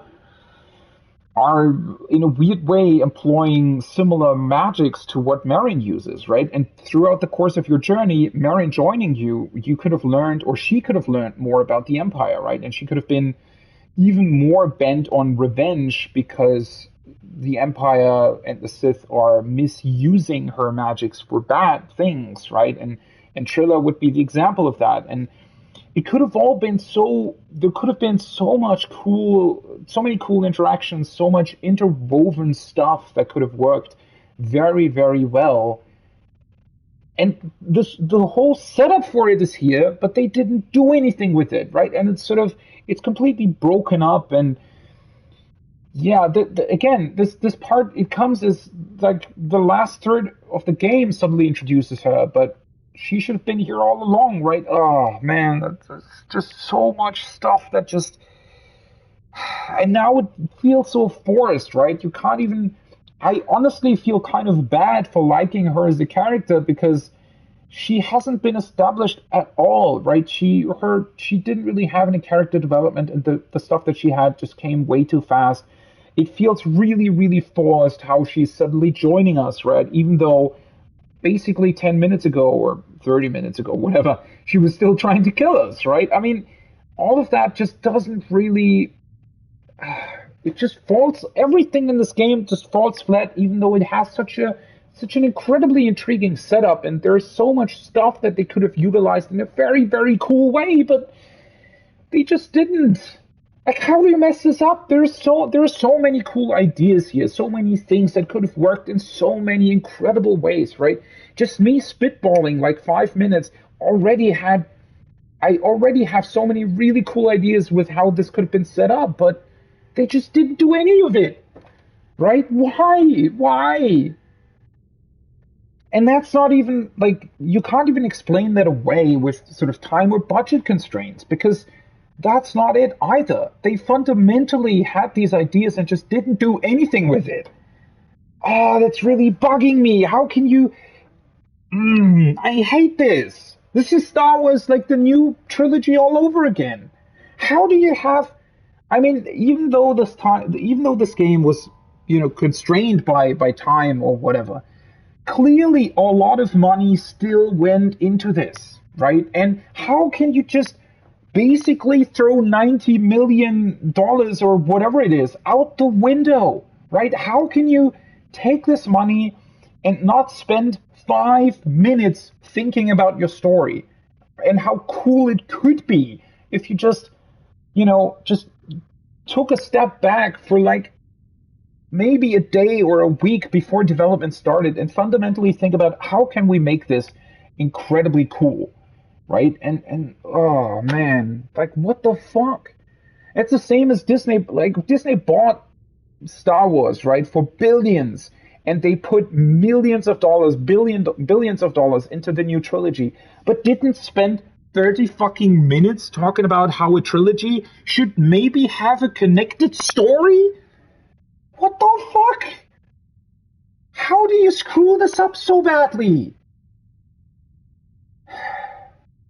are, in a weird way, employing similar magics to what Merrin uses, right? And throughout the course of your journey, Merrin joining you, you could have learned, or she could have learned more about the Empire, right? And she could have been even more bent on revenge because the Empire and the Sith are misusing her magics for bad things, right? And Trilla would be the example of that. And it could have all been there could have been so many cool interactions, so much interwoven stuff that could have worked very, very well. And the whole setup for it is here, but they didn't do anything with it, right? And it's completely broken up. And yeah, again, this part, it comes as like the last third of the game suddenly introduces her, but she should have been here all along, right? Oh man, that's just so much stuff that just, and now it feels so forced, right? You can't even, I honestly feel kind of bad for liking her as a character because she hasn't been established at all, right? She didn't really have any character development, and the stuff that she had just came way too fast. It feels really, really forced how she's suddenly joining us, right? Even though basically 10 minutes ago or 30 minutes ago, whatever, she was still trying to kill us, right? I mean, all of that just doesn't really, it just falls, everything in this game just falls flat, even though it has such an incredibly intriguing setup, and there's so much stuff that they could have utilized in a very, very cool way, but they just didn't. Like, how do you mess this up? There are so many cool ideas here, so many things that could have worked in so many incredible ways, right? Just me spitballing like 5 minutes I already have so many really cool ideas with how this could have been set up, but they just didn't do any of it, right? Why? And that's not even, like, you can't even explain that away with sort of time or budget constraints, because that's not it either. They fundamentally had these ideas and just didn't do anything with it. Oh, that's really bugging me. How can you... I hate this. This is Star Wars, like the new trilogy all over again. How do you have... I mean, even though this game was, constrained by time or whatever, clearly a lot of money still went into this, right? And how can you just basically throw $90 million or whatever it is out the window, right? How can you take this money and not spend 5 minutes thinking about your story and how cool it could be if you just, just took a step back for like maybe a day or a week before development started and fundamentally think about how can we make this incredibly cool, right? And oh man, like what the fuck? It's the same as Disney. Like Disney bought Star Wars, right, for billions, and they put millions of dollars, billions of dollars into the new trilogy, but didn't spend 30 fucking minutes talking about how a trilogy should maybe have a connected story? What the fuck? How do you screw this up so badly?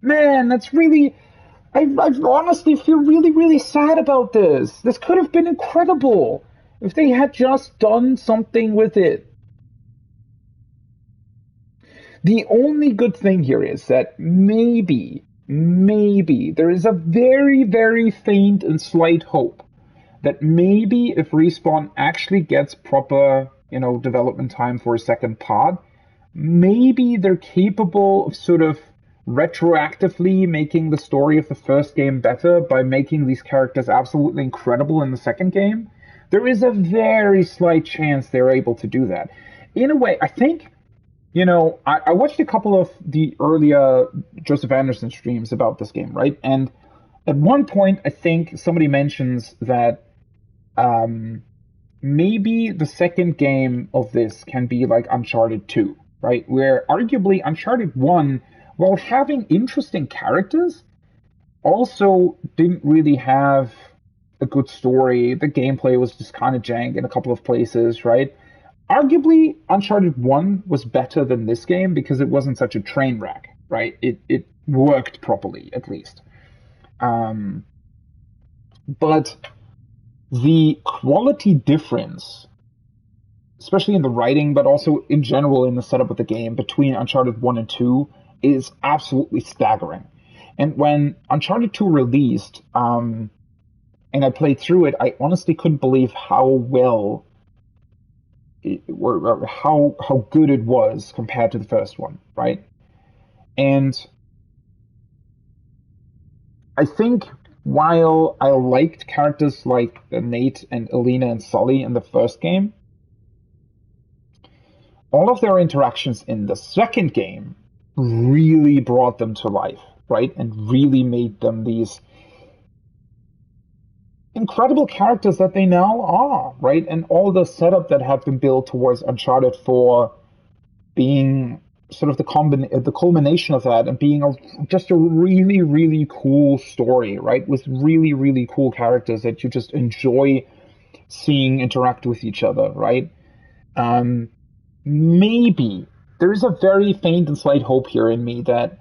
Man, that's really... I honestly feel really, really sad about this. This could have been incredible if they had just done something with it. The only good thing here is that maybe there is a very, very faint and slight hope that maybe if Respawn actually gets proper, development time for a second part, maybe they're capable of sort of retroactively making the story of the first game better by making these characters absolutely incredible in the second game. There is a very slight chance they're able to do that. In a way, I think, I watched a couple of the earlier Joseph Anderson streams about this game, right? And at one point, I think somebody mentions that maybe the second game of this can be like Uncharted 2, right? Where arguably Uncharted 1, while having interesting characters, also didn't really have a good story. The gameplay was just kind of jank in a couple of places, right? Arguably, Uncharted 1 was better than this game because it wasn't such a train wreck, right? It worked properly, at least. But the quality difference, especially in the writing, but also in general in the setup of the game between Uncharted 1 and 2, is absolutely staggering. And when Uncharted 2 released, and I played through it, I honestly couldn't believe how well or how good it was compared to the first one, right? And I think while I liked characters like Nate and Elena and Sully in the first game, all of their interactions in the second game really brought them to life, right? And really made them these incredible characters that they now are, right? And all the setup that had been built towards Uncharted 4 being sort of the culmination of that and being just a really, really cool story, right? With really, really cool characters that you just enjoy seeing interact with each other, right? Maybe there is a very faint and slight hope here in me that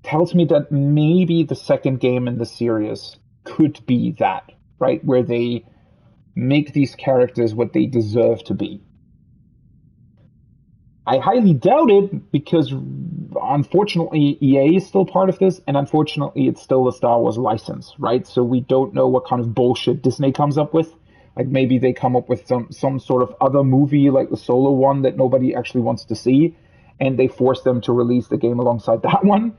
tells me that maybe the second game in the series could be that, right? Where they make these characters what they deserve to be. I highly doubt it because unfortunately EA is still part of this, and unfortunately it's still a Star Wars license, right? So we don't know what kind of bullshit Disney comes up with. Like maybe they come up with some sort of other movie like the Solo one that nobody actually wants to see, and they force them to release the game alongside that one.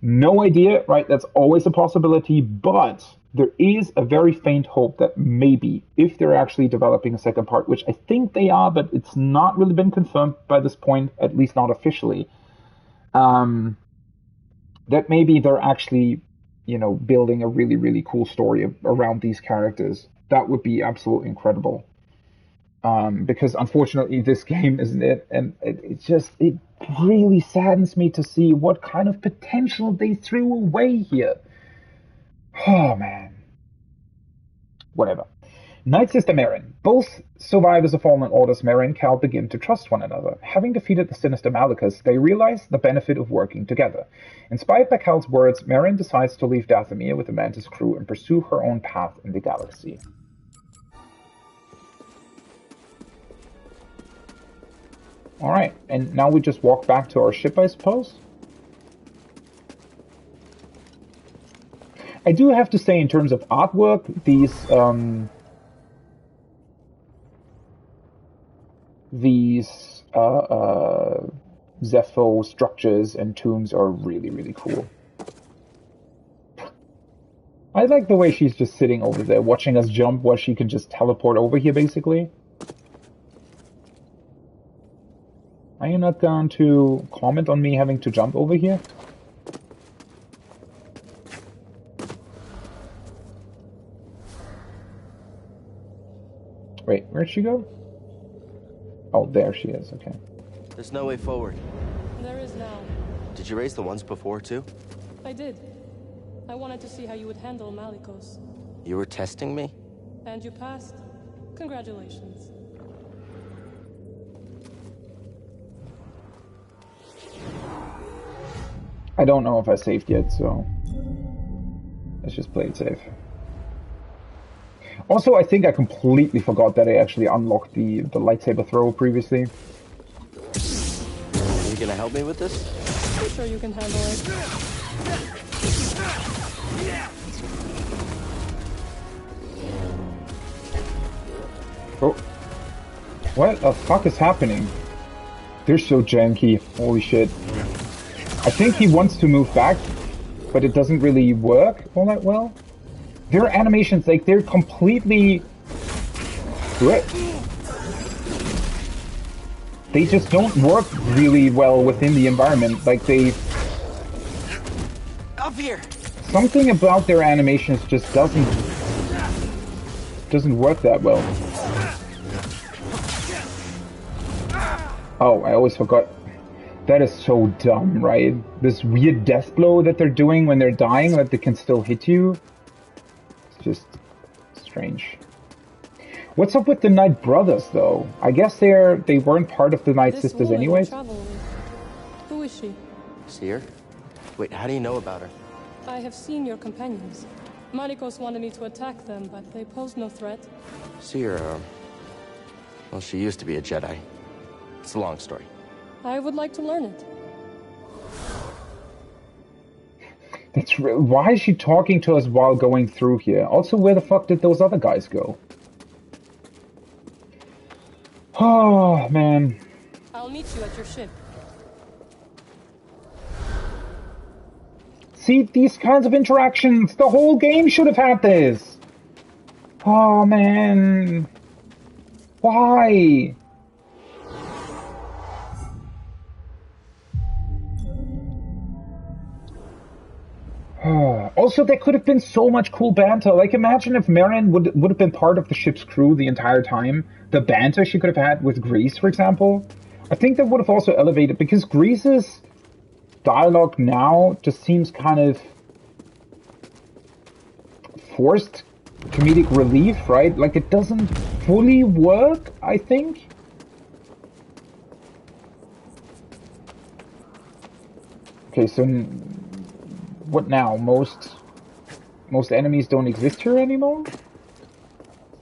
No idea, right? That's always a possibility, but there is a very faint hope that maybe, if they're actually developing a second part, which I think they are, but it's not really been confirmed by this point, at least not officially, that maybe they're actually, building a really, really cool story around these characters. That would be absolutely incredible. Because unfortunately this game isn't it, and it really saddens me to see what kind of potential they threw away here. Oh man. Whatever. Night Sister Merrin. Both survivors of Fallen Order's Merrin and Cal begin to trust one another. Having defeated the sinister Malachus, they realize the benefit of working together. Inspired by Cal's words, Merrin decides to leave Dathomir with the Mantis crew and pursue her own path in the galaxy. Alright, and now we just walk back to our ship, I suppose? I do have to say, in terms of artwork, these these Zepho structures and tombs are really, really cool. I like the way she's just sitting over there watching us jump while she can just teleport over here, basically. Are you not going to comment on me having to jump over here? Wait, where'd she go? Oh, there she is, okay. There's no way forward. There is now. Did you raise the ones before, too? I did. I wanted to see how you would handle Malicos. You were testing me? And you passed. Congratulations. I don't know if I saved yet, so let's just play it safe. Also, I think I completely forgot that I actually unlocked the lightsaber throw previously. Are you gonna help me with this? I'm sure you can handle it. Oh. What the fuck is happening? They're so janky. Holy shit. I think he wants to move back, but it doesn't really work all that well. Their animations, like, they're completely... They just don't work really well within the environment. Like, they... Up here! Something about their animations just doesn't work that well. Oh, I always forgot. That is so dumb, right? This weird death blow that they're doing when they're dying, that they can still hit you. It's just strange. What's up with the Night Brothers, though? I guess they weren't part of the Night Sisters anyways. Who is she? Seer? Wait, how do you know about her? I have seen your companions. Malicos wanted me to attack them, but they posed no threat. Seer, well, she used to be a Jedi. It's a long story. I would like to learn it. That's why is she talking to us while going through here? Also, where the fuck did those other guys go? Oh, man. I'll meet you at your ship. See, these kinds of interactions, the whole game should have had this. Oh, man. Why? Also, there could have been so much cool banter. Like, imagine if Marion would have been part of the ship's crew the entire time. The banter she could have had with Grease, for example. I think that would have also elevated, because Grease's dialogue now just seems kind of forced comedic relief, right? Like, it doesn't fully work, I think. Okay, so what now? Most enemies don't exist here anymore? Is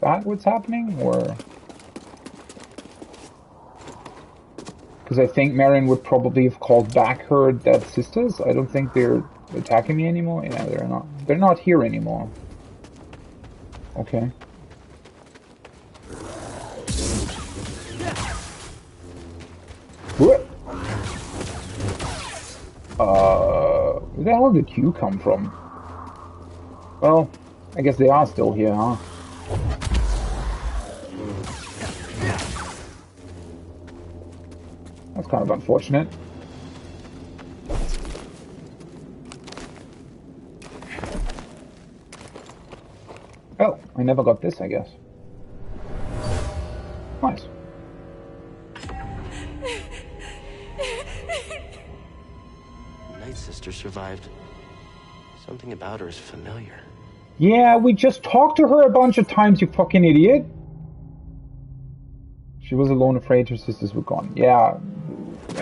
that what's happening? Or... Because I think Marion would probably have called back her dead sisters. I don't think they're attacking me anymore. Yeah, they're not. They're not here anymore. Okay. What? Where the hell did you come from? Well, I guess they are still here, huh? That's kind of unfortunate. Oh, I never got this, I guess. Nice. Night Sister survived. Something about her is familiar. Yeah, we just talked to her a bunch of times, you fucking idiot. She was alone, afraid her sisters were gone. Yeah,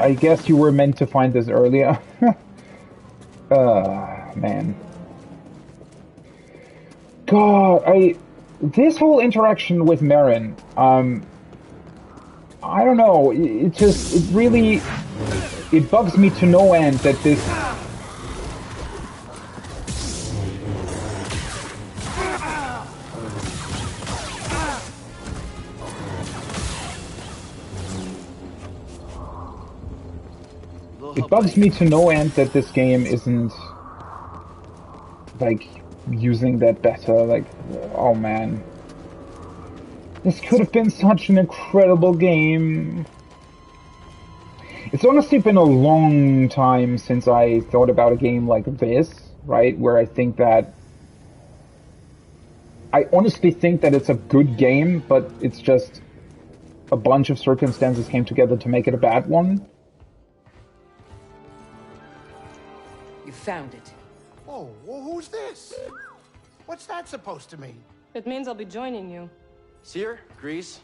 I guess you were meant to find this earlier. Man. God, this whole interaction with Marin, I don't know, it bugs me to no end that this... It bugs me to no end that this game isn't, like, using that better. Like, oh man. This could have been such an incredible game. It's honestly been a long time since I thought about a game like this, right? Where I think that... I honestly think that it's a good game, but it's just a bunch of circumstances came together to make it a bad one. You found it. Oh, well, who's this? What's that supposed to mean? It means I'll be joining you. Seer, Grease,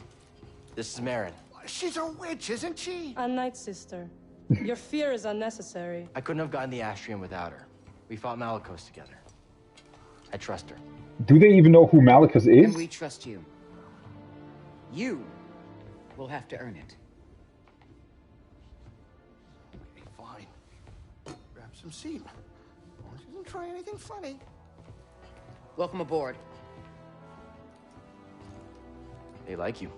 this is Marin. She's a witch, isn't she? A night sister. Your fear is unnecessary. I couldn't have gotten the Astrium without her. We fought Malicos together. I trust her. Do they even know who Malicos is? And we trust you. You will have to earn it. Okay, fine. Grab some seat. She doesn't try anything funny. Welcome aboard. They like you.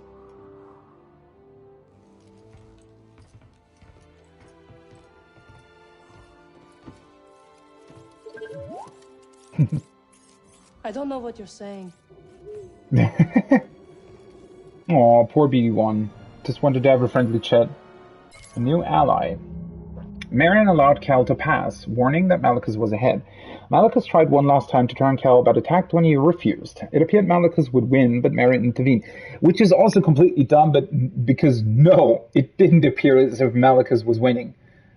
I don't know what you're saying. Aw, poor BD1. Just wanted to have a friendly chat. A new ally. Marin allowed Cal to pass, warning that Malicus was ahead. Malicus tried one last time to turn Cal, but attacked when he refused. It appeared Malicus would win, but Marin intervened. Which is also completely dumb, but because no, it didn't appear as if Malicus was winning.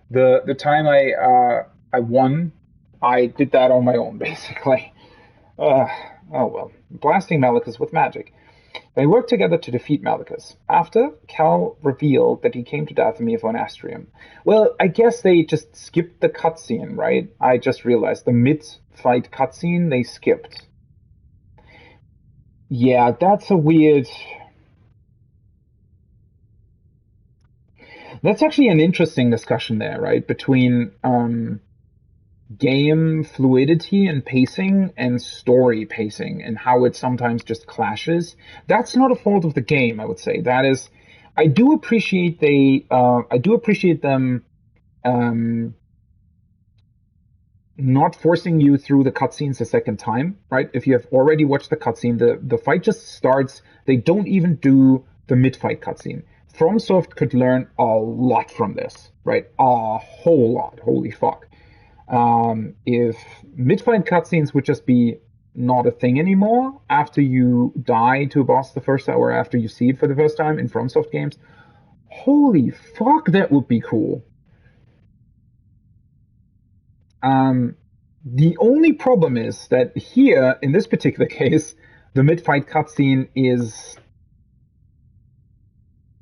The time I won, I did that on my own, basically. Oh well. Blasting Malicus with magic. They worked together to defeat Malicus. After, Cal revealed that he came to Dathomir for an Astrium. Well, I guess they just skipped the cutscene, right? I just realized the mid-fight cutscene they skipped. Yeah, that's a weird... That's actually an interesting discussion there, right? Between game fluidity and pacing and story pacing and how it sometimes just clashes. That's not a fault of the game, I would say. That is, I do appreciate them not forcing you through the cutscenes a second time, right? If you have already watched the cutscene, the fight just starts. They don't even do the mid-fight cutscene. FromSoft could learn a lot from this, right? A whole lot. Holy fuck. If mid-fight cutscenes would just be not a thing anymore after you die to a boss the first time or after you see it for the first time in FromSoft games, holy fuck, that would be cool. The only problem is that here, in this particular case, the mid-fight cutscene is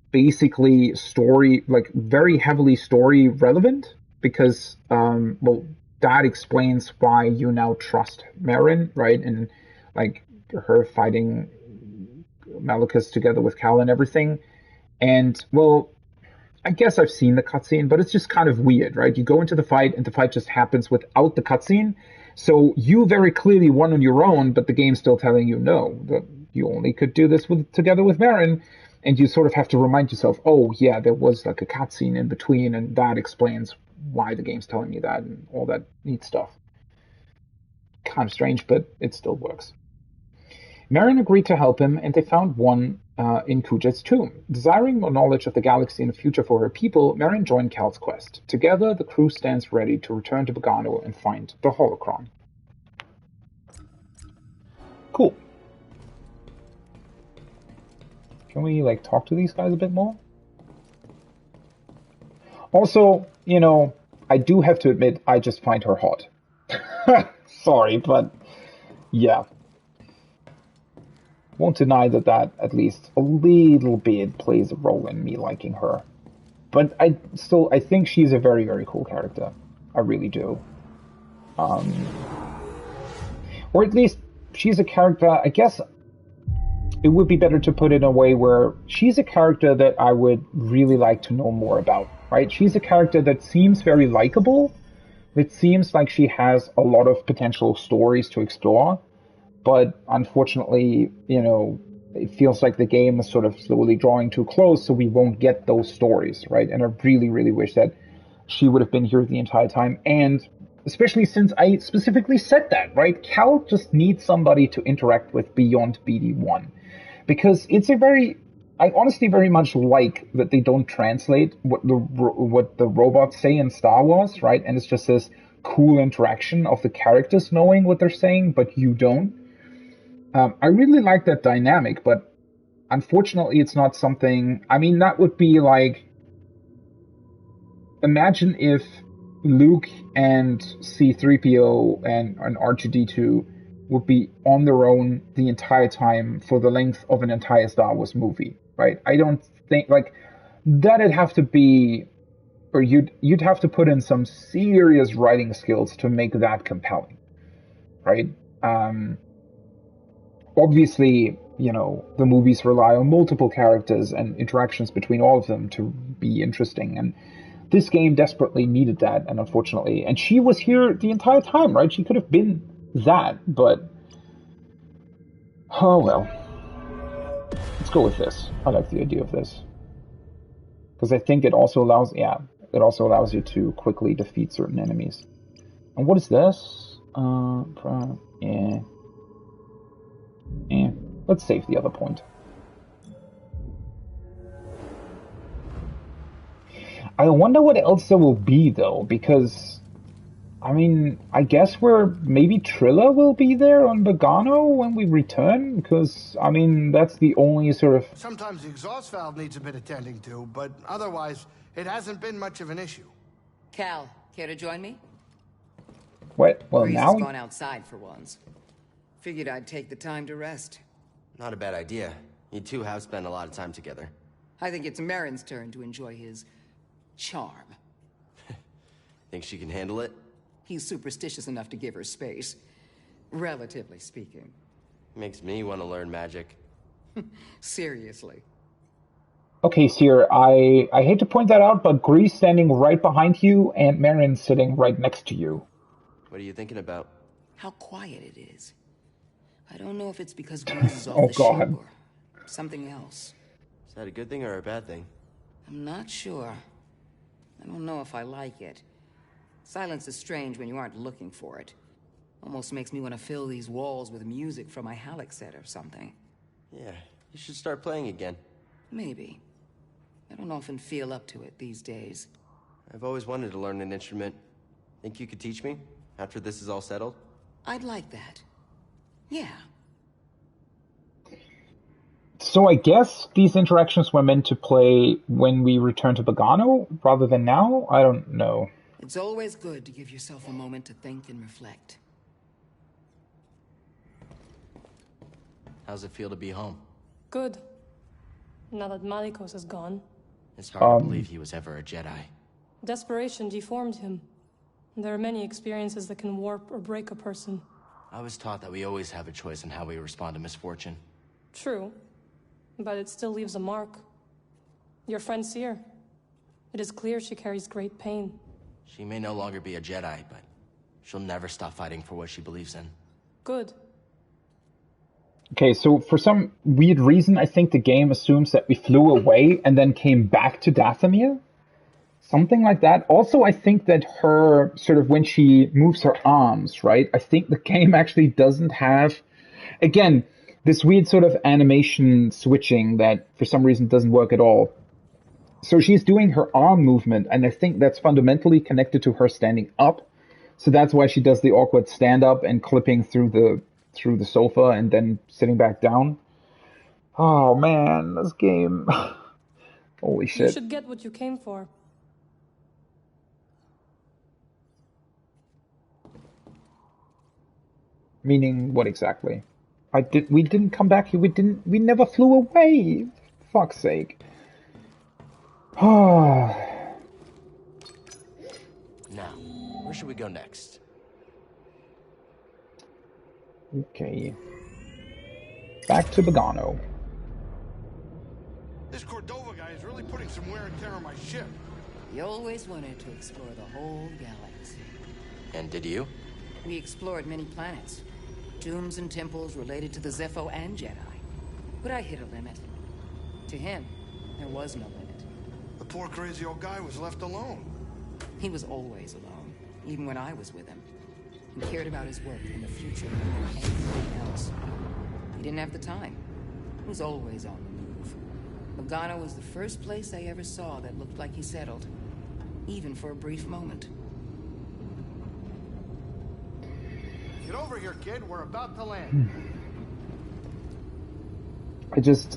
basically story, like very heavily story relevant. Because, well, that explains why you now trust Marin, right? And, like, her fighting Malicus together with Cal and everything. And, well, I guess I've seen the cutscene, but it's just kind of weird, right? You go into the fight, and the fight just happens without the cutscene. So you very clearly won on your own, but the game's still telling you no, that you only could do this together with Marin. And you sort of have to remind yourself, oh, yeah, there was, like, a cutscene in between, and that explains why the game's telling me that and all that neat stuff. Kind of strange, but it still works. Marin agreed to help him, and they found one in Kujet's tomb. Desiring more knowledge of the galaxy and the future for her people, Marin joined Cal's quest. Together, the crew stands ready to return to Bogano and find the holocron. Cool. Can we, like, talk to these guys a bit more? Also, you know, I do have to admit, I just find her hot. Sorry, but yeah. Won't deny that at least a little bit plays a role in me liking her. But I think she's a very, very cool character. I really do. Or at least she's a character, I guess it would be better to put it in a way where she's a character that I would really like to know more about, right? She's a character that seems very likable. It seems like she has a lot of potential stories to explore. But unfortunately, you know, it feels like the game is sort of slowly drawing too close, so we won't get those stories, right? And I really, really wish that she would have been here the entire time. And especially since I specifically said that, right? Cal just needs somebody to interact with beyond BD1. Because it's a very... I honestly very much like that they don't translate what the robots say in Star Wars, right? And it's just this cool interaction of the characters knowing what they're saying, but you don't. I really like that dynamic, but unfortunately it's not something... I mean, that would be like... Imagine if Luke and C-3PO and R2-D2 would be on their own the entire time for the length of an entire Star Wars movie, right? I don't think, like, that'd have to be... Or you'd have to put in some serious writing skills to make that compelling, right? Obviously, you know, the movies rely on multiple characters and interactions between all of them to be interesting, and this game desperately needed that, and unfortunately... And she was here the entire time, right? She could have been that, but... Oh well. Let's go with this. I like the idea of this. Because I think it also allows... Yeah, it also allows you to quickly defeat certain enemies. And what is this? Yeah. Let's save the other point. I wonder what else there will be, though, because... I mean, I guess maybe Trilla will be there on Bogano when we return, because, I mean, that's the only sort of... Sometimes the exhaust valve needs a bit attending to, but otherwise, it hasn't been much of an issue. Cal, care to join me? What? Well, Breeze now... has gone outside for once. Figured I'd take the time to rest. Not a bad idea. You two have spent a lot of time together. I think it's Merrin's turn to enjoy his charm. Think she can handle it? He's superstitious enough to give her space, relatively speaking. Makes me want to learn magic. Seriously. Okay, Seer, I hate to point that out, but Grease standing right behind you and Merrin sitting right next to you. What are you thinking about? How quiet it is. I don't know if it's because Grease is off the ship or something else. Is that a good thing or a bad thing? I'm not sure. I don't know if I like it. Silence is strange when you aren't looking for it. Almost makes me want to fill these walls with music from my Halleck set or something. Yeah, you should start playing again. Maybe. I don't often feel up to it these days. I've always wanted to learn an instrument. Think you could teach me after this is all settled? I'd like that. Yeah. So I guess these interactions were meant to play when we return to Bogano rather than now? I don't know. It's always good to give yourself a moment to think and reflect. How's it feel to be home? Good. Now that Malicos is gone. It's hard to believe he was ever a Jedi. Desperation deformed him. There are many experiences that can warp or break a person. I was taught that we always have a choice in how we respond to misfortune. True. But it still leaves a mark. Your friend Seer. It is clear she carries great pain. She may no longer be a Jedi, but she'll never stop fighting for what she believes in. Good. Okay, so for some weird reason, I think the game assumes that we flew away and then came back to Dathomir. Something like that. Also, I think that her, sort of when she moves her arms, right? I think the game actually doesn't have, again, this weird sort of animation switching that for some reason doesn't work at all. So she's doing her arm movement, and I think that's fundamentally connected to her standing up. So that's why she does the awkward stand up and clipping through the sofa and then sitting back down. Oh man, this game. Holy shit. You should get what you came for. Meaning what exactly? We didn't come back here. We never flew away. For fuck's sake. Now, where should we go next? Okay. Back to Bogano. This Cordova guy is really putting some wear and tear on my ship. He always wanted to explore the whole galaxy. And did you? We explored many planets. Tombs and temples related to the Zepho and Jedi. But I hit a limit. To him, there was no limit. The poor crazy old guy was left alone. He was always alone, even when I was with him. He cared about his work and the future more than anything else. He didn't have the time. He was always on the move. Logano was the first place I ever saw that looked like he settled, even for a brief moment. Get over here, kid. We're about to land.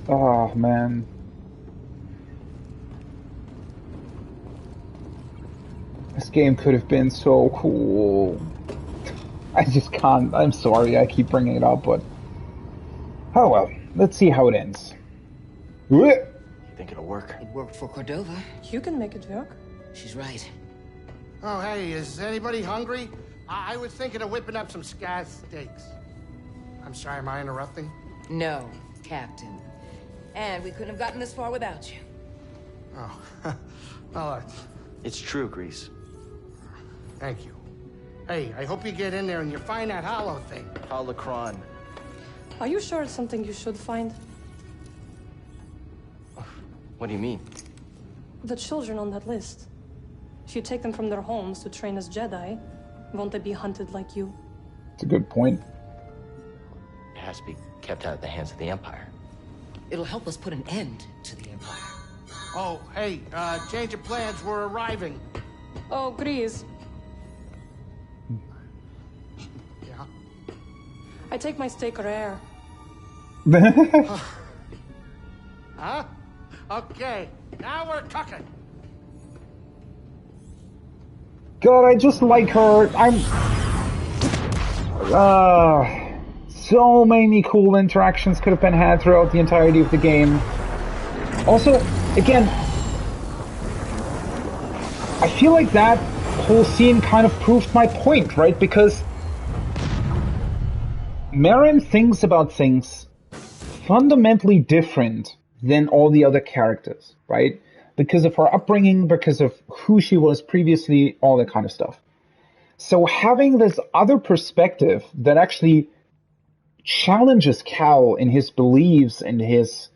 Oh man. This game could have been so cool. I just can't. I'm sorry I keep bringing it up, but... Oh well. Let's see how it ends. You think it'll work? It worked for Cordova. You can make it work. She's right. Oh, hey, is anybody hungry? I was thinking of whipping up some scaz steaks. I'm sorry, am I interrupting? No, Captain. And we couldn't have gotten this far without you. Oh, well, It's true, Grease. thank you. Hey, I hope you get in there and you find that hollow thing. Holocron. Are you sure it's something you should find? What do you mean? The children on that list. If you take them from their homes to train as Jedi, won't they be hunted like you? It's a good point. It has to be kept out of the hands of the Empire. It'll help us put an end to the Empire. Oh, hey, change of plans, we're arriving. Oh, Grease. Yeah? I take my steak rare. Huh? Okay, now we're cooking. God, I just like her. So many cool interactions could have been had throughout the entirety of the game. Also, again, I feel like that whole scene kind of proved my point, right? Because Merrin thinks about things fundamentally different than all the other characters, right? Because of her upbringing, because of who she was previously, all that kind of stuff. So having this other perspective that actually challenges Cal in his beliefs and his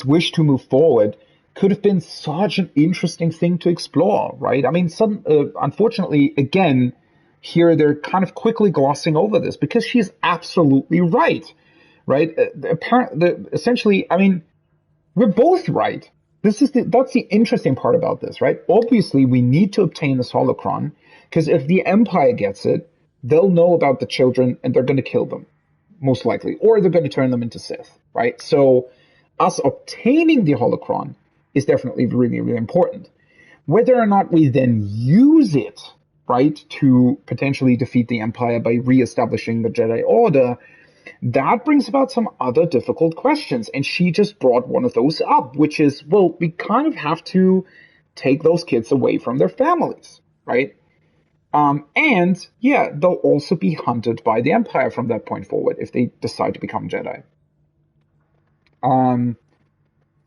wish to move forward could have been such an interesting thing to explore, right? I mean, unfortunately, again, here they're kind of quickly glossing over this because she's absolutely right, right? Essentially, I mean, we're both right. That's the interesting part about this, right? Obviously, we need to obtain this holocron because if the Empire gets it, they'll know about the children and they're going to kill them, most likely, or they're going to turn them into Sith, right? So us obtaining the holocron is definitely really, really important. Whether or not we then use it, right, to potentially defeat the Empire by reestablishing the Jedi Order, that brings about some other difficult questions. And she just brought one of those up, which is, well, we kind of have to take those kids away from their families, right? And yeah, they'll also be hunted by the Empire from that point forward if they decide to become Jedi.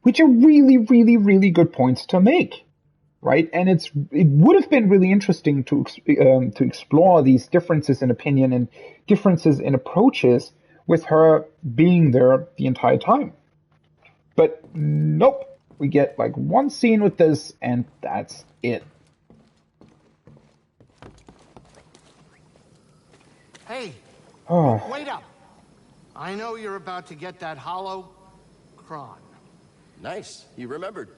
Which are really, really, really good points to make, right? And it would have been really interesting to explore these differences in opinion and differences in approaches with her being there the entire time. But nope, we get like one scene with this, and that's it. Hey, Oh. wait up. I know you're about to get that holocron. Nice. You remembered.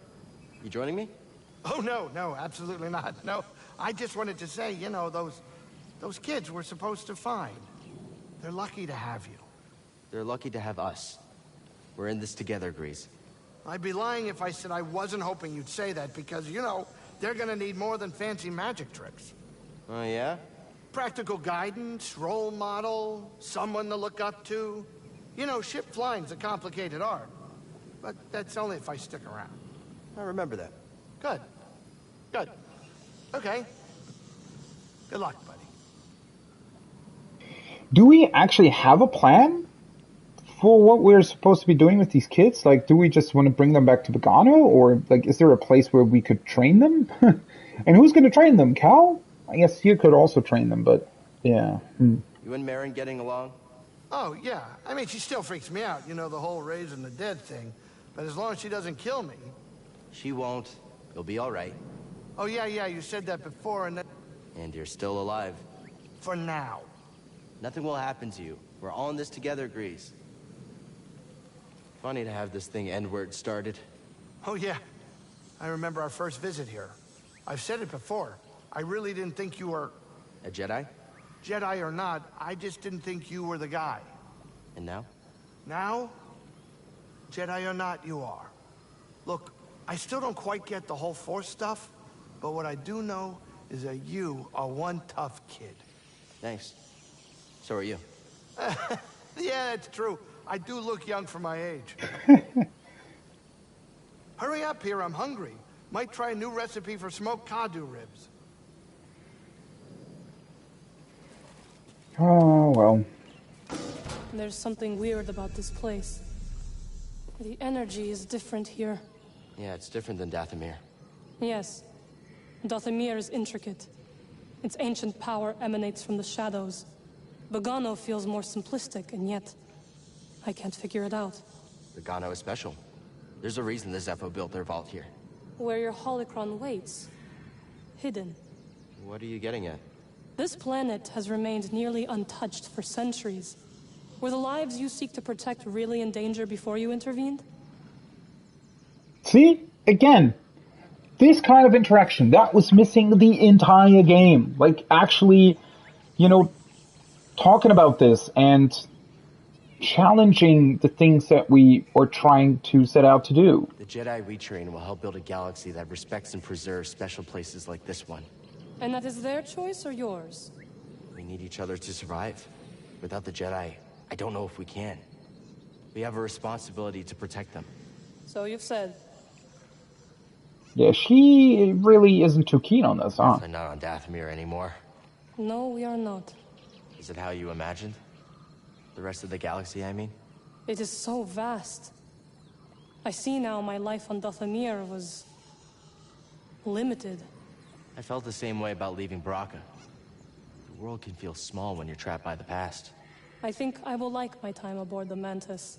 You joining me? Oh, no, absolutely not. No, I just wanted to say, you know, those kids we're supposed to find. They're lucky to have you. They're lucky to have us. We're in this together, Grease. I'd be lying if I said I wasn't hoping you'd say that because, you know, they're gonna need more than fancy magic tricks. Oh, yeah? Practical guidance, role model, someone to look up to. You know, ship flying's a complicated art. But that's only if I stick around. I remember that. Good. Good. Okay. Good luck, buddy. Do we actually have a plan for what we're supposed to be doing with these kids? Like, do we just want to bring them back to Bogano? Or, like, is there a place where we could train them? And who's going to train them, Cal? I guess you could also train them, but, yeah. You and Merrin getting along? Oh, yeah. I mean, she still freaks me out, you know, the whole raising the dead thing. But as long as she doesn't kill me... She won't. You'll be all right. Oh, yeah, you said that before, and then... And you're still alive. For now. Nothing will happen to you. We're all in this together, Grease. Funny to have this thing end where it started. Oh, yeah. I remember our first visit here. I've said it before. I really didn't think you were... A Jedi? Jedi or not, I just didn't think you were the guy. And now? Now? Jedi or not, you are. Look, I still don't quite get the whole Force stuff, but what I do know is that you are one tough kid. Thanks. So are you. Yeah, it's true. I do look young for my age. Hurry up here, I'm hungry. Might try a new recipe for smoked Kadu ribs. Oh, well. There's something weird about this place. The energy is different here. Yeah, it's different than Dathomir. Yes. Dathomir is intricate. Its ancient power emanates from the shadows. Bogano feels more simplistic, and yet... I can't figure it out. Bogano is special. There's a reason the Zepho built their vault here. Where your holocron waits. Hidden. What are you getting at? This planet has remained nearly untouched for centuries. Were the lives you seek to protect really in danger before you intervened? See? Again. This kind of interaction, that was missing the entire game. Like, actually, talking about this and challenging the things that we are trying to set out to do. The Jedi we train will help build a galaxy that respects and preserves special places like this one. And that is their choice or yours? We need each other to survive. Without the Jedi, I don't know if we can. We have a responsibility to protect them. So you've said. Yeah, she really isn't too keen on this, huh? Definitely not on Dathomir anymore. No, we are not. Is it how you imagined? The rest of the galaxy, I mean? It is so vast. I see now my life on Dathomir was... limited. I felt the same way about leaving Baraka. The world can feel small when you're trapped by the past. I think I will like my time aboard the Mantis.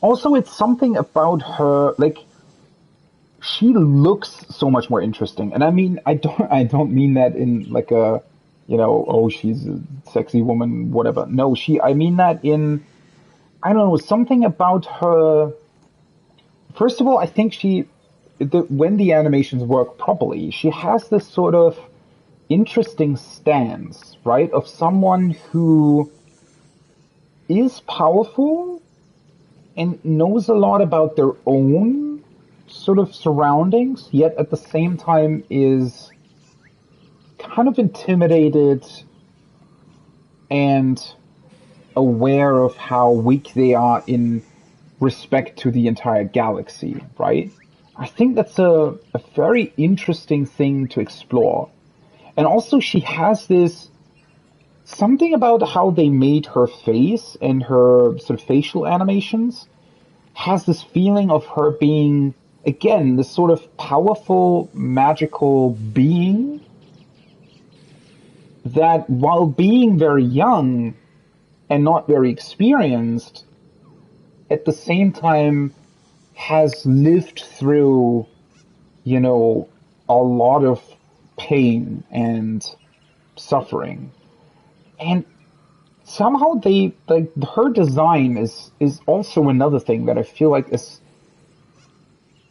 Also, it's something about her, like, she looks so much more interesting. And I mean, I don't mean that in like a, oh, she's a sexy woman, whatever. No, I mean that in, I don't know, something about her. First of all, I think when the animations work properly, she has this sort of interesting stance, right? Of someone who is powerful and knows a lot about their own sort of surroundings, yet at the same time is kind of intimidated and aware of how weak they are in respect to the entire galaxy, right? I think that's a very interesting thing to explore. And also she has this something about how they made her face and her sort of facial animations has this feeling of her being, again, this sort of powerful, magical being that, while being very young and not very experienced, at the same time has lived through, a lot of pain and suffering. And somehow her design is also another thing that I feel like is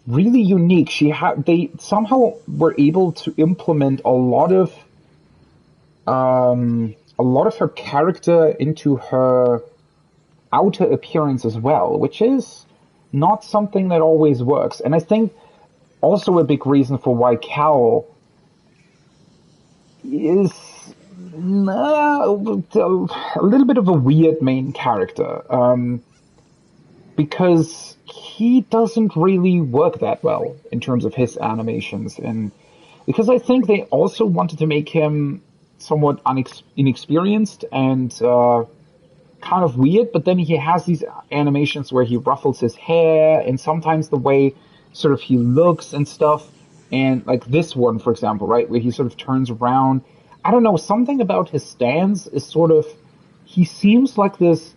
really unique. They somehow were able to implement a lot of her character into her outer appearance as well, which is not something that always works. And I think also a big reason for why Cal is a little bit of a weird main character, because he doesn't really work that well in terms of his animations, and because I think they also wanted to make him somewhat inexperienced and kind of weird, but then he has these animations where he ruffles his hair, and sometimes the way sort of he looks and stuff, and like this one, for example, right, where he sort of turns around. I don't know, something about his stance is sort of, he seems like this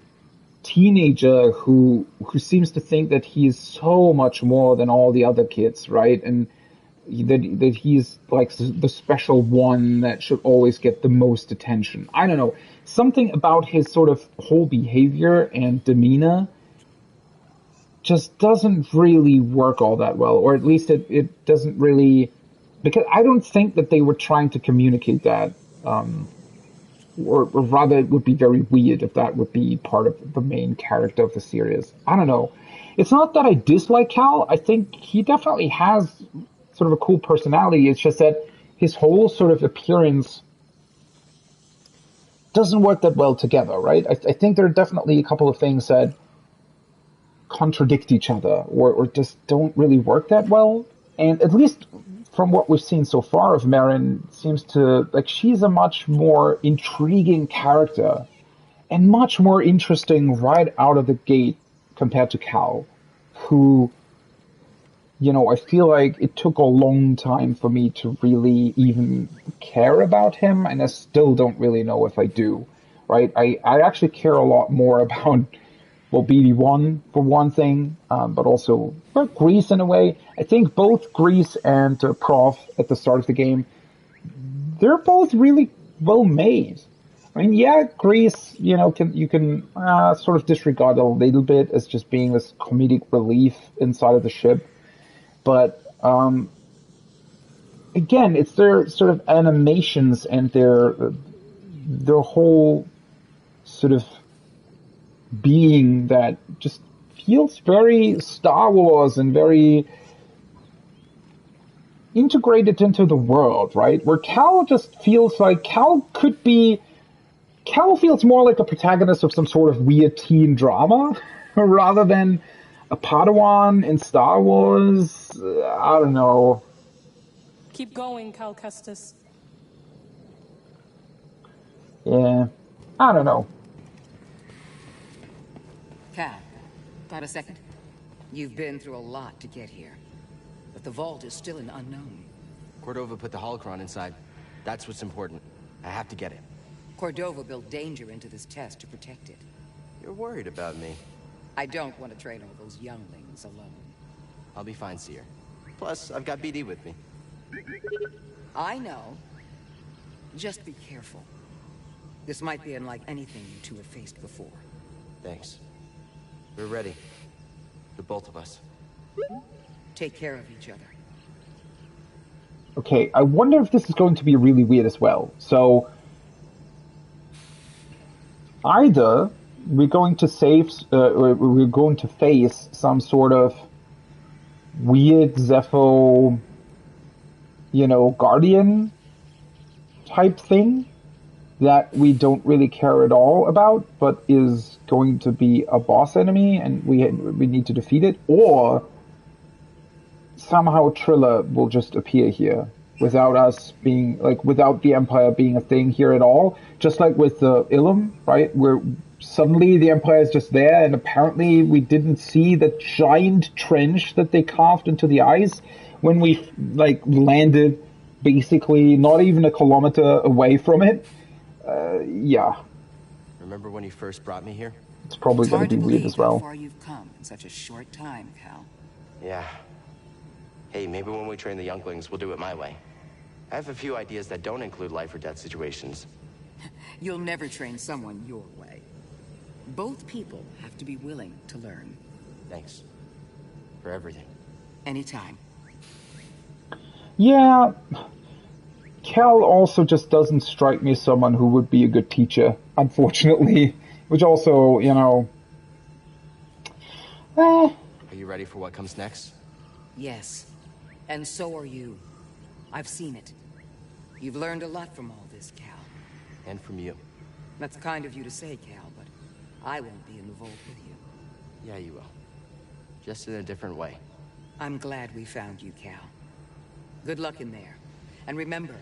teenager who seems to think that he is so much more than all the other kids, right? And that he's like the special one that should always get the most attention. I don't know. Something about his sort of whole behavior and demeanor just doesn't really work all that well, or at least it doesn't really, because I don't think that they were trying to communicate that, or rather it would be very weird if that would be part of the main character of the series. I don't know. It's not that I dislike Cal. I think he definitely has sort of a cool personality. It's just that his whole sort of appearance doesn't work that well together, right? I think there are definitely a couple of things that contradict each other or just don't really work that well. And at least from what we've seen so far of Marin, seems to, like, she's a much more intriguing character and much more interesting right out of the gate compared to Cal, who, you know, I feel like it took a long time for me to really even care about him, and I still don't really know if I do, right? I actually care a lot more about, well, BB1 for one thing, but also Grease in a way. I think both Grease and Prof at the start of the game, they're both really well made. I mean, yeah, Grease, you know, you can sort of disregard a little bit as just being this comedic relief inside of the ship. But again, it's their sort of animations and their whole sort of being that just feels very Star Wars and very integrated into the world, right? Where Cal just feels like Cal feels more like a protagonist of some sort of weird teen drama rather than a Padawan in Star Wars. I don't know. Keep going, Cal Kestis. Yeah, I don't know. Cal, got a second? You've been through a lot to get here, but the vault is still an unknown. Cordova put the holocron inside. That's what's important. I have to get it. Cordova built danger into this test to protect it. You're worried about me. I don't want to train all those younglings alone. I'll be fine, Seer. Plus, I've got BD with me. I know. Just be careful. This might be unlike anything you two have faced before. Thanks. We're ready. The both of us. Take care of each other. Okay, I wonder if this is going to be really weird as well. So, either we're going to we're going to face some sort of weird Zepho, you know, guardian type thing that we don't really care at all about, but is going to be a boss enemy and we need to defeat it, or somehow Trilla will just appear here without us being, like, without the Empire being a thing here at all, just like with the Ilum, right, where suddenly the Empire is just there and apparently we didn't see the giant trench that they carved into the ice when we, like, landed basically not even a kilometer away from it. Yeah. Remember when you first brought me here? It's probably going to be weird as well. How far you've come in such a short time, Cal. Yeah. Hey, maybe when we train the younglings, we'll do it my way. I have a few ideas that don't include life or death situations. You'll never train someone your way. Both people have to be willing to learn. Thanks. For everything. Anytime. Yeah. Cal also just doesn't strike me as someone who would be a good teacher, unfortunately. Which also, you know... Are you ready for what comes next? Yes. And so are you. I've seen it. You've learned a lot from all this, Cal. And from you. That's kind of you to say, Cal, but I won't be in the vault with you. Yeah, you will. Just in a different way. I'm glad we found you, Cal. Good luck in there. And remember,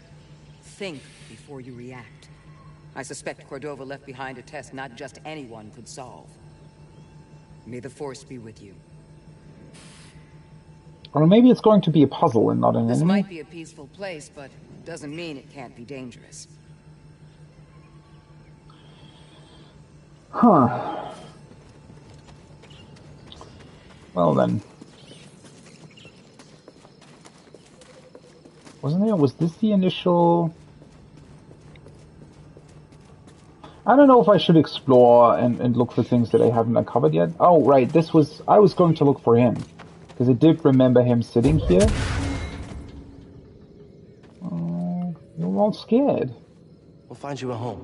think before you react. I suspect Cordova left behind a test not just anyone could solve. May the Force be with you. Or maybe it's going to be a puzzle and not an enemy. This might be a peaceful place, but doesn't mean it can't be dangerous. Huh. Well then. Wasn't there? Was this the initial... I don't know if I should explore and look for things that I haven't uncovered yet. Oh, right, this was... I was going to look for him. Because I did remember him sitting here. Oh, you're all scared. We'll find you a home.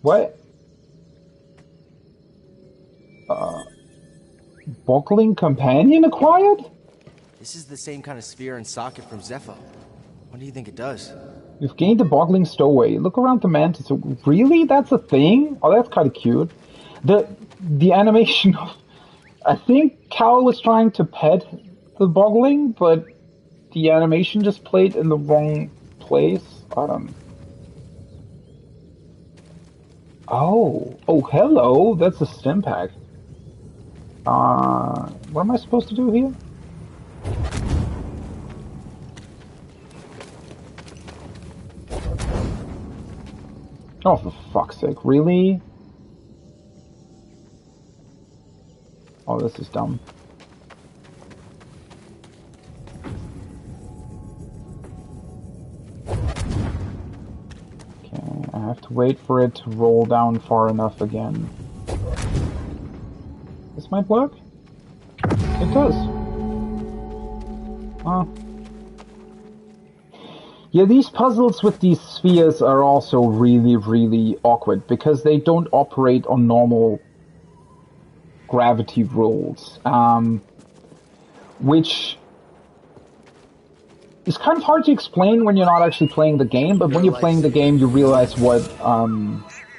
What? Boggling companion acquired? This is the same kind of sphere and socket from Zepho. What do you think it does? You've gained a boggling stowaway. Look around the mantis. Really? That's a thing? Oh, that's kind of cute. The animation of... I think Cal was trying to pet the boggling, but the animation just played in the wrong place. Oh, hello. That's a stim pack. What am I supposed to do here? Oh, for fuck's sake, really? Oh, this is dumb. Okay, I have to wait for it to roll down far enough again. This might work? It does. Yeah, these puzzles with these spheres are also really, really awkward because they don't operate on normal gravity rules, which is kind of hard to explain when you're not actually playing the game, but when you're playing the game, you realize what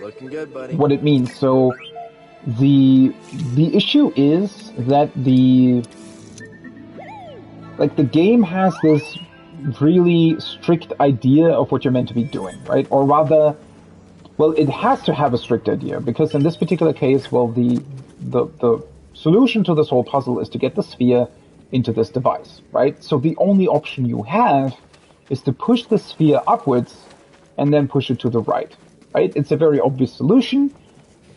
Looking good, buddy. what it means. So the issue is that the game has this really strict idea of what you're meant to be doing, right? Or rather, well, it has to have a strict idea, because in this particular case, well, the solution to this whole puzzle is to get the sphere into this device, right? So the only option you have is to push the sphere upwards and then push it to the right, right? It's a very obvious solution,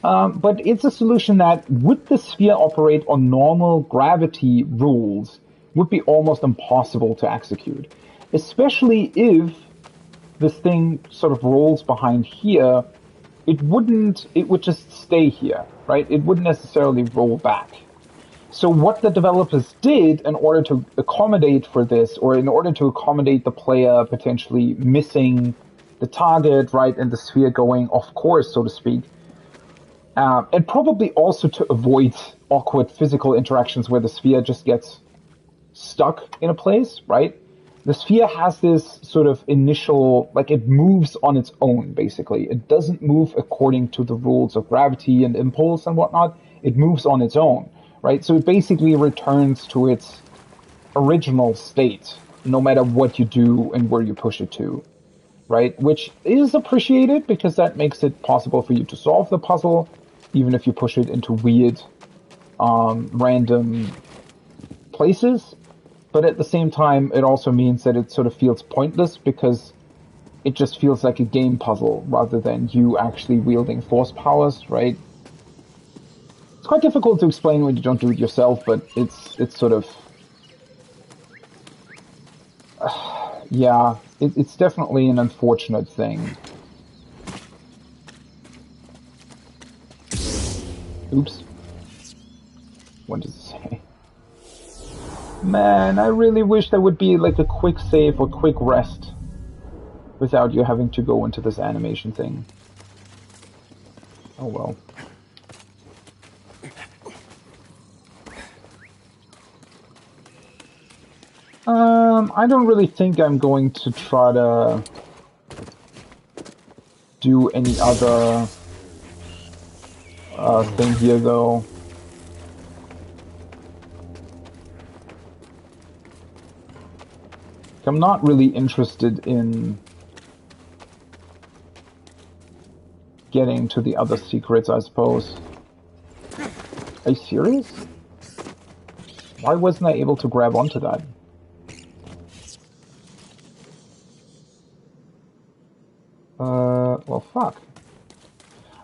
but it's a solution that, would the sphere operate on normal gravity rules, would be almost impossible to execute. Especially if this thing sort of rolls behind here, it would just stay here, right? It wouldn't necessarily roll back. So what the developers did in order to accommodate for this, or in order to accommodate the player potentially missing the target, right, and the sphere going off course, so to speak, and probably also to avoid awkward physical interactions where the sphere just gets stuck in a place, right? The sphere has this sort of initial, like, it moves on its own, basically. It doesn't move according to the rules of gravity and impulse and whatnot. It moves on its own, right? So it basically returns to its original state, no matter what you do and where you push it to, right? Which is appreciated, because that makes it possible for you to solve the puzzle, even if you push it into weird, random places. But at the same time, it also means that it sort of feels pointless, because it just feels like a game puzzle rather than you actually wielding force powers, right? It's quite difficult to explain when you don't do it yourself, but it's sort of... yeah, it's definitely an unfortunate thing. Oops. What does it say? Man, I really wish there would be like a quick save or quick rest without you having to go into this animation thing. Oh well. I don't really think I'm going to try to do any other thing here though. I'm not really interested in getting to the other secrets, I suppose. Are you serious? Why wasn't I able to grab onto that? Well, fuck.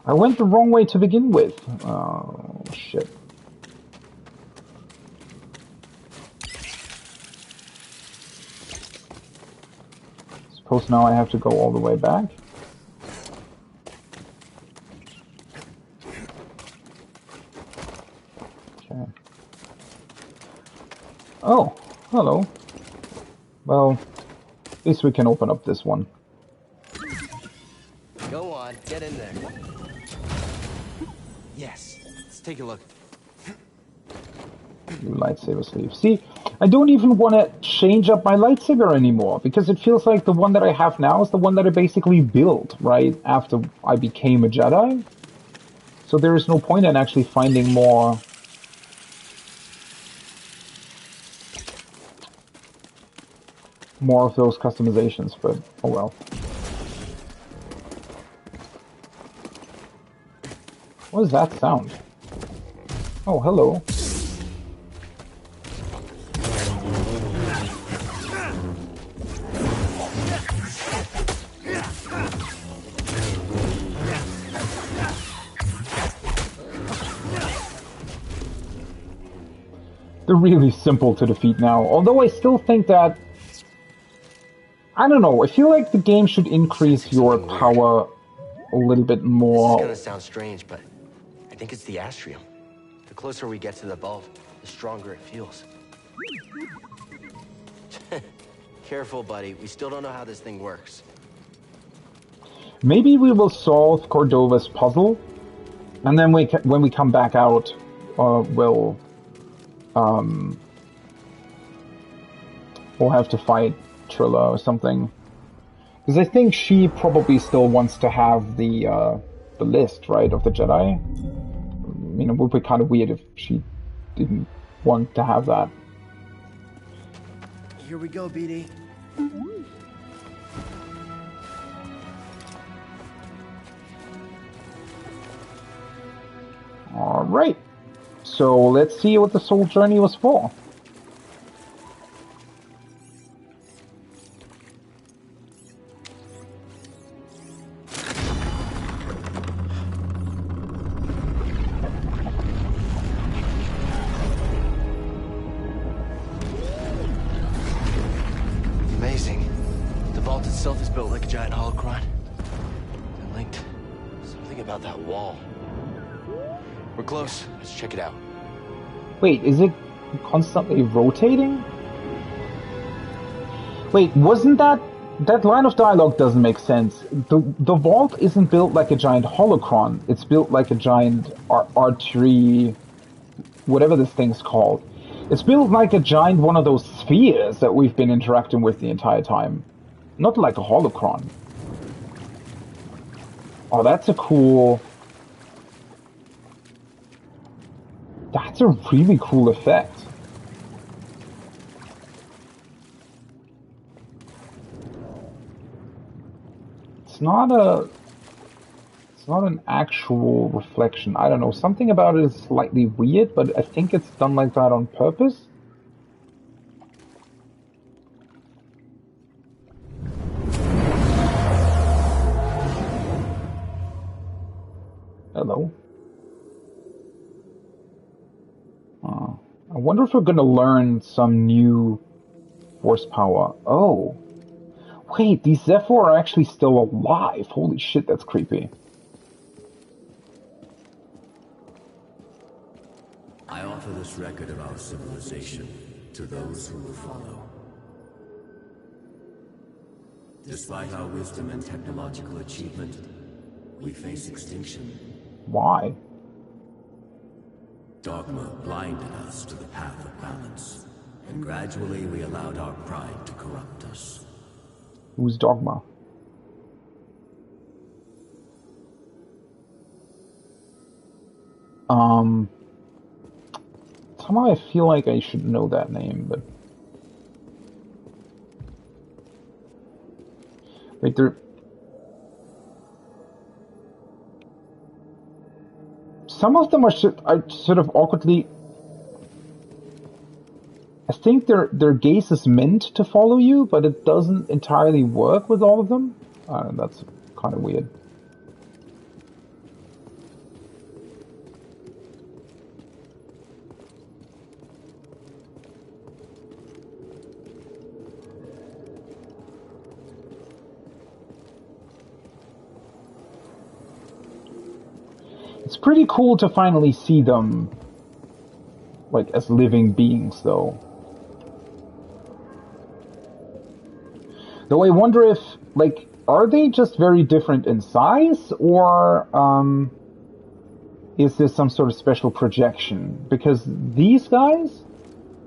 I went the wrong way to begin with. Oh, shit. Suppose now I have to go all the way back. Okay. Oh, hello. Well, at least we can open up this one. Go on, get in there. Yes, let's take a look. New lightsaber sleeve. See, I don't even want to change up my lightsaber anymore, because it feels like the one that I have now is the one that I basically built, right, after I became a Jedi. So there is no point in actually finding more... more of those customizations, but oh well. What does that sound? Oh, hello. They're really simple to defeat now, although I still think that... I don't know, I feel like the game should increase your power a little bit more. This is gonna sound strange, but I think it's the astrium. The closer we get to the bulb, the stronger it feels. Careful, buddy. We still don't know how this thing works. Maybe we will solve Cordova's puzzle, and then when we come back out, we'll have to fight Trilla or something. Because I think she probably still wants to have the list, right, of the Jedi. You know, it would be kind of weird if she didn't want to have that. Here we go, BD. Alright. So let's see what the soul journey was for. Amazing. The vault itself is built like a giant holocron. And linked. Something about that wall. We're close. Let's check it out. Wait, is it constantly rotating? Wait, wasn't that line of dialogue doesn't make sense. The vault isn't built like a giant holocron. It's built like a giant artery, whatever this thing's called. It's built like a giant one of those spheres that we've been interacting with the entire time. Not like a holocron. Oh, that's a cool... That's a really cool effect. It's not an actual reflection. I don't know. Something about it is slightly weird, but I think it's done like that on purpose. Hello. I wonder if we're gonna learn some new force power. Oh. Wait, these Zephyr are actually still alive. Holy shit, that's creepy. I offer this record of our civilization to those who will follow. Despite our wisdom and technological achievement, we face extinction. Why? Dogma blinded us to the path of balance, and gradually we allowed our pride to corrupt us. Who's Dogma? Somehow I feel like I should know that name, but... Wait, there... Some of them are sort of awkwardly... I think their gaze is meant to follow you, but it doesn't entirely work with all of them. That's kind of weird. It's pretty cool to finally see them, like, as living beings, though. Though I wonder if, like, are they just very different in size, or is this some sort of special projection? Because these guys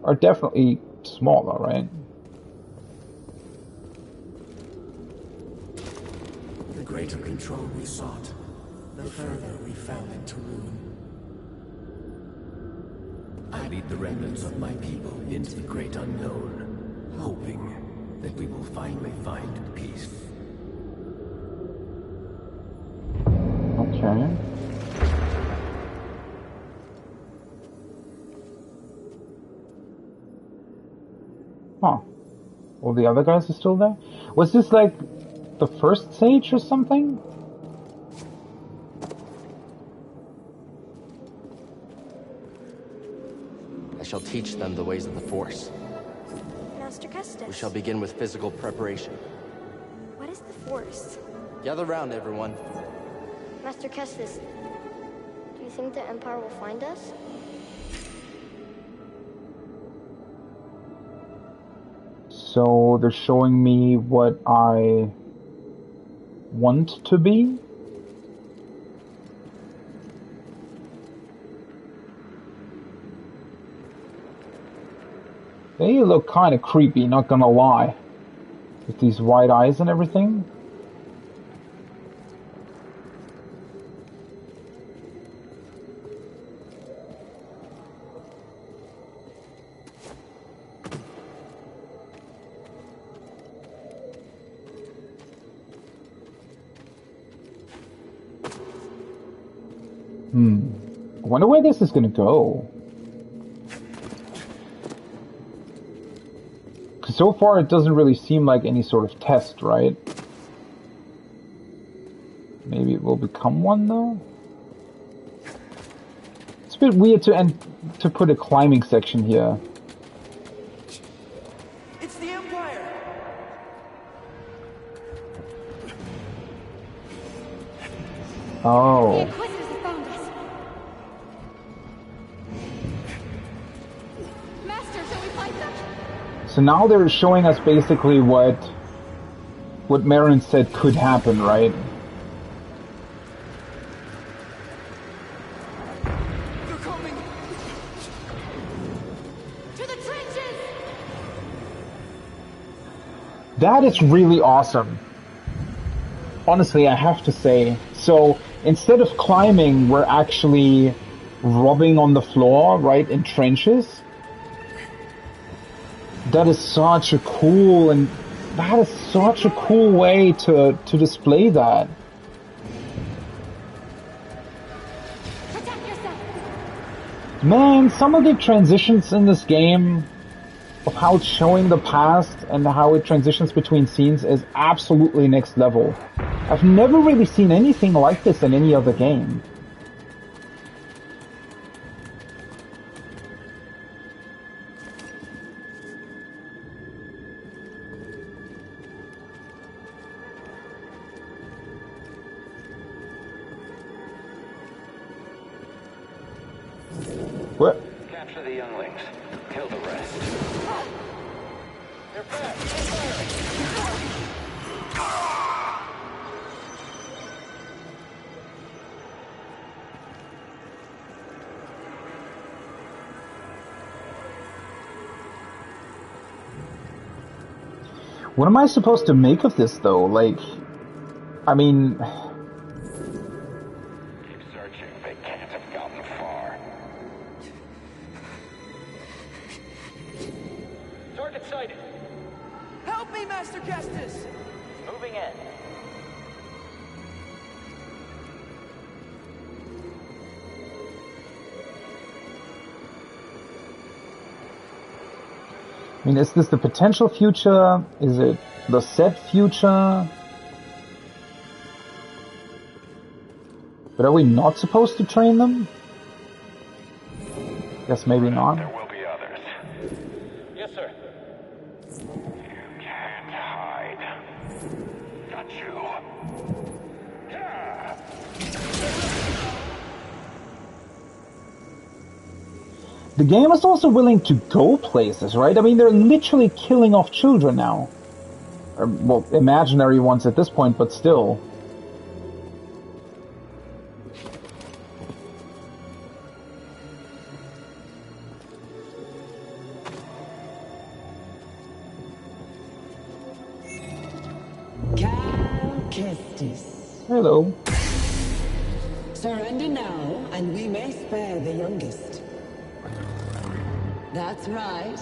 are definitely smaller, right? The greater control we sought, the further we fell into ruin. I lead the remnants of my people into the great unknown, hoping that we will finally find peace. Okay. Huh. All the other guys are still there? Was this like the first stage or something? I shall teach them the ways of the Force. Master Kestis. We shall begin with physical preparation. What is the Force? Gather round, everyone. Master Kestis, do you think the Empire will find us? So they're showing me what I want to be? They look kind of creepy, not gonna lie. With these wide eyes and everything. I wonder where this is gonna go. So far, it doesn't really seem like any sort of test, right? Maybe it will become one, though? It's a bit weird to put a climbing section here. It's the Empire! Oh. The Inquisitors have found us. Master, shall we fight them? So now they're showing us basically what Marin said could happen, right? They're coming! To the trenches! That is really awesome. Honestly, I have to say. So instead of climbing, we're actually rubbing on the floor, right, in trenches. That is such a cool way to display that. Protect yourself! Man, some of the transitions in this game of how it's showing the past and how it transitions between scenes is absolutely next level. I've never really seen anything like this in any other game. What? Capture the younglings. Kill the rest. They're back. What am I supposed to make of this, though? Like, I mean... Keep searching. They can't have gotten far. Target sighted. Help me, Master Kestis! Moving in. I mean, is this the potential future? Is it the set future? But are we not supposed to train them? Guess maybe not. There will be others. Yes, sir. You can't hide. Got you. Yeah. the game is also willing to go places, right? I mean, they're literally killing off children now. Or, well, imaginary ones at this point, but still. Hello. Surrender now, and we may spare the youngest. That's right.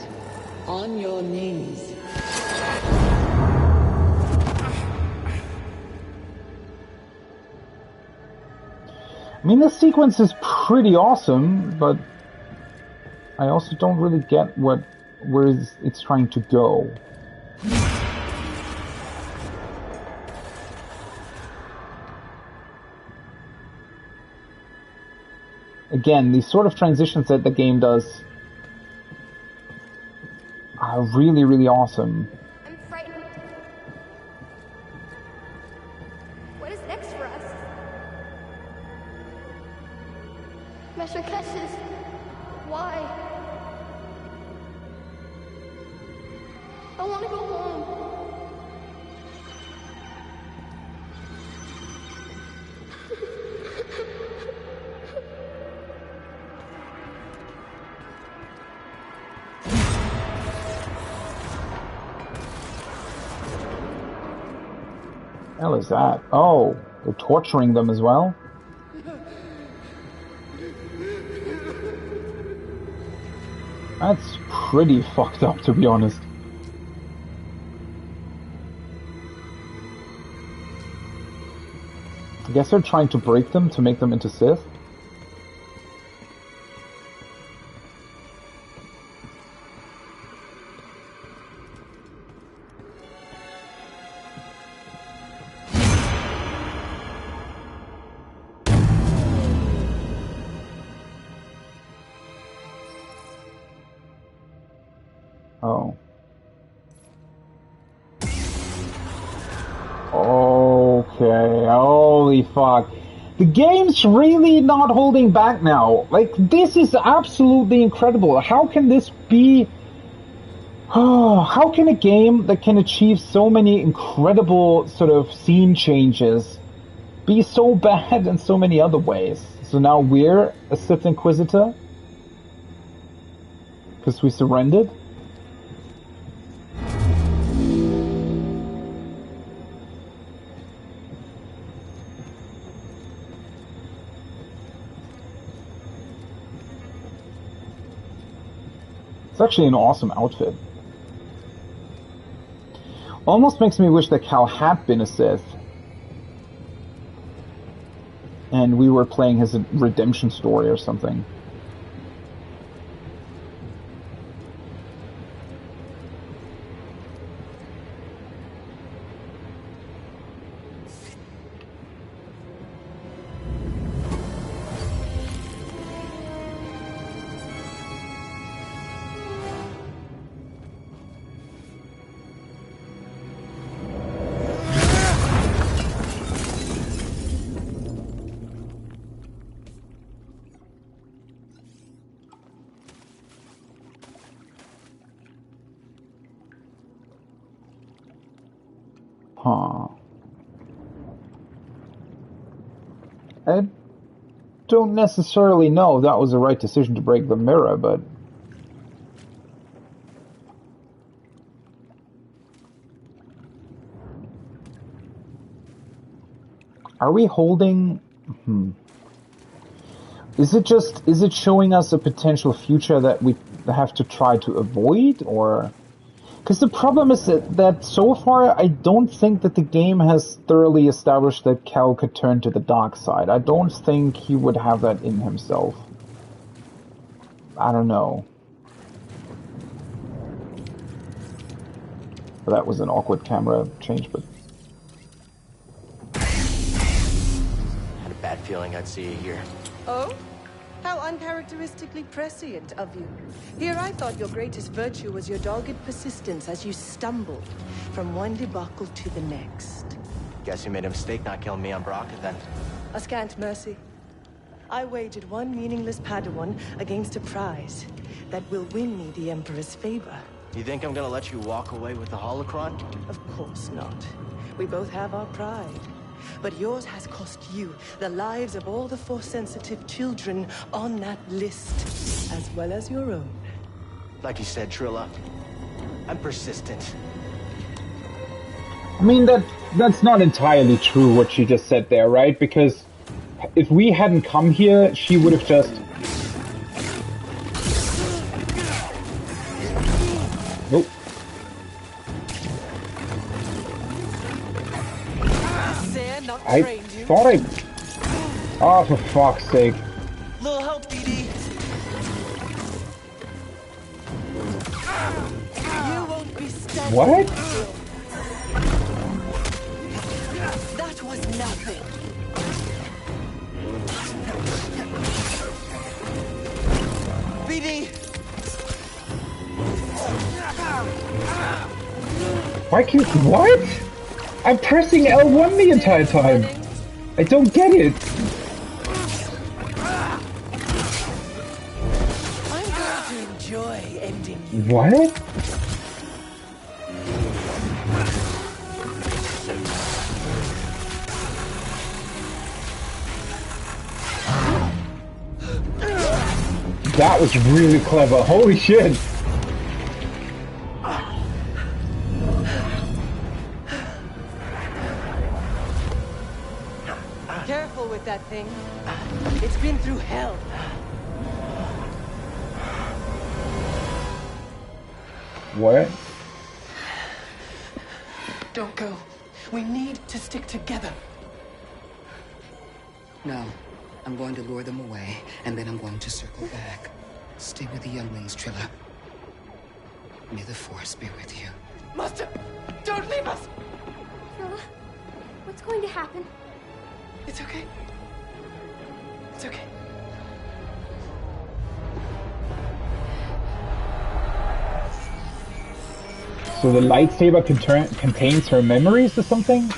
On your knees. I mean, this sequence is pretty awesome, but I also don't really get where it's trying to go. Again, these sort of transitions that the game does are really, really awesome. I'm frightened. What is next for us? Master Kessis, why? I want to go home. Hell is that? Oh, they're torturing them as well? That's pretty fucked up, to be honest. I guess they're trying to break them to make them into Sith. Oh. Okay, holy fuck. The game's really not holding back now. Like, this is absolutely incredible. How can this be... Oh, how can a game that can achieve so many incredible sort of scene changes be so bad in so many other ways? So now we're a Sith Inquisitor? Because we surrendered? It's actually an awesome outfit. Almost makes me wish that Cal had been a Sith. And we were playing his redemption story or something. Huh. I don't necessarily know if that was the right decision to break the mirror, but... Are we holding... Is it showing us a potential future that we have to try to avoid, or... Because the problem is that so far, I don't think that the game has thoroughly established that Cal could turn to the dark side. I don't think he would have that in himself. I don't know. But that was an awkward camera change, but... Had a bad feeling I'd see you here. Oh? How uncharacteristically prescient of you. Here I thought your greatest virtue was your dogged persistence as you stumbled from one debacle to the next. Guess you made a mistake not killing me on Brock then. A scant mercy. I wagered one meaningless Padawan against a prize that will win me the Emperor's favor. You think I'm gonna let you walk away with the holocron? Of course not. We both have our pride. But yours has cost you the lives of all the Force-sensitive children on that list, as well as your own. Like you said, Trilla, I'm persistent. I mean, that's not entirely true what she just said there, right? Because if we hadn't come here, she would have just... Nope. I thought I... Oh, for fuck's sake. Little help, BD. You won't be standing What? still. That was nothing. BD. Why can't... What? I'm pressing L1 the entire time. I don't get it. I'm going to enjoy ending you. What? That was really clever. Holy shit. Careful with that thing. It's been through hell. What? Don't go. We need to stick together. No. I'm going to lure them away, and then I'm going to circle back. Stay with the younglings, Trilla. May the Force be with you. Master, don't leave us! Trilla, what's going to happen? It's okay. It's okay. So the lightsaber contains her memories or something?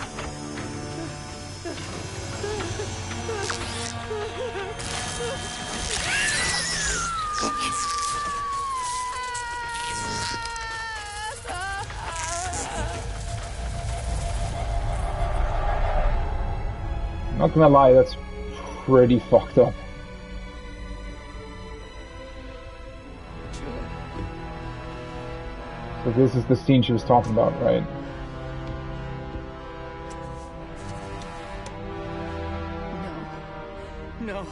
Not gonna lie, that's pretty fucked up. So this is the scene she was talking about, right? No.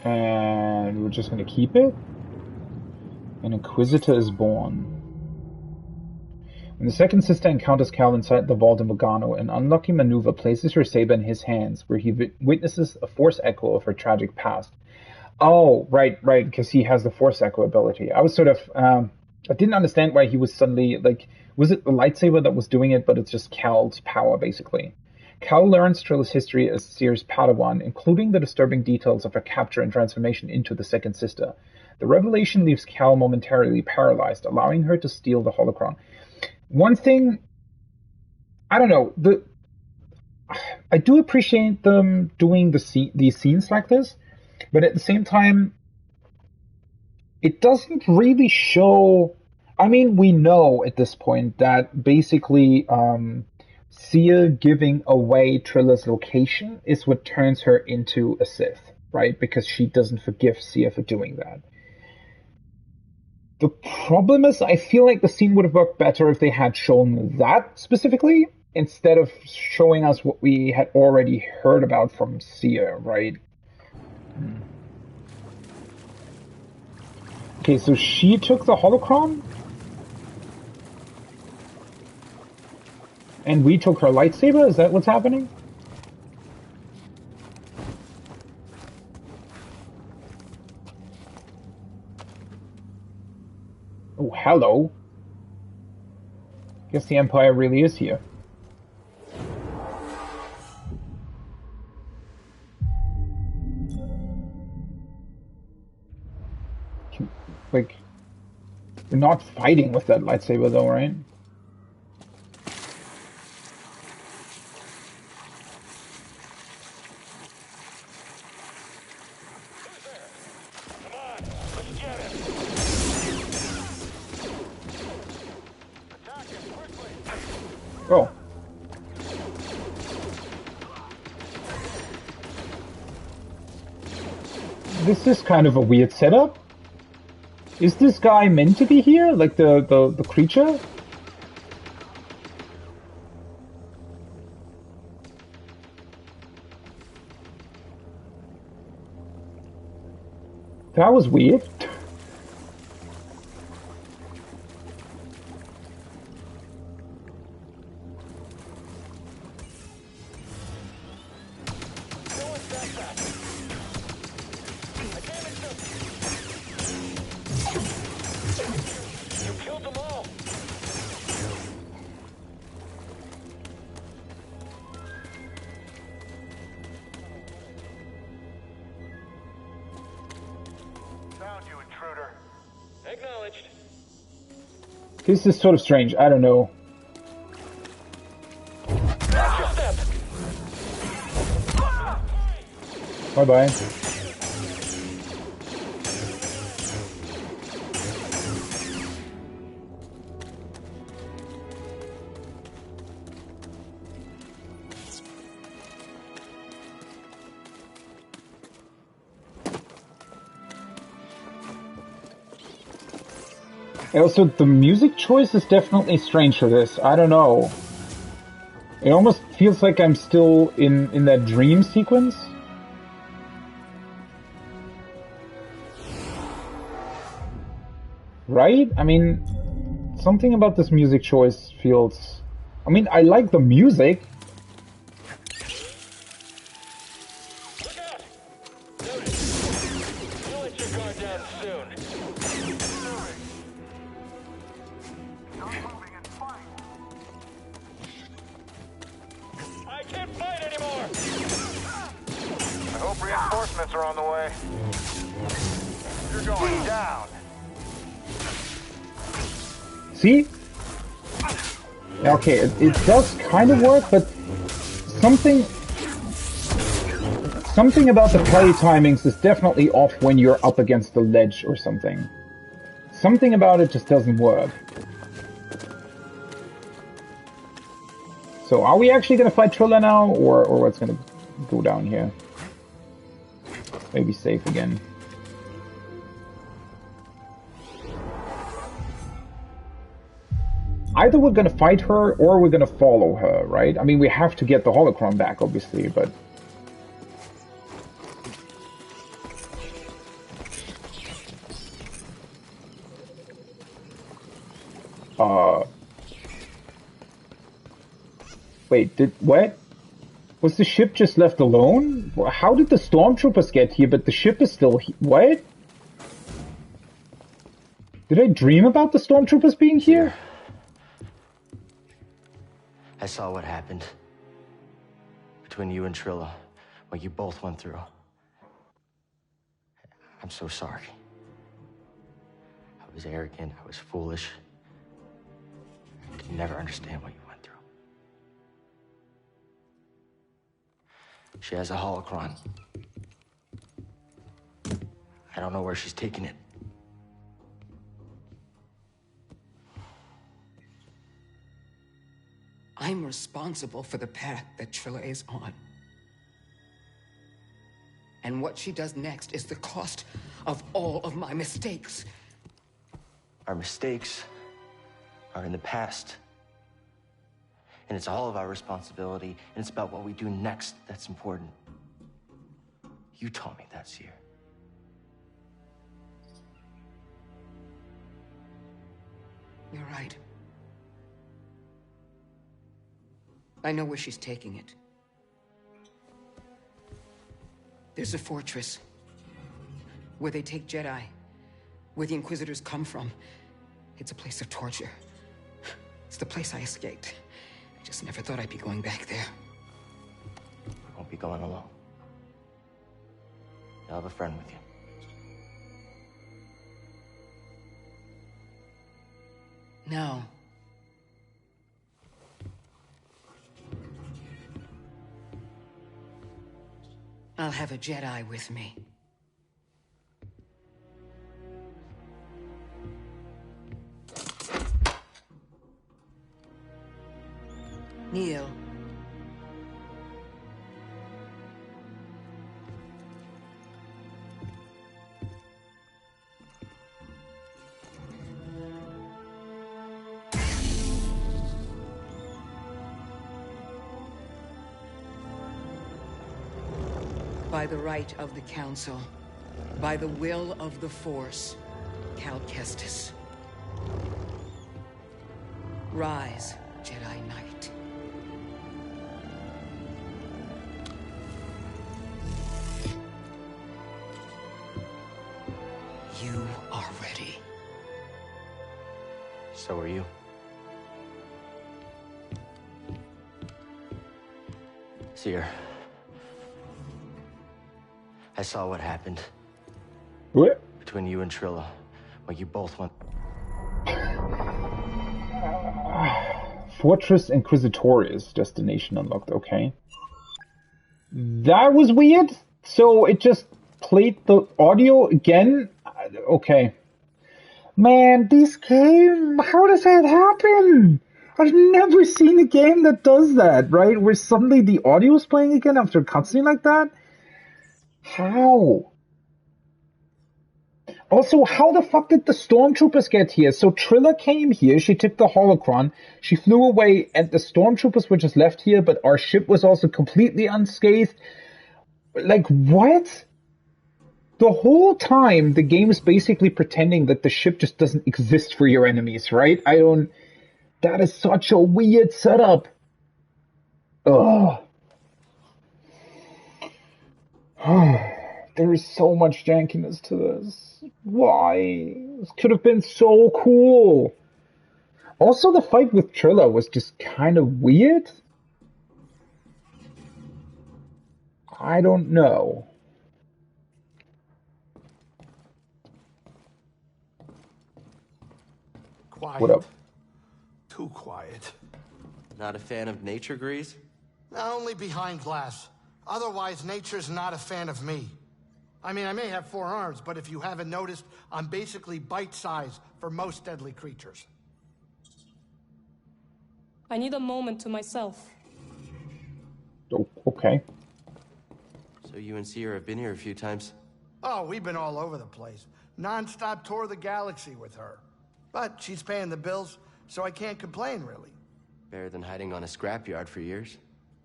And we're just gonna keep it. An Inquisitor is born. When the second sister encounters Cal inside the vault in Bogano, an unlucky maneuver places her saber in his hands, where he witnesses a Force echo of her tragic past. Oh, right, because he has the Force echo ability. I was sort of, I didn't understand why he was suddenly, like, was it the lightsaber that was doing it, but it's just Cal's power, basically. Cal learns Trilla's history as Seer's Padawan, including the disturbing details of her capture and transformation into the second sister. The revelation leaves Cal momentarily paralyzed, allowing her to steal the holocron. One thing, I don't know, I do appreciate them doing these scenes like this, but at the same time, it doesn't really show... I mean, we know at this point that basically Seer giving away Trilla's location is what turns her into a Sith, right? Because she doesn't forgive Seer for doing that. The problem is, I feel like the scene would have worked better if they had shown that specifically, instead of showing us what we had already heard about from Seer, right? Okay, so she took the holocron? And we took her lightsaber? Is that what's happening? Oh, hello. Guess the Empire really is here. Like, we're not fighting with that lightsaber though, right? Oh. This is kind of a weird setup. Is this guy meant to be here? Like the creature? That was weird. This is sort of strange. I don't know. Bye-bye. Also, the music choice is definitely strange for this. I don't know. It almost feels like I'm still in that dream sequence. Right? I mean, something about this music choice feels... I mean, I like the music. See? Okay, it does kind of work, but something about the play timings is definitely off when you're up against the ledge or something. Something about it just doesn't work. So are we actually gonna fight Trilla now, or what's gonna go down here? Maybe safe again. Either we're gonna fight her or we're gonna follow her, right? I mean, we have to get the holocron back, obviously, but... Wait, what? Was the ship just left alone? How did the stormtroopers get here, but the ship is still here? What? Did I dream about the stormtroopers being here? I saw what happened between you and Trilla, what you both went through. I'm so sorry. I was arrogant, I was foolish. I could never understand what you went through. She has a holocron. I don't know where she's taking it. I'm responsible for the path that Trilla is on. And what she does next is the cost of all of my mistakes. Our mistakes are in the past. And it's all of our responsibility, and it's about what we do next that's important. You taught me that, Seer. You're right. I know where she's taking it. There's a fortress where they take Jedi, where the Inquisitors come from. It's a place of torture. It's the place I escaped. I just never thought I'd be going back there. You won't be going alone. You'll have a friend with you. No. I'll have a Jedi with me. Neil. By the right of the Council, by the will of the Force, Cal Kestis. Rise, Jedi Knight. You are ready. So are you. Seer. I saw what happened. What? Between you and Trilla, when you both went. Fortress Inquisitorius destination unlocked. Okay. That was weird. So it just played the audio again. Okay. Man, this game. How does that happen? I've never seen a game that does that. Right, where suddenly the audio is playing again after a cutscene like that. How? Also, how the fuck did the stormtroopers get here? So Trilla came here, she took the holocron, she flew away, and the stormtroopers were just left here, but our ship was also completely unscathed. Like, what? The whole time, the game is basically pretending that the ship just doesn't exist for your enemies, right? That is such a weird setup. Ugh. There is so much jankiness to this. Why? This could have been so cool. Also, the fight with Trilla was just kind of weird. I don't know. Quiet. What up? Too quiet. Not a fan of nature, Grease? Only behind glass. Otherwise, nature's not a fan of me. I mean, I may have 4 arms, but if you haven't noticed, I'm basically bite-sized for most deadly creatures. I need a moment to myself. Oh, okay. So you and Seer have been here a few times? Oh, we've been all over the place. Non-stop tour of the galaxy with her. But she's paying the bills, so I can't complain, really. Better than hiding on a scrapyard for years.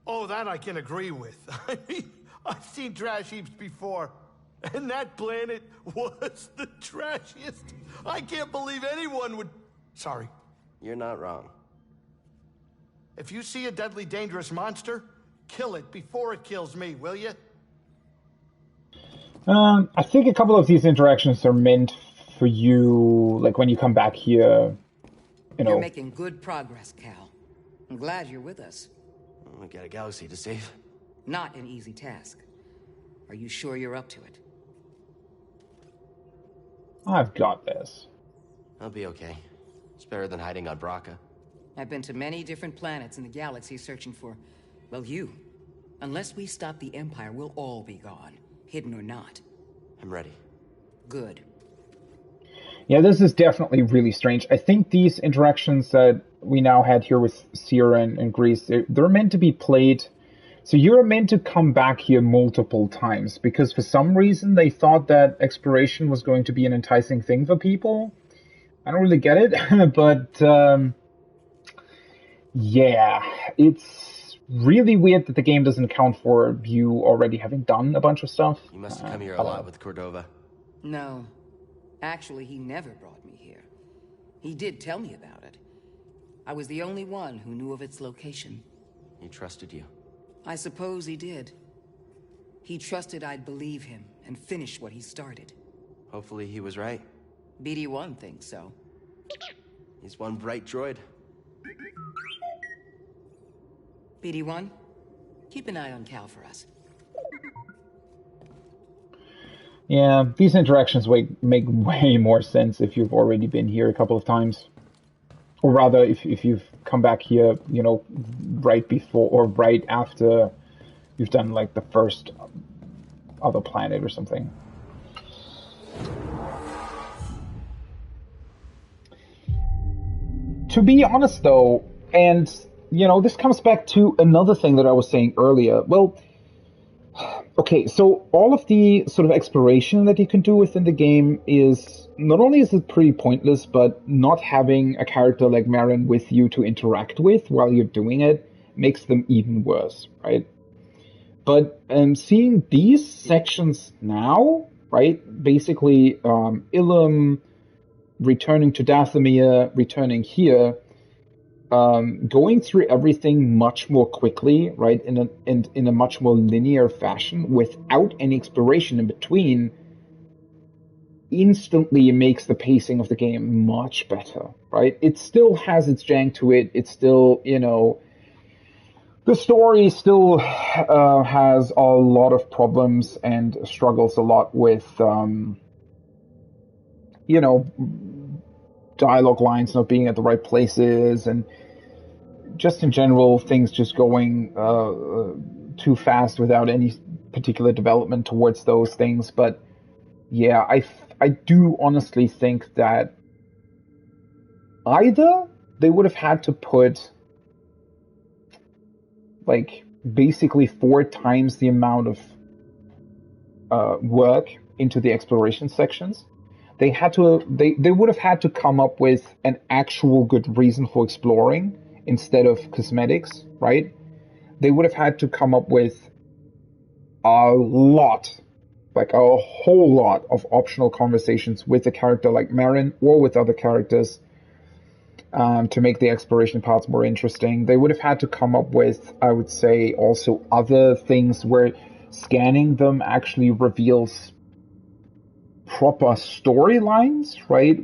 Oh, that I can agree with. I mean, I've seen trash heaps before, and that planet was the trashiest. I can't believe anyone would... Sorry. You're not wrong. If you see a deadly dangerous monster, kill it before it kills me, will you? I think a couple of these interactions are meant for you, like when you come back here, you know. You're making good progress, Cal. I'm glad you're with us. We got a galaxy to save. Not an easy task. Are you sure you're up to it? I've got this. I'll be okay. It's better than hiding on Braca. I've been to many different planets in the galaxy searching for, well, you. Unless we stop the Empire, we'll all be gone, hidden or not. I'm ready. Good. Yeah, this is definitely really strange. I think these interactions that we now had here with Sierra and Grease, they're meant to be played. So you're meant to come back here multiple times because for some reason they thought that exploration was going to be an enticing thing for people. I don't really get it, but yeah, it's really weird that the game doesn't account for you already having done a bunch of stuff. You must have come here a lot with Cordova. No. Actually, he never brought me here. He did tell me about it. I was the only one who knew of its location. He trusted you. I suppose he did. He trusted I'd believe him and finish what he started. Hopefully he was right. BD-1 thinks so. He's one bright droid. BD-1, keep an eye on Cal for us. Yeah, these interactions make way more sense if you've already been here a couple of times. Or rather, if you've come back here, you know, right before or right after you've done, like, the first other planet or something. To be honest, though, and, you know, this comes back to another thing that I was saying earlier. Well, okay, so all of the sort of exploration that you can do within the game is, not only is it pretty pointless, but not having a character like Marin with you to interact with while you're doing it makes them even worse, right? But seeing these sections now, right, basically Ilum returning to Dathomir, returning here, going through everything much more quickly, right, in a much more linear fashion without any exploration in between, instantly makes the pacing of the game much better, right? It still has its jank to it. It's still, you know, the story still has a lot of problems and struggles a lot with, you know, dialogue lines not being at the right places, and just in general things just going too fast without any particular development towards those things. But yeah, I do honestly think that either they would have had to put, like, basically 4 times the amount of work into the exploration sections. They would have had to come up with an actual good reason for exploring instead of cosmetics, right? They would have had to come up with a lot, like a whole lot of optional conversations with a character like Marin or with other characters to make the exploration parts more interesting. They would have had to come up with, I would say, also other things where scanning them actually reveals proper storylines, right?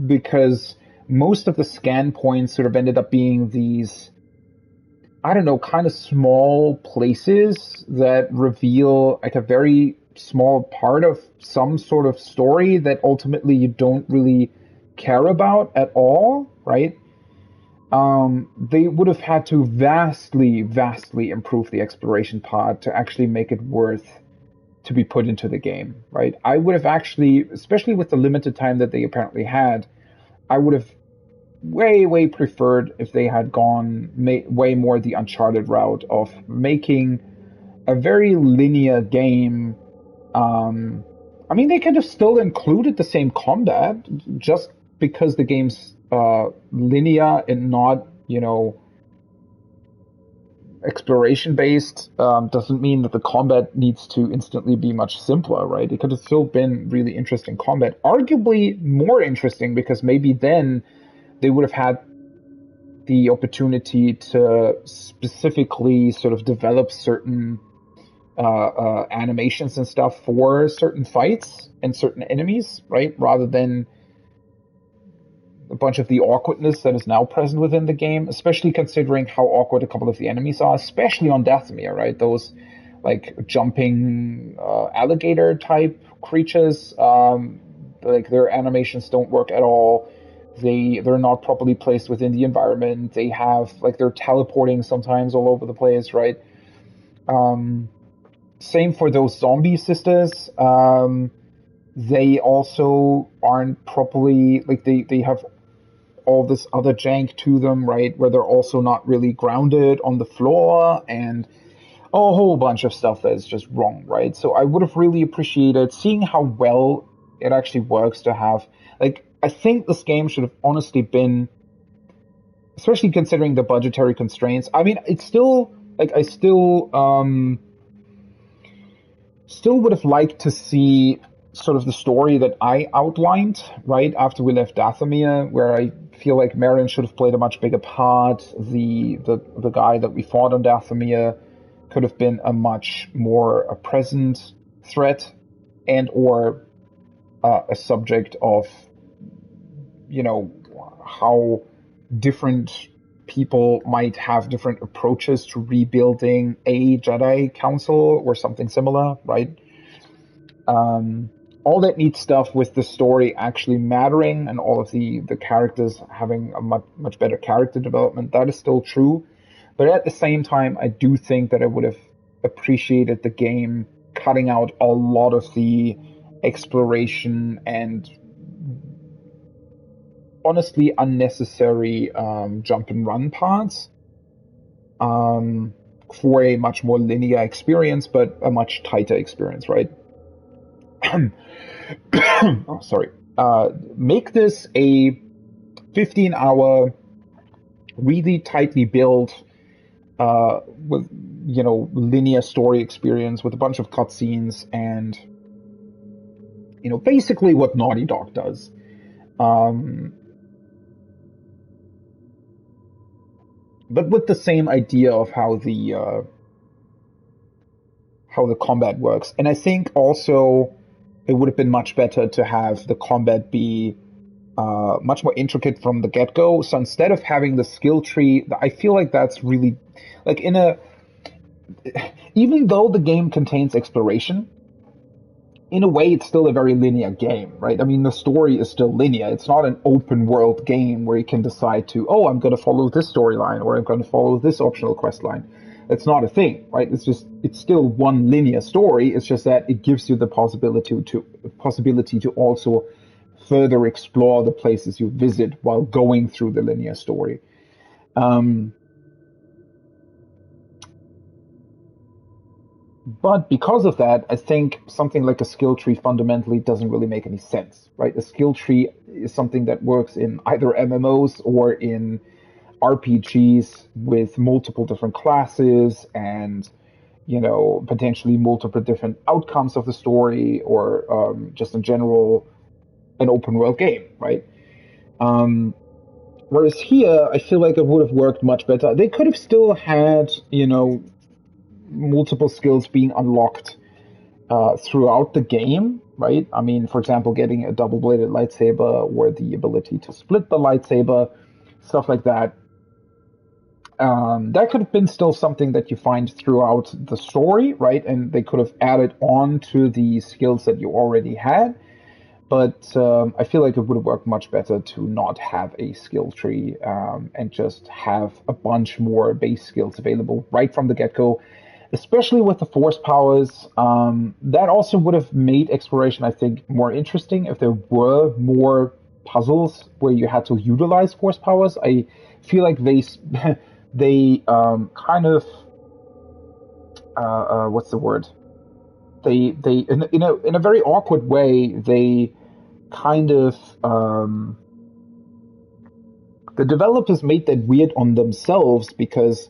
Because most of the scan points sort of ended up being these, I don't know, kind of small places that reveal like a very small part of some sort of story that ultimately you don't really care about at all, right? They would have had to vastly improve the exploration part to actually make it worth to be put into the game, right? I would have actually, especially with the limited time that they apparently had, I would have way preferred if they had gone way more the Uncharted route of making a very linear game. I mean, they could have still included the same combat, just because the game's linear and not, you know, exploration based doesn't mean that the combat needs to instantly be much simpler, right? It could have still been really interesting combat, arguably more interesting, because maybe then they would have had the opportunity to specifically sort of develop certain animations and stuff for certain fights and certain enemies, right? Rather than a bunch of the awkwardness that is now present within the game, especially considering how awkward a couple of the enemies are, especially on Dathomir, right? Those like jumping alligator type creatures, like their animations don't work at all. They're not properly placed within the environment. They have, like, they're teleporting sometimes all over the place, right? Same for those zombie sisters. They also aren't properly, like, they have all this other jank to them, right? Where they're also not really grounded on the floor, and a whole bunch of stuff that is just wrong, right? So I would have really appreciated seeing how well it actually works to have, like, I think this game should have honestly been, especially considering the budgetary constraints. I mean, it's still, like, I still would have liked to see sort of the story that I outlined right after we left Dathomir, where I feel like Merrin should have played a much bigger part. The guy that we fought on Dathomir could have been a much more a present threat, and or a subject of, you know, how different people might have different approaches to rebuilding a Jedi Council or something similar, right? All that neat stuff with the story actually mattering and all of the characters having a much better character development, that is still true. But at the same time, I do think that I would have appreciated the game cutting out a lot of the exploration and honestly unnecessary jump and run parts for a much more linear experience, but a much tighter experience, right? Oh, sorry. Make this a 15-hour, really tightly built, with, you know, linear story experience with a bunch of cutscenes and, you know, basically what Naughty Dog does. But with the same idea of how the combat works. And I think also it would have been much better to have the combat be much more intricate from the get-go. So instead of having the skill tree, I feel like that's really, like, even though the game contains exploration, in a way it's still a very linear game, right? I mean, the story is still linear. It's not an open world game where you can decide to, oh, I'm going to follow this storyline or I'm going to follow this optional quest line. It's not a thing, right? It's still one linear story. It's just that it gives you the possibility to also further explore the places you visit while going through the linear story. But because of that, I think something like a skill tree fundamentally doesn't really make any sense, right? A skill tree is something that works in either MMOs or in RPGs with multiple different classes and, you know, potentially multiple different outcomes of the story, or just in general, an open world game, right? Whereas here, I feel like it would have worked much better. They could have still had, you know, multiple skills being unlocked throughout the game, right? I mean, for example, getting a double-bladed lightsaber or the ability to split the lightsaber, stuff like that. That could have been still something that you find throughout the story, right? And they could have added on to the skills that you already had. But I feel like it would have worked much better to not have a skill tree and just have a bunch more base skills available right from the get-go, especially with the force powers. That also would have made exploration, I think, more interesting if there were more puzzles where you had to utilize force powers. I feel like they kind of what's the word? They in a very awkward way, they kind of the developers made that weird on themselves, because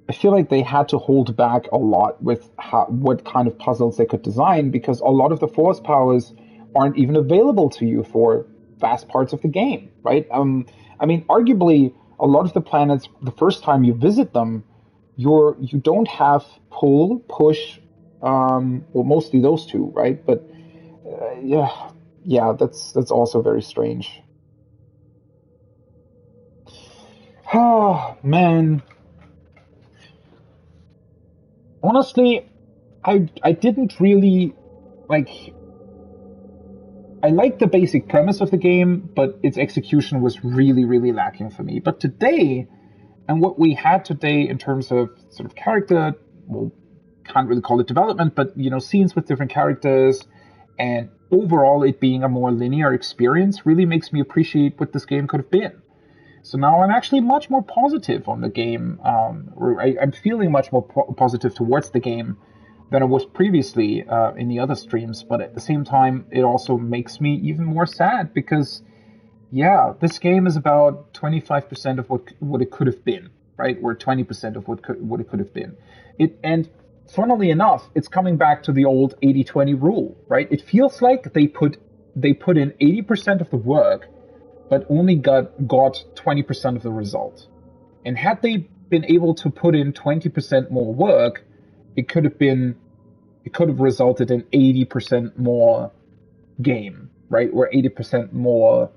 I feel like they had to hold back a lot with what kind of puzzles they could design, because a lot of the force powers aren't even available to you for vast parts of the game, right? I mean, arguably, a lot of the planets, the first time you visit them, you don't have pull, push, well, mostly those two, right? But yeah, that's also very strange. Oh, man. Honestly, I didn't really, like, I liked the basic premise of the game, but its execution was really, really lacking for me. But today, and what we had today in terms of sort of character, well, can't really call it development, but, you know, scenes with different characters, and overall it being a more linear experience really makes me appreciate what this game could have been. So now I'm actually much more positive on the game. I'm feeling much more positive towards the game than I was previously in the other streams. But at the same time, it also makes me even more sad because, yeah, this game is about 25% of what it could have been, right? Or 20% of what it could have been. And funnily enough, it's coming back to the old 80-20 rule, right? It feels like they put in 80% of the work, but only got 20% of the result. And had they been able to put in 20% more work, it could have resulted in 80% more game, right? Or 80% more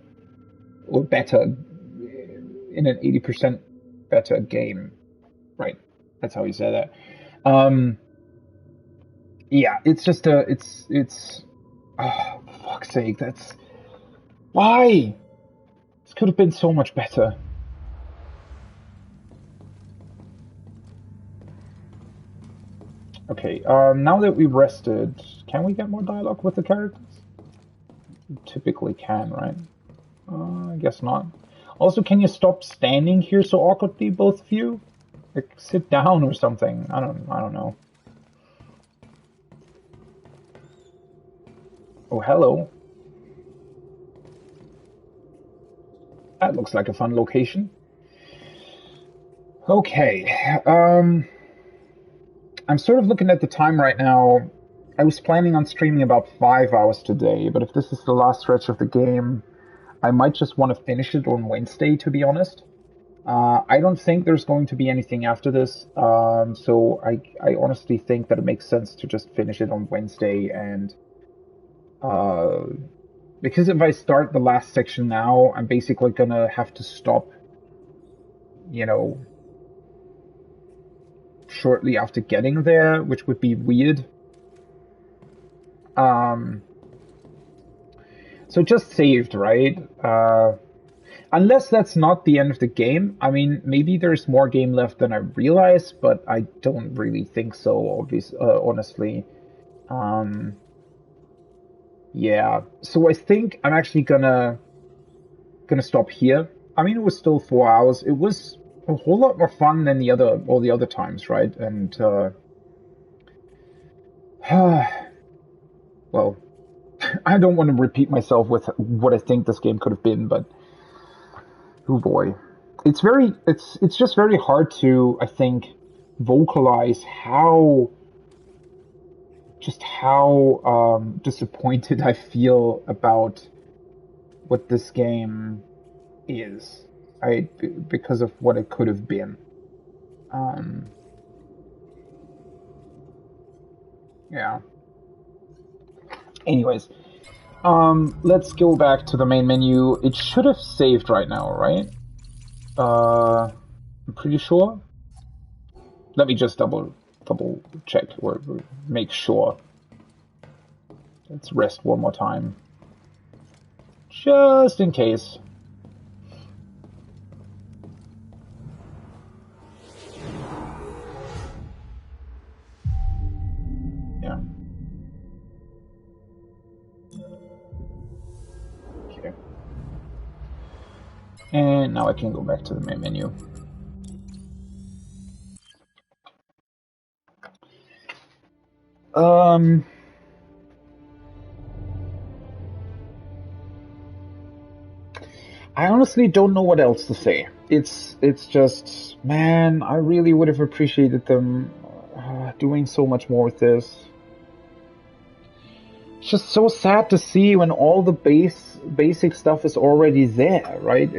or better in an 80% better game, right? That's how you say that. Yeah, it's just it's oh, for fuck's sake, that's why this could have been so much better. Okay, now that we've rested, can we get more dialogue with the characters? You typically can, right? I guess not. Also, can you stop standing here so awkwardly, both of you? Like, sit down or something. I don't know. Oh, hello. That looks like a fun location. Okay. I'm sort of looking at the time right now. I was planning on streaming about 5 hours today, but if this is the last stretch of the game, I might just want to finish it on Wednesday, to be honest. I don't think there's going to be anything after this, so I honestly think that it makes sense to just finish it on Wednesday, and because if I start the last section now, I'm basically gonna have to stop, you know, shortly after getting there, which would be weird. So just saved, right? Unless that's not the end of the game. I mean, maybe there's more game left than I realize, but I don't really think so, honestly. Yeah. So I think I'm actually gonna stop here. I mean, it was still 4 hours. It was a whole lot more fun than all the other times, right? And well, I don't want to repeat myself with what I think this game could have been, but oh boy, it's just very hard to, I think, vocalize how disappointed I feel about what this game is, because of what it could have been. Yeah. Anyways, let's go back to the main menu. It should have saved right now, right? I'm pretty sure. Let me just double check or make sure. Let's rest one more time, just in case. Yeah. Okay. And now I can go back to the main menu. I honestly don't know what else to say. It's just, man, I really would have appreciated them doing so much more with this. It's just so sad to see when all the basic stuff is already there, right?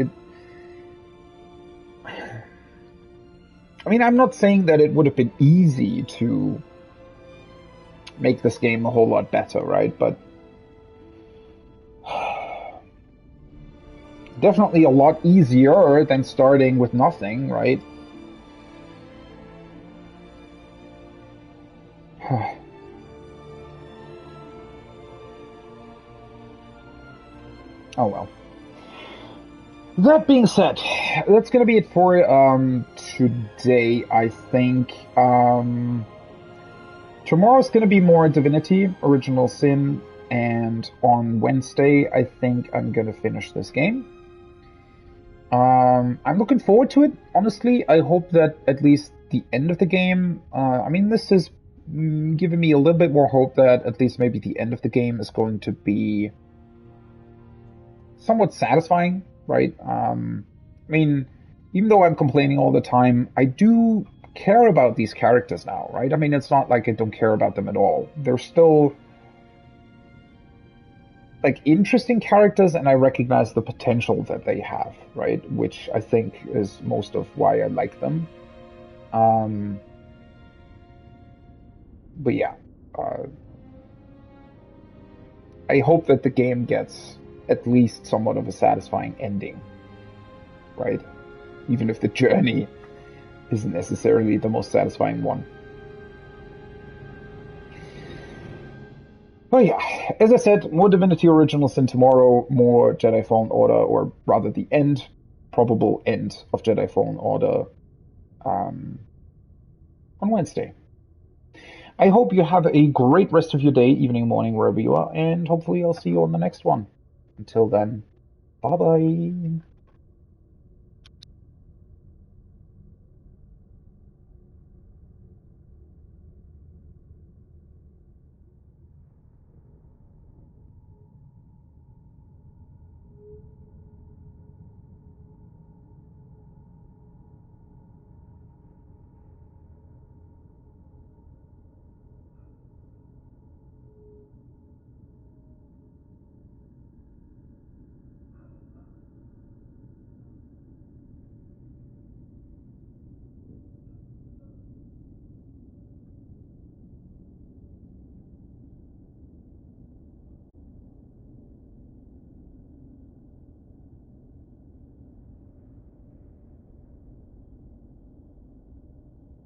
I mean, I'm not saying that it would have been easy to make this game a whole lot better, right? But definitely a lot easier than starting with nothing, right? Oh well. That being said, that's gonna be it for today, I think. Tomorrow's gonna be more Divinity, Original Sin, and on Wednesday, I think I'm gonna finish this game. I'm looking forward to it, honestly. I hope that at least the end of the game, I mean, this is giving me a little bit more hope that at least maybe the end of the game is going to be somewhat satisfying, right? I mean, even though I'm complaining all the time, I do care about these characters now, right? I mean, it's not like I don't care about them at all. They're still like interesting characters, and I recognize the potential that they have, right? Which I think is most of why I like them. But yeah, I hope that the game gets at least somewhat of a satisfying ending, right? Even if the journey isn't necessarily the most satisfying one. But yeah, as I said, more Divinity Original Sin tomorrow, more Jedi Fallen Order, or rather the probable end of Jedi Fallen Order on Wednesday. I hope you have a great rest of your day, evening, morning, wherever you are, and hopefully I'll see you on the next one. Until then, bye-bye.